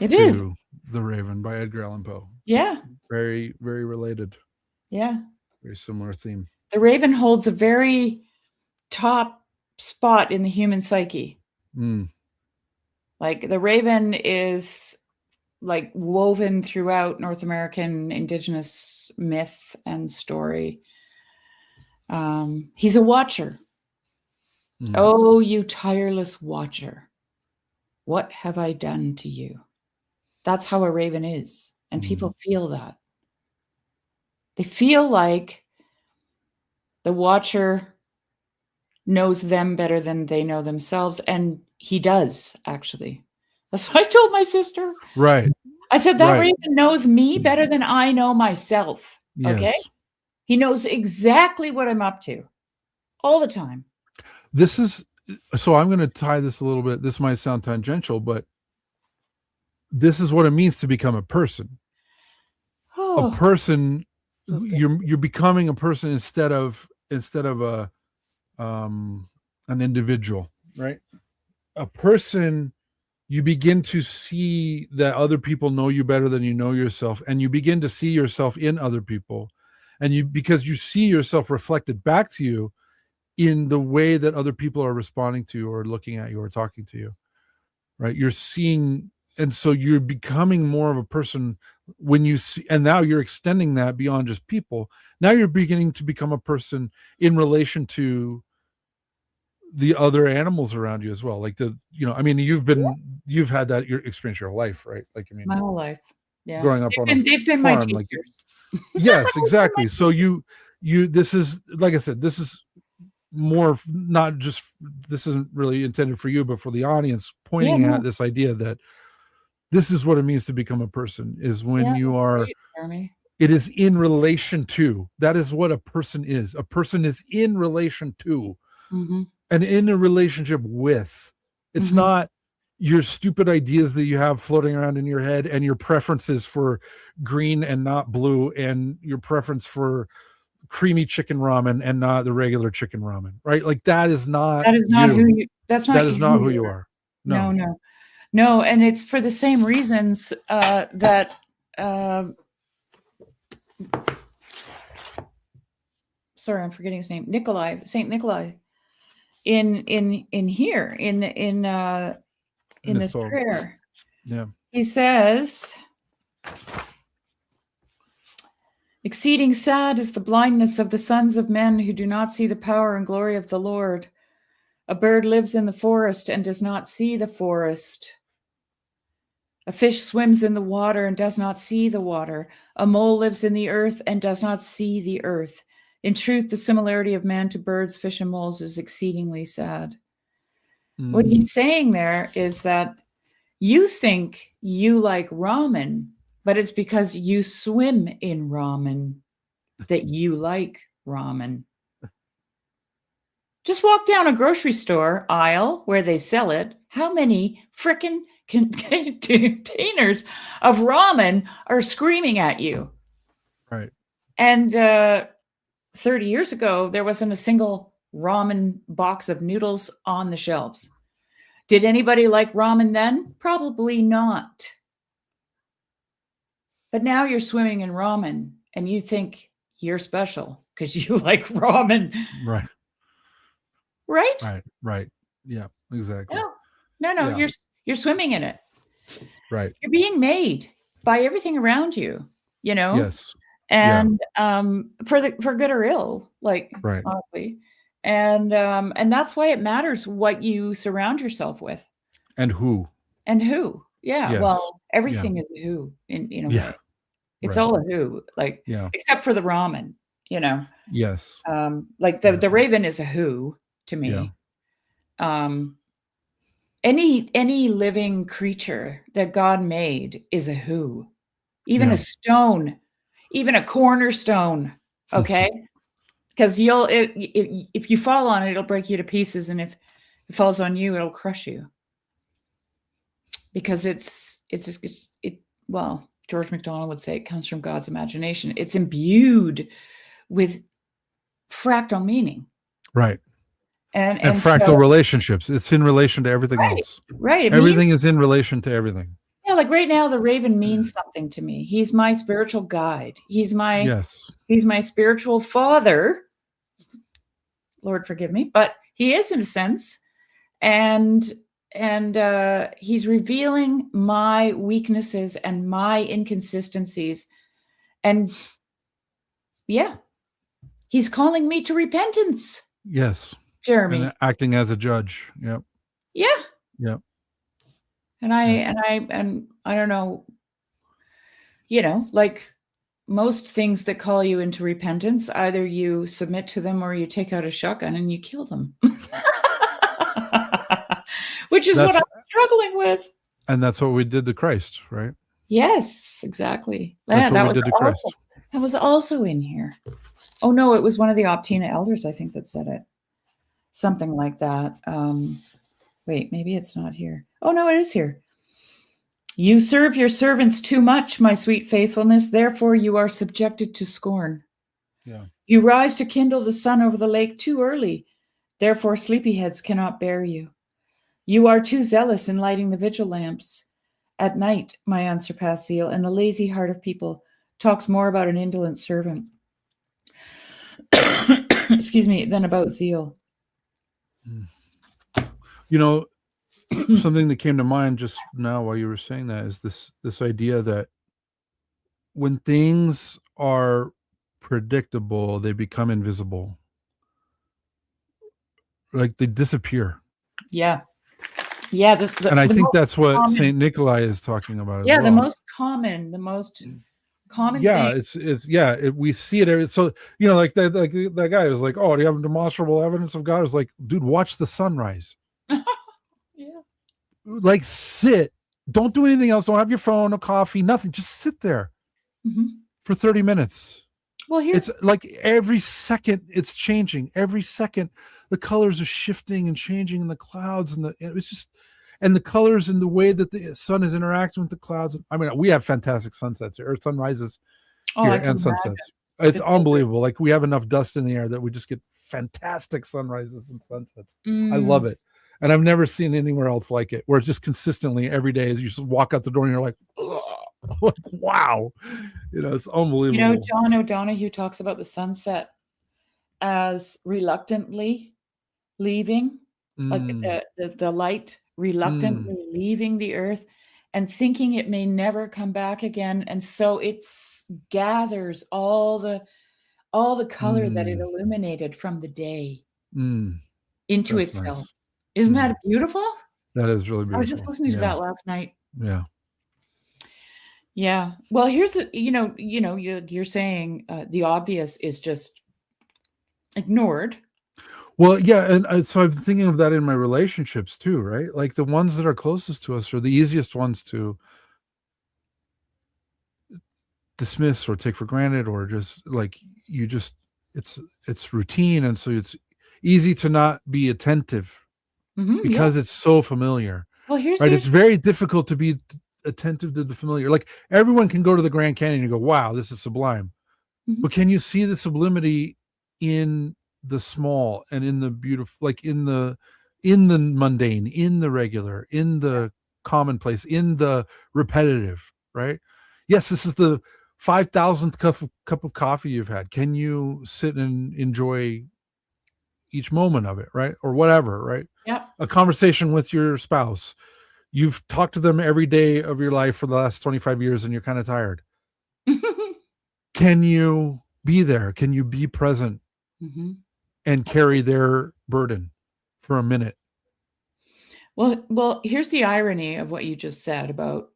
It to is. The Raven by Edgar Allan Poe. Yeah. Very, very related. Yeah. Very similar theme. The raven holds a very top spot in the human psyche. Mm. Like the raven is like woven throughout North American indigenous myth and story. He's a watcher. Mm. Oh, you tireless watcher. What have I done to you? That's how a raven is. And people feel that. They feel like the watcher knows them better than they know themselves. And he does, actually. That's what I told my sister. Right. I said, that raven knows me better than I know myself. Yes. Okay? He knows exactly what I'm up to all the time. So I'm going to tie this a little bit. This might sound tangential, but this is what it means to become a person. A person, you're becoming a person instead of a an individual, right? A person, you begin to see that other people know you better than you know yourself, and you begin to see yourself in other people, and because you see yourself reflected back to you in the way that other people are responding to you or looking at you or talking to you, right? You're seeing, and so you're becoming more of a person when you see, and now you're extending that beyond just people. Now you're beginning to become a person in relation to the other animals around you as well. Like I mean, you've had that your experience your whole life, right? Like, I mean, my whole life. Yeah. Growing up They've been my farm, teachers. like, yes, exactly. So this is, like I said, this is more not just, this isn't really intended for you, but for the audience, pointing at this idea that this is what it means to become a person, is when you are, it is in relation to, that is what a person is. A person is in relation to, and in a relationship with. It's not your stupid ideas that you have floating around in your head and your preferences for green and not blue, and your preference for creamy chicken ramen and not the regular chicken ramen, right? Like that is not who you, that is not who you are. No. And it's for the same reasons that sorry, I'm forgetting his name. Saint Nikolai in here in this prayer. Yeah. He says, exceeding sad is the blindness of the sons of men who do not see the power and glory of the Lord. A bird lives in the forest and does not see the forest. A fish swims in the water and does not see the water. A mole lives in the earth and does not see the earth. In truth, the similarity of man to birds, fish, and moles is exceedingly sad. What he's saying there is that you think you like ramen, but it's because you swim in ramen that you like ramen. Just walk down a grocery store aisle where they sell it. How many frickin' containers of ramen are screaming at you? Right. And 30 years ago, there wasn't a single ramen box of noodles on the shelves. Did anybody like ramen then? Probably not. But now you're swimming in ramen and you think you're special because you like ramen. Right. Right? Right. Yeah, exactly. No. Yeah. You're swimming in it. Right. You're being made by everything around you, Yes. And for good or ill, like, right. Honestly. And that's why it matters what you surround yourself with. And who. Yeah. Yes. Well, everything is a who in a way. It's all a who, like, except for the ramen, Yes. Like the raven is a who to me. Any living creature that God made is a who. Even a stone, even a cornerstone. Okay. Because if you fall on it, it'll break you to pieces. And if it falls on you, it'll crush you. Because well, George MacDonald would say, it comes from God's imagination. It's imbued with fractal meaning. Right. And fractal so, relationships. It's in relation to everything else. Right. Everything is in relation to everything. Yeah, like right now, the raven means something to me. He's my spiritual guide. He's my spiritual father. Lord forgive me, but he is in a sense. And he's revealing my weaknesses and my inconsistencies. And yeah, he's calling me to repentance. Yes. Jeremy. And acting as a judge. Yep. Yeah. Yep. And I don't know, like most things that call you into repentance, either you submit to them or you take out a shotgun and you kill them. Which is what I'm struggling with. And that's what we did to Christ, right? Yes, exactly. That's what we did to Christ. That was also in here. Oh no, it was one of the Optina elders, I think, that said it. Something like that. Wait, maybe it's not here. Oh no, it is here. You serve your servants too much, my sweet faithfulness. Therefore, you are subjected to scorn. Yeah. You rise to kindle the sun over the lake too early. Therefore, sleepyheads cannot bear you. You are too zealous in lighting the vigil lamps. At night, my unsurpassed zeal, and the lazy heart of people talks more about an indolent servant, excuse me, than about zeal. Something that came to mind just now while you were saying that is this idea that when things are predictable, they become invisible. Like they disappear. Yeah. Yeah. And I think that's what St. Nikolai is talking about. Yeah. As well. The most common yeah, thing. we see it. So, like that guy was like, oh, do you have demonstrable evidence of God? I was like, dude, watch the sunrise. Yeah. Like sit, don't do anything else. Don't have your phone, no coffee, nothing. Just sit there for 30 minutes. Well, it's like every second it's changing. Every second the colors are shifting and changing in the clouds, and the colors and the way that the sun is interacting with the clouds. I mean, we have fantastic sunsets or sunrises here and sunsets. It's unbelievable. Like we have enough dust in the air that we just get fantastic sunrises and sunsets. I love it. And I've never seen anywhere else like it, where it's just consistently every day as you just walk out the door and you're like, wow, it's unbelievable. John O'Donohue talks about the sunset as reluctantly leaving, like the light reluctantly leaving the earth and thinking it may never come back again. And so it gathers all the color that it illuminated from the day into That's itself. Nice. Isn't that beautiful? That is really beautiful. I was just listening to that last night. Yeah. Yeah. Well, here's you're saying the obvious is just ignored. Well, yeah, and so I'm thinking of that in my relationships too, right? Like the ones that are closest to us are the easiest ones to dismiss or take for granted, or just like it's routine, and so it's easy to not be attentive because it's so familiar. Well, it's very difficult to be attentive to the familiar. Like everyone can go to the Grand Canyon and go, wow, this is sublime. But can you see the sublimity in the small and in the beautiful, like in the mundane, in the regular, in the commonplace, in the repetitive, right? Yes, this is the 5,000th cup of coffee you've had. Can you sit and enjoy each moment of it, right? Or whatever, right? Yeah. A conversation with your spouse. You've talked to them every day of your life for the last 25 years and you're kind of tired. Can you be there? Can you be present and carry their burden for a minute? Well, here's the irony of what you just said about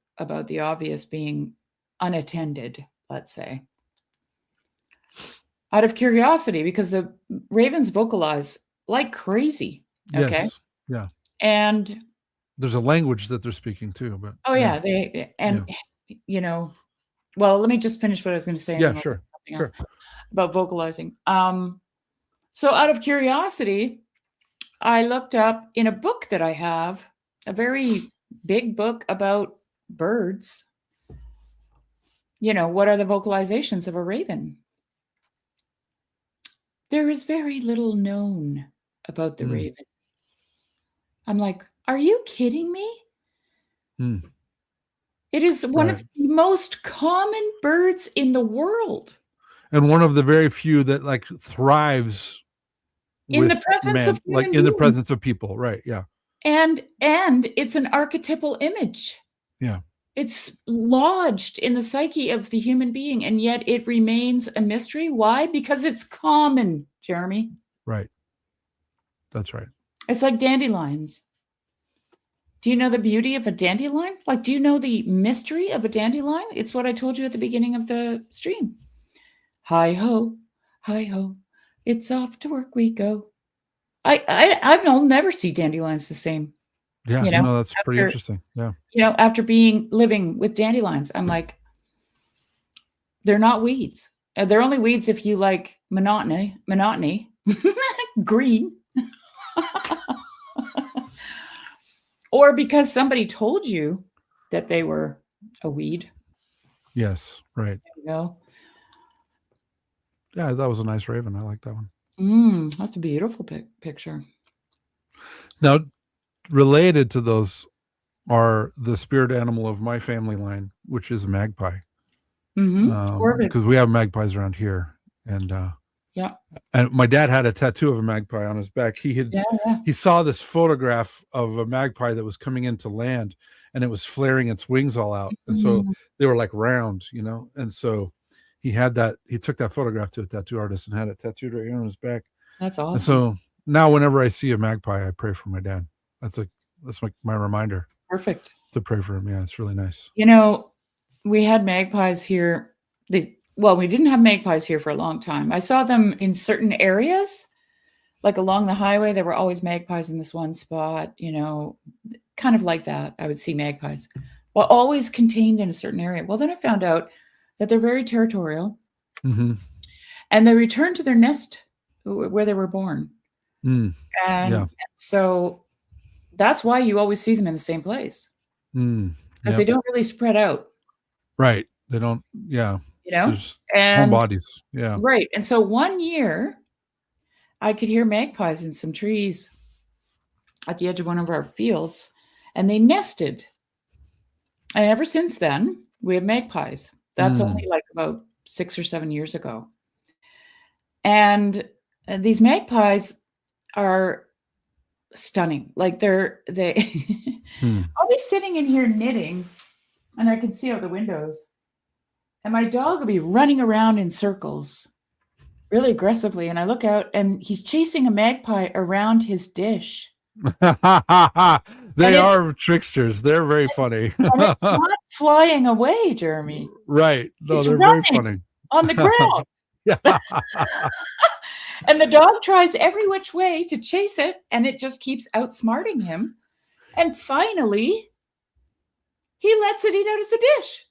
the obvious being unattended, let's say. Out of curiosity, because the ravens vocalize like crazy. Okay. Yes. Yeah. And there's a language that they're speking too, but well, let me just finish what I was going to say. Yeah, sure. About vocalizing. So out of curiosity, I looked up in a book that I have, a very big book about birds. what are the vocalizations of a raven? There is very little known about the raven. I'm like, are you kidding me? It is one of the most common birds in the world. And one of the very few that like thrives in the presence of like in the presence of people, right? Yeah. And it's an archetypal image. Yeah. It's lodged in the psyche of the human being, and yet it remains a mystery. Why? Because it's common, Jeremy. Right. That's right. It's like dandelions. Do you know the beauty of a dandelion? Like, do you know the mystery of a dandelion? It's what I told you at the beginning of the stream. Hi ho, it's off to work we go. I'll never see dandelions the same. Yeah, no, that's pretty interesting. Yeah. After living with dandelions, I'm like, they're not weeds. They're only weeds if you like monotony, green. Or because somebody told you that they were a weed. Yes, right. There you go. Yeah, that was a nice raven. I like that one. That's a beautiful picture. Now, related to those are the spirit animal of my family line, which is a magpie. Because we have magpies around here, and and my dad had a tattoo of a magpie on his back. He saw this photograph of a magpie that was coming into land, and it was flaring its wings all out, and so they were like round, and so he took that photograph to a tattoo artist and had it tattooed right here on his back. That's awesome. And so now whenever I see a magpie, I pray for my dad. That's my reminder. Perfect. To pray for him. Yeah, it's really nice. We had magpies here. We didn't have magpies here for a long time. I saw them in certain areas, like along the highway. There were always magpies in this one spot, kind of like that. I would see magpies, well, always contained in a certain area. Well, then I found out that they're very territorial, and they return to their nest where they were born. And so that's why you always see them in the same place, because they don't really spread out. Right. They don't. Yeah. There's homebodies. Yeah. Right. And so one year I could hear magpies in some trees at the edge of one of our fields, and they nested. And ever since then, we have magpies. That's only like about 6 or 7 years ago. And these magpies are stunning. Like they I'll be sitting in here knitting, and I can see out the windows, and my dog will be running around in circles really aggressively, and I look out and he's chasing a magpie around his dish. They are tricksters. They're very funny. And it's not flying away, Jeremy. Right. No, they're very funny. On the ground. Yeah. And the dog tries every which way to chase it, and it just keeps outsmarting him. And finally, he lets it eat out of the dish.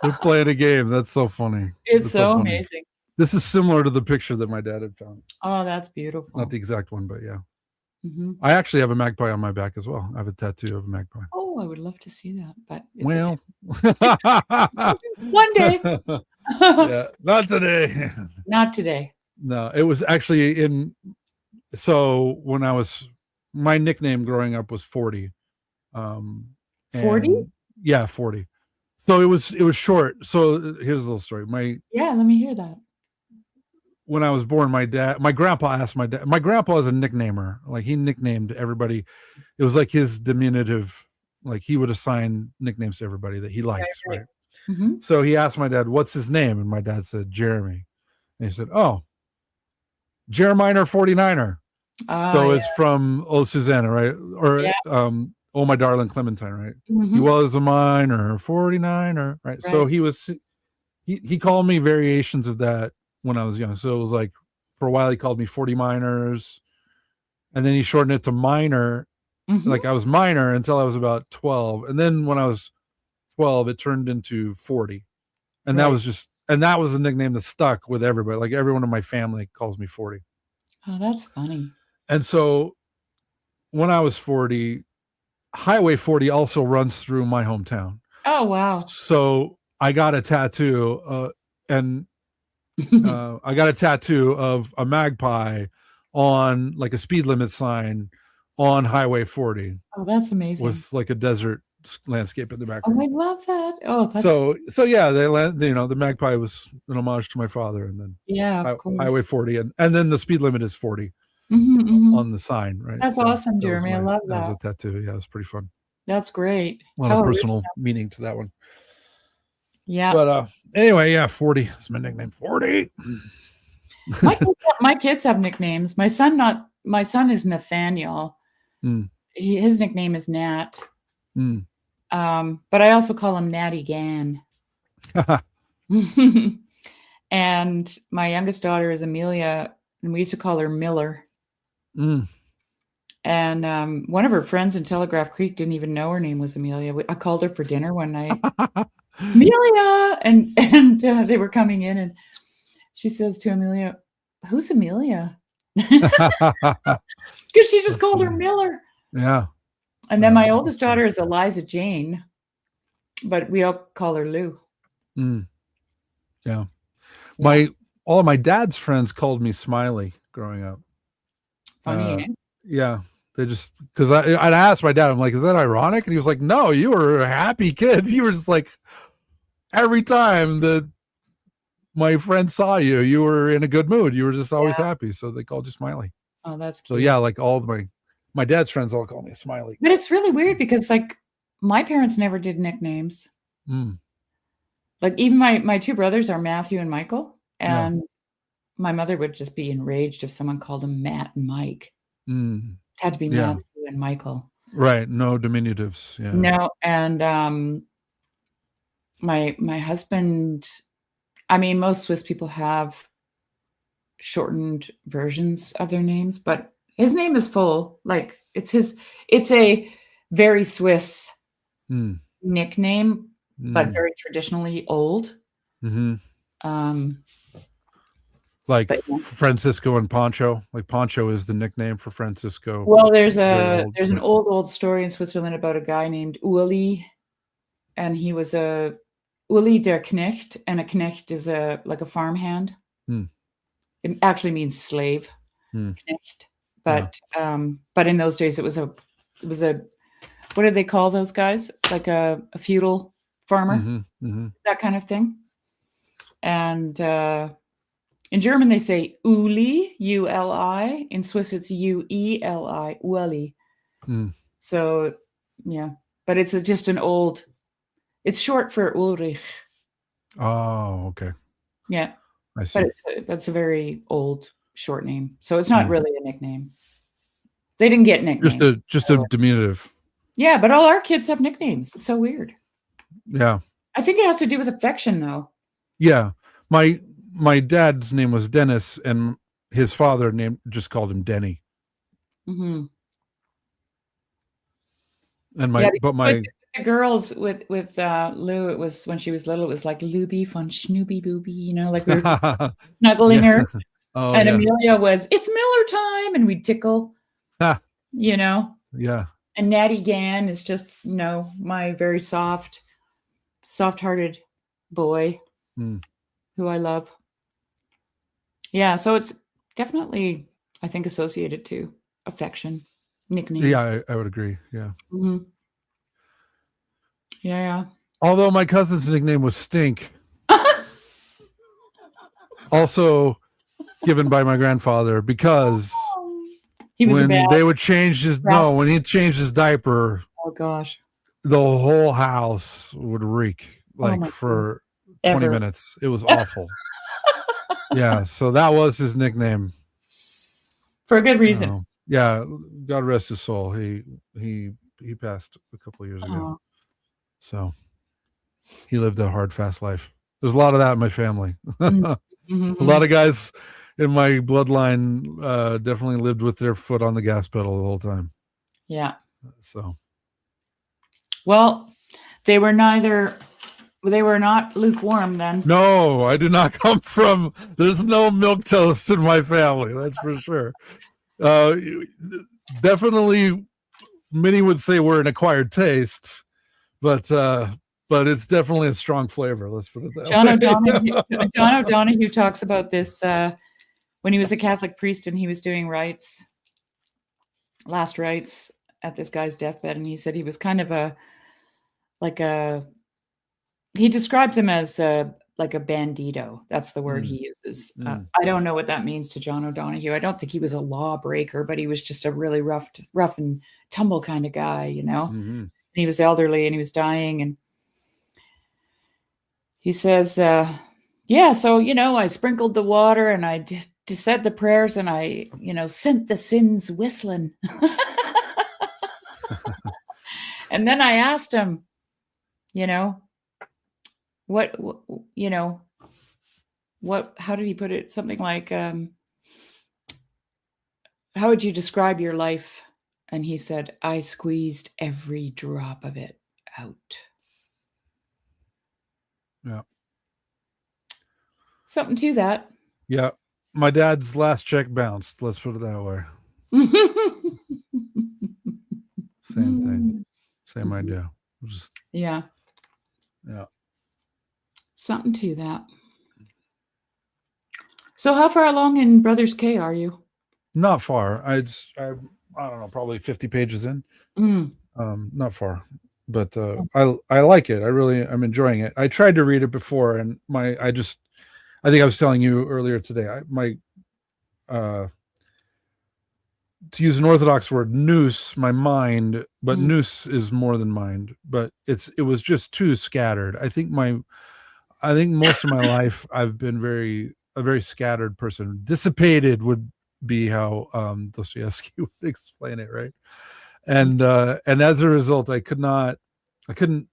They're playing a game. That's so funny. It's so amazing. This is similar to the picture that my dad had found. Oh, that's beautiful. Not the exact one, but yeah. I actually have a magpie on my back as well. I have a tattoo of a magpie. Oh, I would love to see that, but one day. Yeah, not today. Not today. No, it was actually so when my nickname growing up was 40. 40? Yeah, 40. So it was short. So here's a little story. Let me hear that. When I was born, my grandpa asked my dad. My grandpa is a nicknamer. Like he nicknamed everybody. It was like his diminutive. Like he would assign nicknames to everybody that he liked. Right. So he asked my dad, "What's his name?" And my dad said, "Jeremy." And he said, "Oh, Jereminer 49er." So it's from "Oh Susanna," right? Or "Oh my darling Clementine," right? He was a miner 49er, right? So he called me variations of that when I was young. So it was like for a while he called me 40 miners, and then he shortened it to minor. Like I was minor until I was about 12, and then when I was 12 it turned into 40, and that was the nickname that stuck with everybody. Like everyone in my family calls me 40. Oh, that's funny. And so when I was 40, Highway 40 also runs through my hometown. Oh, wow. So I got a tattoo, and I got a tattoo of a magpie on like a speed limit sign on Highway 40 Oh, that's amazing. with like a desert landscape in the Oh, background. I love that. Oh, that's So yeah, the magpie was an homage to my father, and then yeah, of Highway course. 40, and then the speed limit is 40 Mhm. on the sign, right? That's So awesome, Jeremy. I love that was that. a tattoo. Yeah, it was pretty fun. That's great. A lot of How personal meaning to that one. yeah. But anyway, yeah, 40 is my nickname. 40. My kids have nicknames. My son is Nathaniel. Mm, His nickname is Nat. mm. But I also call him Natty Gan. And my youngest daughter is Amelia, and we used to call her Miller. Mm. And one of her friends in Telegraph Creek didn't even know her name was Amelia. I called her for dinner one night. Amelia, and they were coming in, and she says to Amelia, "Who's Amelia?" Because she just called her Miller. Yeah. And then my oldest daughter is Eliza Jane, but we all call her Lou. Mm. Yeah. All of my dad's friends called me Smiley growing up. Funny, eh? Yeah. They just, because I'd asked my dad, I'm like, is that ironic? And he was like, no, you were a happy kid. You were just like, every time that my friend saw you, you were in a good mood. You were just always happy. So they called you Smiley. Oh, that's cute. So yeah, like all of my dad's friends all call me Smiley. But it's really weird because like my parents never did nicknames. Mm. Like even my two brothers are Matthew and Michael, and my mother would just be enraged if someone called them Matt and Mike. Mm. It had to be Matthew and Michael. Right. No diminutives. Yeah. No, and my husband, I mean, most Swiss people have shortened versions of their names, but his name is full. Like it's a very Swiss nickname, but very traditionally old. Mm-hmm. But, Francisco and Pancho. Like Pancho is the nickname for Francisco. Well, there's an old story in Switzerland about a guy named Uli, and he was a Uli der Knecht, and a Knecht is like a farmhand. It actually means slave, Knecht. But but in those days it was a what did they call those guys? Like a feudal farmer, that kind of thing. And in German they say Uli, U-L-I. In Swiss it's U-E-L-I, Uli. So yeah, but it's just an old. It's short for Ulrich. Oh, okay. Yeah, I see. But that's a very old short name, so it's not really a nickname. They didn't get nicknames. Just a diminutive. Yeah, but all our kids have nicknames. It's so weird. Yeah. I think it has to do with affection, though. Yeah. My dad's name was Dennis, and his father just called him Denny. Mm-hmm. And the girls with Lou, it was when she was little. It was like Luby von Schnooby Booby, you know, like we were snuggling her. Oh, and Amelia was, it's Miller time, and we'd tickle, you know. Yeah. And Natty Gan is just, you know, my very soft-hearted boy who I love. Yeah, so it's definitely, I think, associated to affection, nicknames. Yeah, I would agree. Yeah. Mm-hmm. Yeah. Although my cousin's nickname was Stink. Also given by my grandfather because when they would change when he changed his diaper, oh gosh, the whole house would reek for 20 minutes. It was awful. Yeah, so that was his nickname for a good reason. Yeah, God rest his soul. He passed a couple of years ago. So he lived a hard, fast life. There's a lot of that in my family. Mm-hmm. A lot of guys in my bloodline definitely lived with their foot on the gas pedal the whole time. Yeah. So. Well, they were not lukewarm then. No, I do not come from, there's no milquetoast in my family. That's for sure. Definitely many would say we're an acquired taste, but but it's definitely a strong flavor. Let's put it that John way. O'Donohue talks about this when he was a Catholic priest and he was doing last rites at this guy's deathbed, and he said he was kind of he describes him as like a bandito. That's the word he uses. I don't know what that means to John O'Donohue. I don't think he was a lawbreaker, but he was just a really rough and tumble kind of guy, you know. And he was elderly and he was dying, and he says, yeah, so, you know, I sprinkled the water and I said the prayers and I, you know, sent the sins whistling. And then I asked him, you know, how did he put it? Something like, how would you describe your life? And he said, I squeezed every drop of it out. Yeah. Something to that. Yeah. My dad's last check bounced. Let's put it that way. Same thing. Same idea. Yeah. Something to that. So how far along in Brothers K are you? Not far. I don't know, probably 50 pages in. Not far. But I like it. I'm enjoying it. I tried to read it before, and I think I was telling you earlier today, to use an Orthodox word, noose, my mind, but noose is more than mind, but it was just too scattered. I think most of my life I've been a very scattered person. Dissipated would be how Dostoevsky would explain it, right? And as a result, I didn't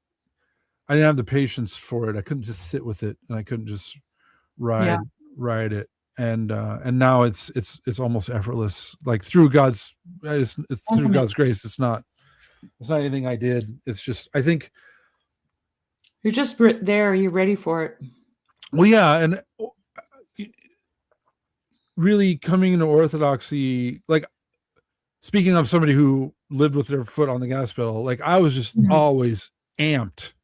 have the patience for it. I couldn't just sit with it, and I couldn't just ride it. And now it's almost effortless. Like through God's grace. It's not anything I did. It's just, I think you're just there. You're ready for it. Well, yeah, and really coming into Orthodoxy, like speaking of somebody who lived with their foot on the gas pedal, like I was just always amped,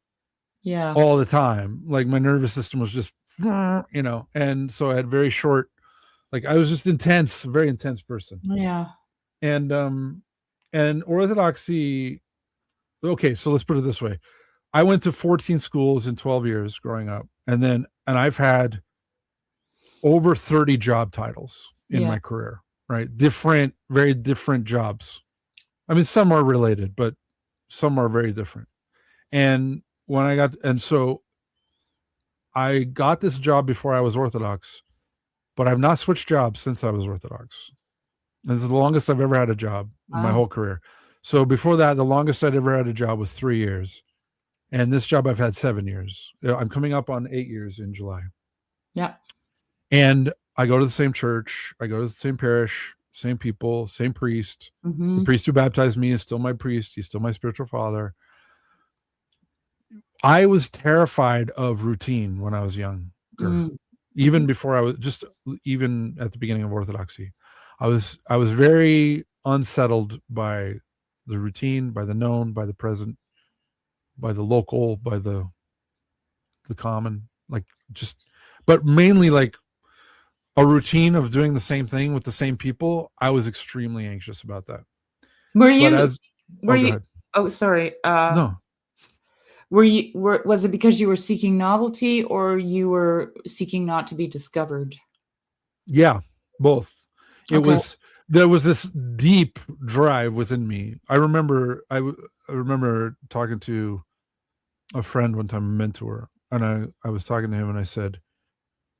all the time. Like my nervous system was just, you know, and so I had very short, like I was just intense, very intense person. Yeah. And Orthodoxy, okay, so let's put it this way. I went to 14 schools in 12 years growing up, and I've had over 30 job titles in my career, right? Very different jobs. I mean, some are related, but some are very different. And so I got this job before I was Orthodox, but I've not switched jobs since I was Orthodox. And this is the longest I've ever had a job in my whole career. So before that, the longest I'd ever had a job was 3 years. And this job I've had 7 years. I'm coming up on 8 years in July. Yeah. And I go to the same church. I go to the same parish, same people, same priest. The priest who baptized me is still my priest. He's still my spiritual father. I was terrified of routine when I was younger. Even before even at the beginning of Orthodoxy. I was very unsettled by the routine, by the known, by the present, by the local, by the common, but mainly like a routine of doing the same thing with the same people. I was extremely anxious about that. Oh, sorry. No. Was it because you were seeking novelty or you were seeking not to be discovered? Yeah, both. There was this deep drive within me. I remember talking to a friend one time, a mentor, and I was talking to him and I said,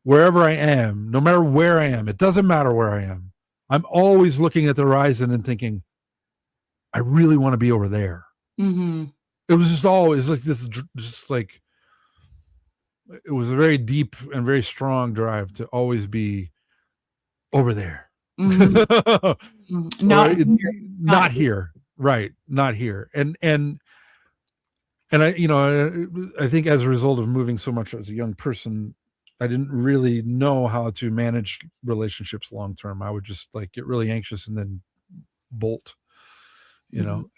wherever I am, no matter where I am, it doesn't matter where I am, I'm always looking at the horizon and thinking, I really want to be over there. It was just always like this, just like, it was a very deep and very strong drive to always be over there. Not here. Right. Not here. And I, I think as a result of moving so much as a young person, I didn't really know how to manage relationships long term. I would just like get really anxious and then bolt, and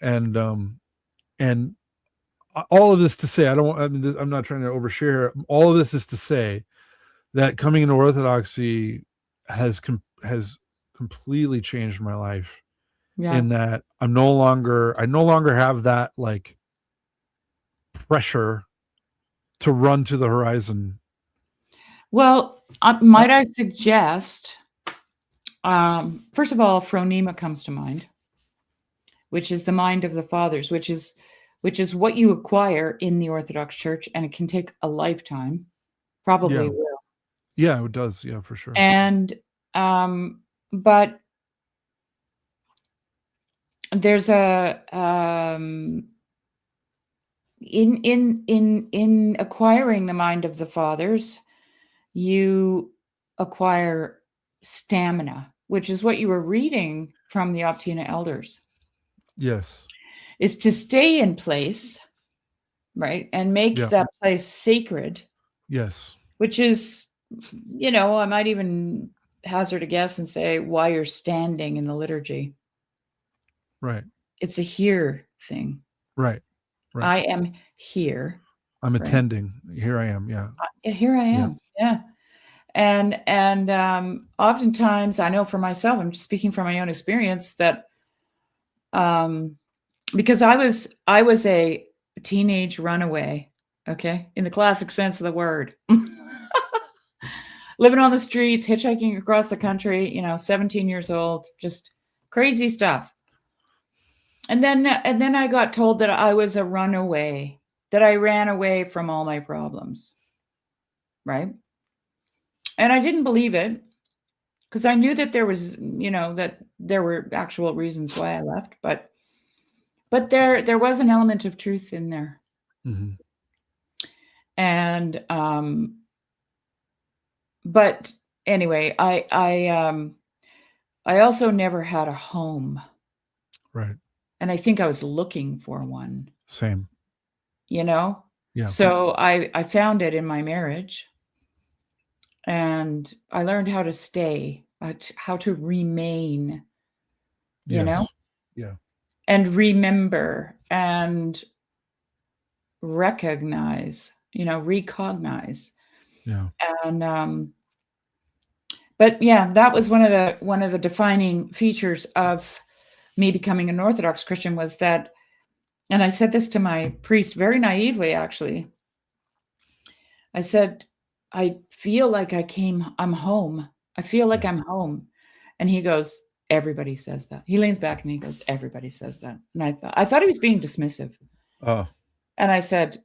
all of this to say, I'm not trying to overshare. All of this is to say that coming into Orthodoxy has completely changed my life. Yeah. In that I no longer have that like pressure to run to the horizon. Well, might I suggest, first of all, phronema comes to mind, which is the mind of the fathers, which is what you acquire in the Orthodox Church, and it can take a lifetime. Probably Yeah. will. Yeah, it does. Yeah, for sure. And but there's a in acquiring the mind of the fathers, you acquire stamina, which is what you were reading from the Optina elders. Yes. Is to stay in place, right, and make that place sacred. Yes. Which is, I might even hazard a guess and say why you're standing in the liturgy. Right. It's a here thing. Right. I am here. I'm attending. Here I am. Yeah. Here I am. Yeah. And oftentimes, I know for myself, I'm just speaking from my own experience, that because I was a teenage runaway, okay, in the classic sense of the word. Living on the streets, hitchhiking across the country, 17 years old, just crazy stuff. And then I got told that I was a runaway, that I ran away from all my problems. Right? And I didn't believe it, because I knew that there was, that there were actual reasons why I left, but there was an element of truth in there. Mm-hmm. And but anyway, I also never had a home. Right. And I think I was looking for one. Same. Yeah. So I found it in my marriage. And I learned how to stay, how to remain, Yeah. and remember and recognize. Yeah. And but yeah, that was one of the defining features of me becoming an Orthodox Christian, was that, and I said this to my priest very naively, actually. I said, I feel like I'm home. I feel like I'm home. And he goes, everybody says that. He leans back and he goes, everybody says that. And I thought he was being dismissive. Oh. And I said,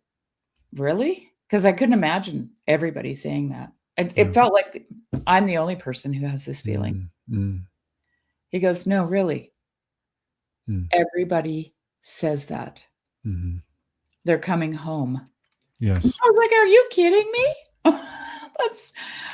really? Because I couldn't imagine everybody saying that. It felt like I'm the only person who has this feeling. Mm-hmm. He goes, no, really. Everybody says that. Mm-hmm. They're coming home. Yes. I was like, are you kidding me?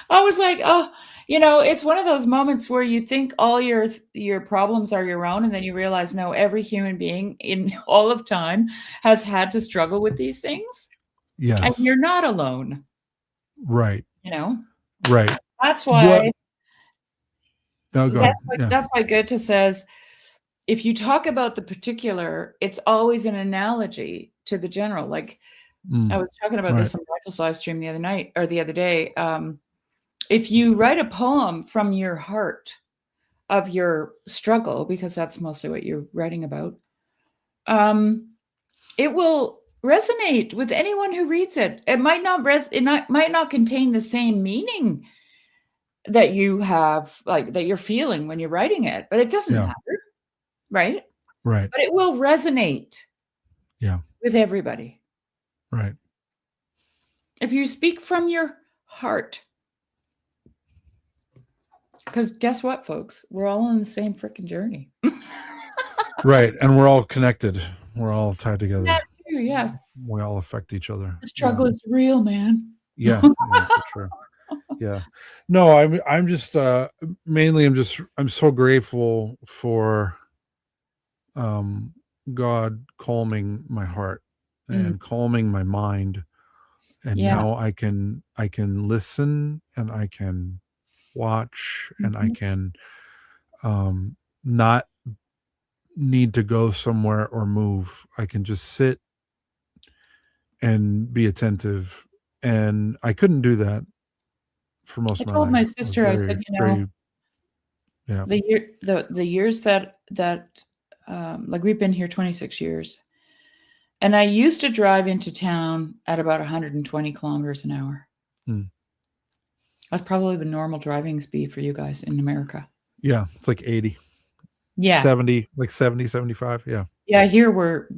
I was like, oh, it's one of those moments where you think all your problems are your own, and then you realize, no, every human being in all of time has had to struggle with these things. Yes. And you're not alone. Right. Right. That's why. That's why Goethe says, if you talk about the particular, it's always an analogy to the general. Like, I was talking about this on Michael's live stream the other day. If you write a poem from your heart of your struggle, because that's mostly what you're writing about, it will resonate with anyone who reads it. It might not contain the same meaning that you have, like that you're feeling when you're writing it, but it doesn't matter, right? Right. But it will resonate. Yeah. With everybody. Right. If you speak from your heart. Because guess what, folks? We're all on the same freaking journey. Right. And we're all connected. We're all tied together. That too, yeah. We all affect each other. The struggle is real, man. Yeah, for sure. Yeah. No, I'm just mainly I'm so grateful for God calming my heart and calming my mind. And now I can listen, and I can watch, and I can not need to go somewhere or move. I can just sit and be attentive. And I couldn't do that for most I of my told my life. I was sister, I said, yeah. the years that like we've been here 26 years, and I used to drive into town at about 120 kilometers an hour. That's probably the normal driving speed for you guys in America. Yeah, it's like 80. Yeah. 70, like 70, 75. Yeah. Yeah, here we're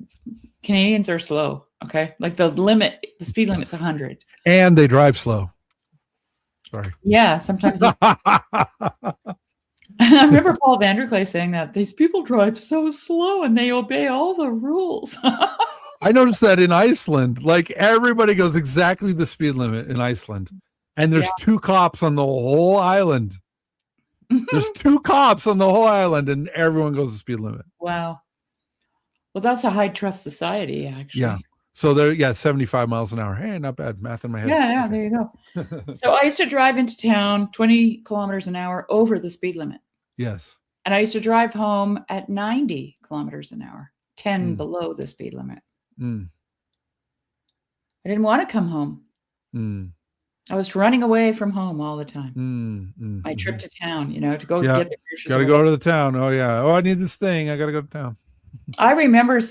Canadians are slow. Okay. Like the speed limit's 100. And they drive slow. Sorry. Yeah, sometimes I remember Paul Vanderklay saying that these people drive so slow and they obey all the rules. I noticed that in Iceland, like everybody goes exactly the speed limit in Iceland. And there's 2 cops on the whole island. There's 2 cops on the whole island and everyone goes the speed limit. Wow. Well, that's a high trust society, actually. Yeah. So they're 75 miles an hour. Hey, not bad. Math in my head. Yeah, there you go. So I used to drive into town 20 kilometers an hour over the speed limit. Yes. And I used to drive home at 90 kilometers an hour, 10 below the speed limit. I didn't want to come home. I was running away from home all the time. My trip to town, to go get the groceries. Got to go to the town. Oh, yeah. Oh, I need this thing. I got to go to town. I remember,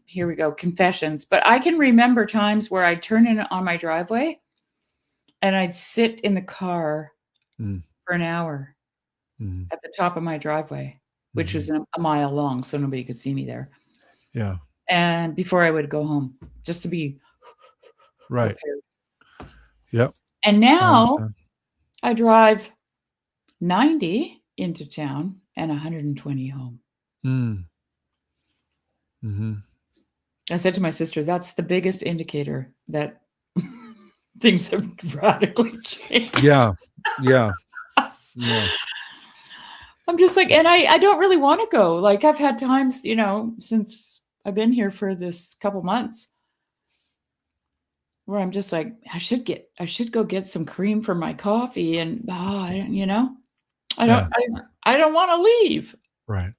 here we go, confessions. But I can remember times where I'd turn in on my driveway and I'd sit in the car for an hour at the top of my driveway, which was a mile long, so nobody could see me there. Yeah. And before I would go home, just to be right. prepared. Yep. And now I drive 90 into town and 120 home. I said to my sister, that's the biggest indicator that things have radically changed. Yeah. I'm just like, and I don't really want to go. Like I've had times, since I've been here for this couple months where I'm just like, I should go get some cream for my coffee. And, I don't want to leave. Right.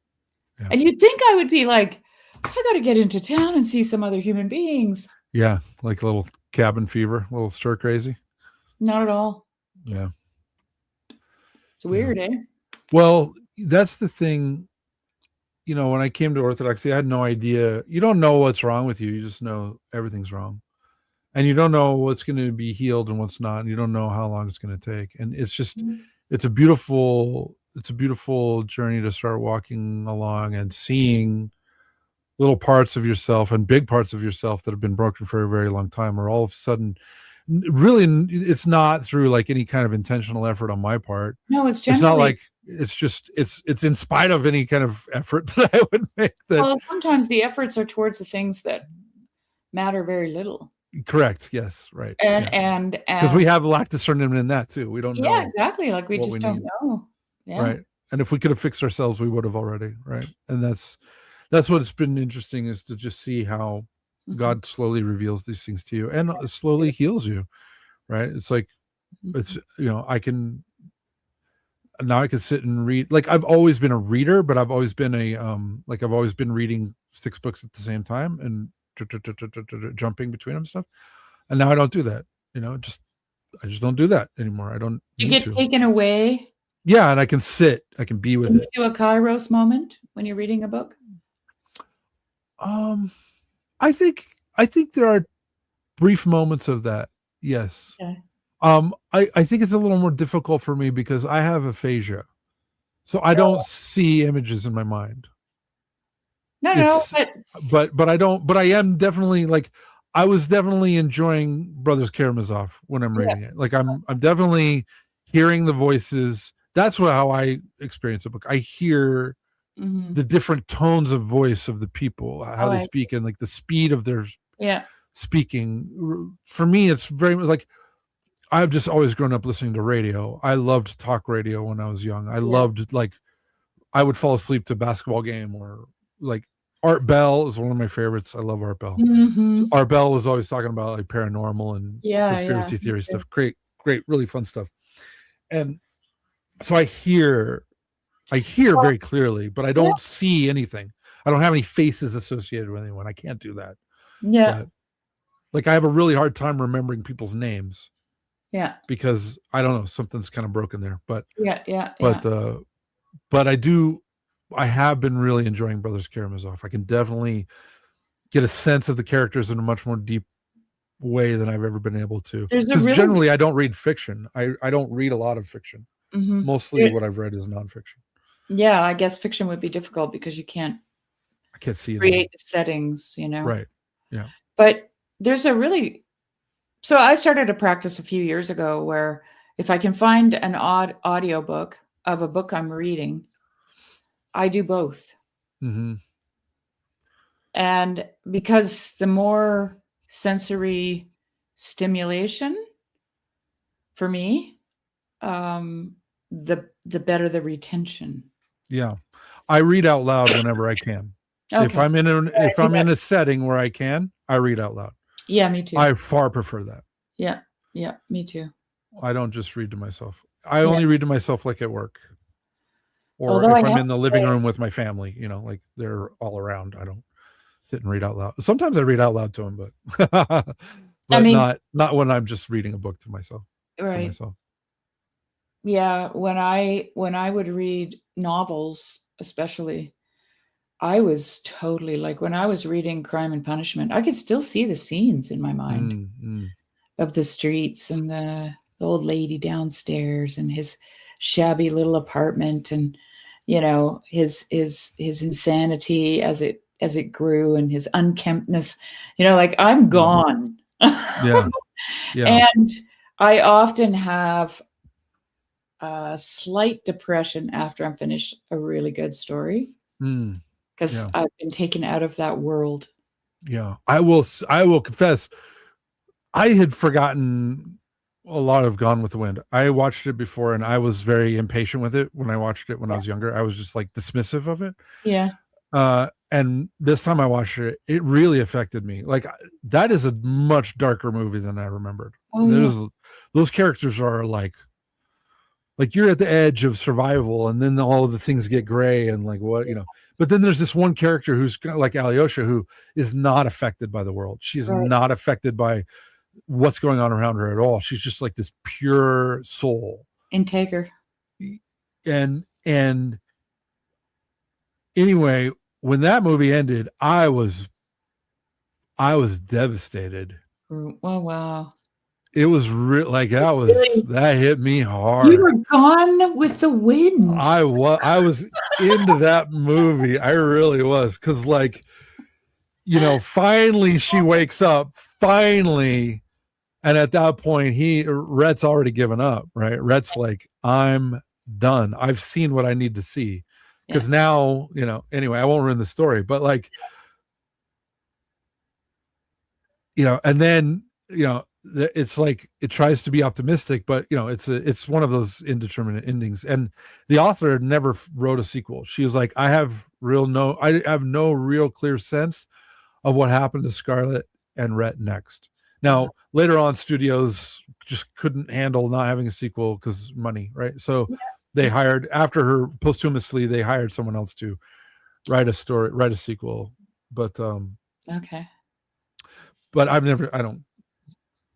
Yeah. And you'd think I would be like, I got to get into town and see some other human beings. Yeah. Like a little cabin fever, a little stir crazy. Not at all. Yeah. It's weird, eh? Well, that's the thing. When I came to Orthodoxy, I had no idea. You don't know what's wrong with you. You just know everything's wrong. And you don't know what's going to be healed and what's not. And you don't know how long it's going to take. And it's just, it's a beautiful journey to start walking along and seeing little parts of yourself and big parts of yourself that have been broken for a very long time, or all of a sudden, really, it's not through like any kind of intentional effort on my part. No, it's not like it's just it's in spite of any kind of effort that I would make. Well, sometimes the efforts are towards the things that matter very little. Correct. Yes. Right. And because we have lack discernment in that too. We don't know. Yeah, exactly. Like we just don't know. Yeah. Right. And if we could have fixed ourselves, we would have already. Right. And that's what's been interesting, is to just see how God slowly reveals these things to you and slowly heals you. Right. It's like, it's, I can sit and read. Like I've always been a reader, but I've always been I've always been reading 6 books at the same time and jumping between them stuff. And now I don't do that. I just don't do that anymore. I don't. You get taken away. Yeah. And I can be with it. You do a Kairos moment when you're reading a book? I think there are brief moments of that. Yes. Okay. I think it's a little more difficult for me because I have aphasia. So I don't see images in my mind. No, but I am definitely I was definitely enjoying Brothers Karamazov when I'm reading it. Like I'm definitely hearing the voices. That's how I experience a book. I hear the different tones of voice of the people, how they speak, and like the speed of their speaking. For me, it's very like, I've just always grown up listening to radio. I loved talk radio when I was young. I loved, I would fall asleep to a basketball game, or like Art Bell is one of my favorites. I love Art Bell. So Art Bell was always talking about like paranormal and conspiracy theory stuff. Great, really fun stuff. And so I hear very clearly, but I don't see anything. I don't have any faces associated with anyone. I can't do that. Yeah. like I have a really hard time remembering people's names Yeah. because I don't know, something's kind of broken there. But Yeah. but I have been really enjoying Brothers Karamazov. I can definitely get a sense of the characters in a much more deep way than I've ever been able to. There's a Because really generally I don't read fiction. I don't read a lot of fiction. Mhm. Mostly what I've read is nonfiction. Yeah, I guess fiction would be difficult because you can't I can't see it. create the settings, you know. Right. Yeah. But there's a really so I started a practice a few years ago where if I can find an odd audiobook of a book I'm reading, I do both. Mm-hmm. And because the more sensory stimulation for me, the better the retention. Yeah. I read out loud whenever I can. Okay. If I'm in a setting where I can, I read out loud. Yeah, me too. I far prefer that. Yeah, me too. I don't just read to myself. I only read to myself like at work. Or Although if I'm in the living room with my family, you know, like they're all around. I don't sit and read out loud. Sometimes I read out loud to them, but but I mean, not when I'm just reading a book to myself. right. To myself. Yeah, when I would read novels, especially, I was totally like when I was reading Crime and Punishment, I could still see the scenes in my mind Mm-hmm. of the streets and the old lady downstairs and his shabby little apartment and you know his insanity as it grew and his unkemptness, you know, like I'm gone. Yeah. Yeah. And I often have a slight depression after I'm finished a really good story because I've been taken out of that world. Yeah, I will confess, I had forgotten a lot of Gone with the Wind. I watched it before, and I was very impatient with it when I watched it when I was younger. I was just like dismissive of it. Yeah. And this time I watched it, it really affected me. Like that is a much darker movie than I remembered. Those characters are like you're at the edge of survival, and then all of the things get gray and like what you know. But then there's this one character who's like Alyosha, who is not affected by the world. She's not affected by what's going on around her at all. She's just like this pure soul. Integer. And anyway, when that movie ended, I was devastated. Oh, wow. It was that hit me hard. You were Gone with the Wind. I was into that movie. I really was. Cause like, you know, finally she wakes up, finally. And at that point, Rhett's already given up, right? Rhett's like, I'm done. I've seen what I need to see. Cause now, you know, anyway, I won't ruin the story, but like, you know, and then, you know, it's like it tries to be optimistic, but you know it's one of those indeterminate endings, and the author never wrote a sequel. She was like, I have no real clear sense of what happened to Scarlett and Rhett next. Now later on, studios just couldn't handle not having a sequel because money, right? So they hired, after her posthumously, they hired someone else to write a sequel, but okay, but I don't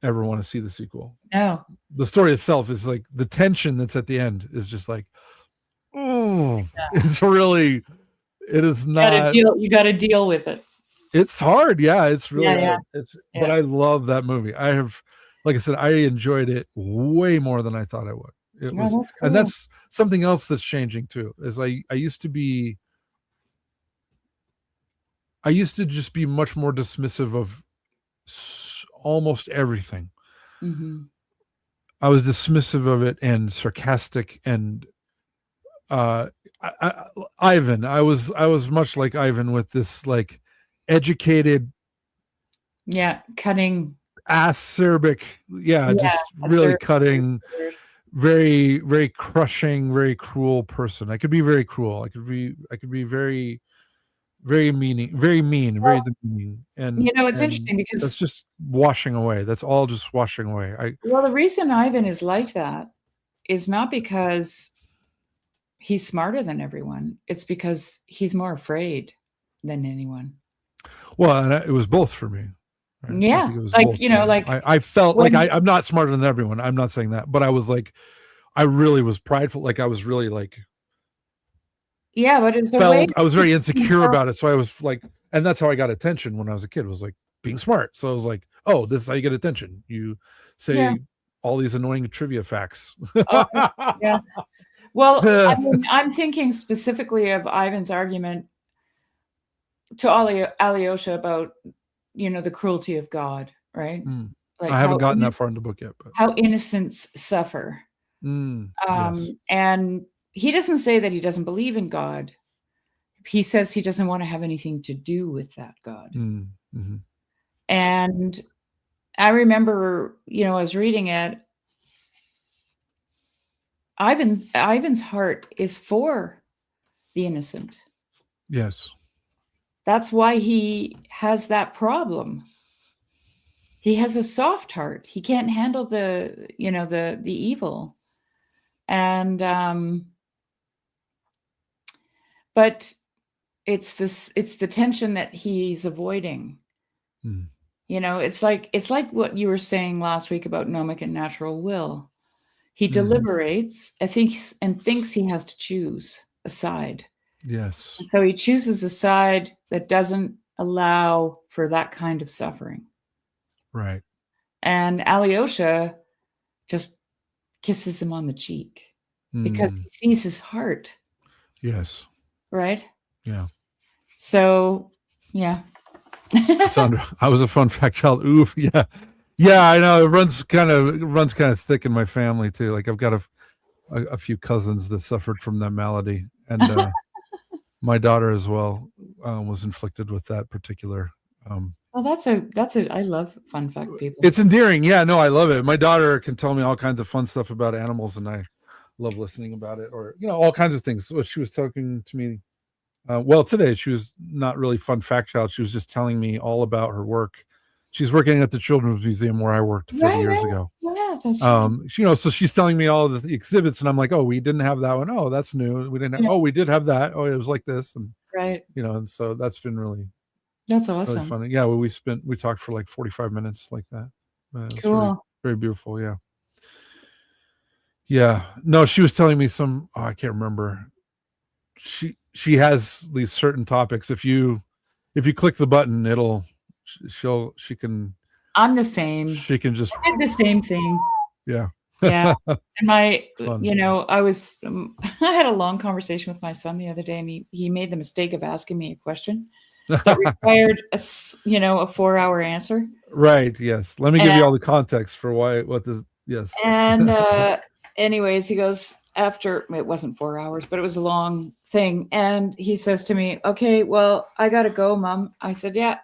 ever want to see the sequel. No. The story itself is like the tension that's at the end is just like, it's really, it is not. You got to deal with it. It's hard. Yeah. It's really hard. But I love that movie. I have, like I said, I enjoyed it way more than I thought I would. It was, that's cool. And that's something else that's changing too, is I used to just be much more dismissive of almost everything. Mm-hmm. I was dismissive of it and sarcastic and Ivan. I was much like Ivan with this like educated, cutting, acerbic, just really cutting, very very crushing, very cruel person. I could be very cruel. I could be very very mean, very demeaning. And you know, it's interesting because that's just washing away. That's all just washing away. Well, the reason Ivan is like that is not because he's smarter than everyone. It's because he's more afraid than anyone. Well, and it was both for me, Right? I Yeah. think it was Like, both. like I felt when, like I'm not smarter than everyone. I'm not saying that, but I was like, I really was prideful. Like I was really like, yeah, but it's a way. I was very insecure about it. So I was like, and that's how I got attention when I was a kid, was like being smart. So I was like, oh, this is how you get attention. You Yeah. say all these annoying trivia facts. Oh, yeah. Well, I mean, I'm thinking specifically of Ivan's argument to Alyosha about, the cruelty of God, right? Like I haven't gotten that far in the book yet, but how innocents suffer. yes. And he doesn't say that he doesn't believe in God. He says he doesn't want to have anything to do with that God. Mm-hmm. And I remember, I was reading it. Ivan's heart is for the innocent. Yes. That's why he has that problem. He has a soft heart. He can't handle the evil. And but it's the tension that he's avoiding. It's like what you were saying last week about gnomic and natural will. He deliberates, thinks he has to choose a side. Yes. And so he chooses a side that doesn't allow for that kind of suffering. Right. And Alyosha just kisses him on the cheek because he sees his heart. Yes. Right? Yeah. So, yeah. Sandra, I was a fun fact child. Oof. Yeah. Yeah, I know. It runs kind of thick in my family too. Like I've got a few cousins that suffered from that malady, and my daughter as well was inflicted with that particular. Well, that's I love fun fact people. It's endearing. Yeah, no, I love it. My daughter can tell me all kinds of fun stuff about animals, and I love listening about it, or all kinds of things. So she was talking to me. Well, today she was not really fun fact child. She was just telling me all about her work. She's working at the Children's Museum where I worked 30 years ago. Yeah, that's right. So she's telling me all of the exhibits, and I'm like, oh, we didn't have that one. Oh, that's new. We didn't have, oh, we did have that. Oh, it was like this. And right. And so that's been that's awesome. Really funny. Yeah, well, we talked for like 45 minutes like that. Cool. Really, very beautiful. Yeah. Yeah. No, she was telling me I can't remember. She has these certain topics. If you click the button, she can. I'm the same. She can just. I did the same thing. Yeah. Yeah. And I was, I had a long conversation with my son the other day, and he made the mistake of asking me a question that required a 4-hour answer. Right. Yes. Let me give you all the context for yes. And anyways, he goes, after it wasn't 4 hours, but it was a long thing. And he says to me, okay, well, I got to go, Mom. I said, yeah.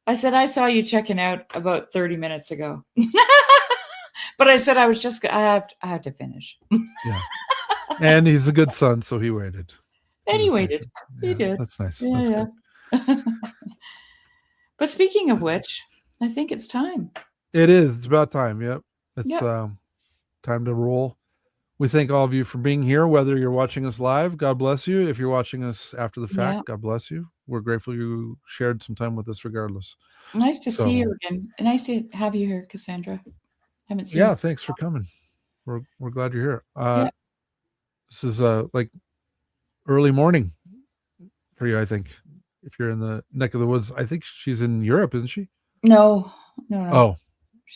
I said, I saw you checking out about 30 minutes ago. But I said, I have to finish. Yeah. And he's a good son, so he waited. And he waited. Yeah, he did. That's nice. Yeah, that's good. But speaking of which, I think it's time. It is. It's about time. Yep. It's time to roll. We thank all of you for being here, whether you're watching us live. God bless you. If you're watching us after the fact, God bless you. We're grateful you shared some time with us regardless. Nice to see you again. Nice to have you here, Cassandra. Haven't seen you. you. Thanks for coming. We're glad you're here. This is like early morning for you, I think. If you're in the neck of the woods, I think she's in Europe, isn't she? No. Oh,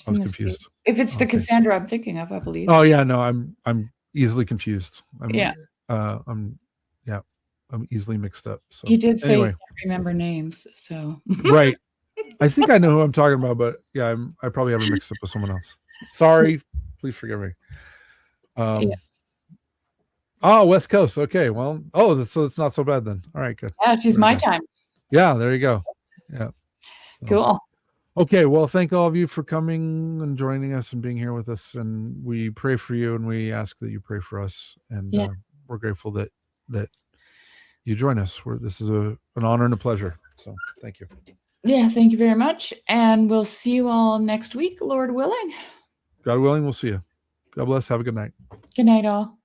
I was confused. If it's the Cassandra I'm thinking of, I believe. Oh yeah, no, I'm easily confused. I'm easily mixed up. So you did say you can't remember names, so right. I think I know who I'm talking about, but yeah, I probably have her mixed up with someone else. Sorry, please forgive me. Oh, West Coast. Okay, well, so it's not so bad then. All right, good. Yeah, she's my time. Yeah, there you go. Yeah. Cool. Okay, well, thank all of you for coming and joining us and being here with us. And we pray for you, and we ask that you pray for us. And we're grateful that you join us. This is an honor and a pleasure. So thank you. Yeah, thank you very much. And we'll see you all next week, Lord willing. God willing, we'll see you. God bless. Have a good night. Good night, all.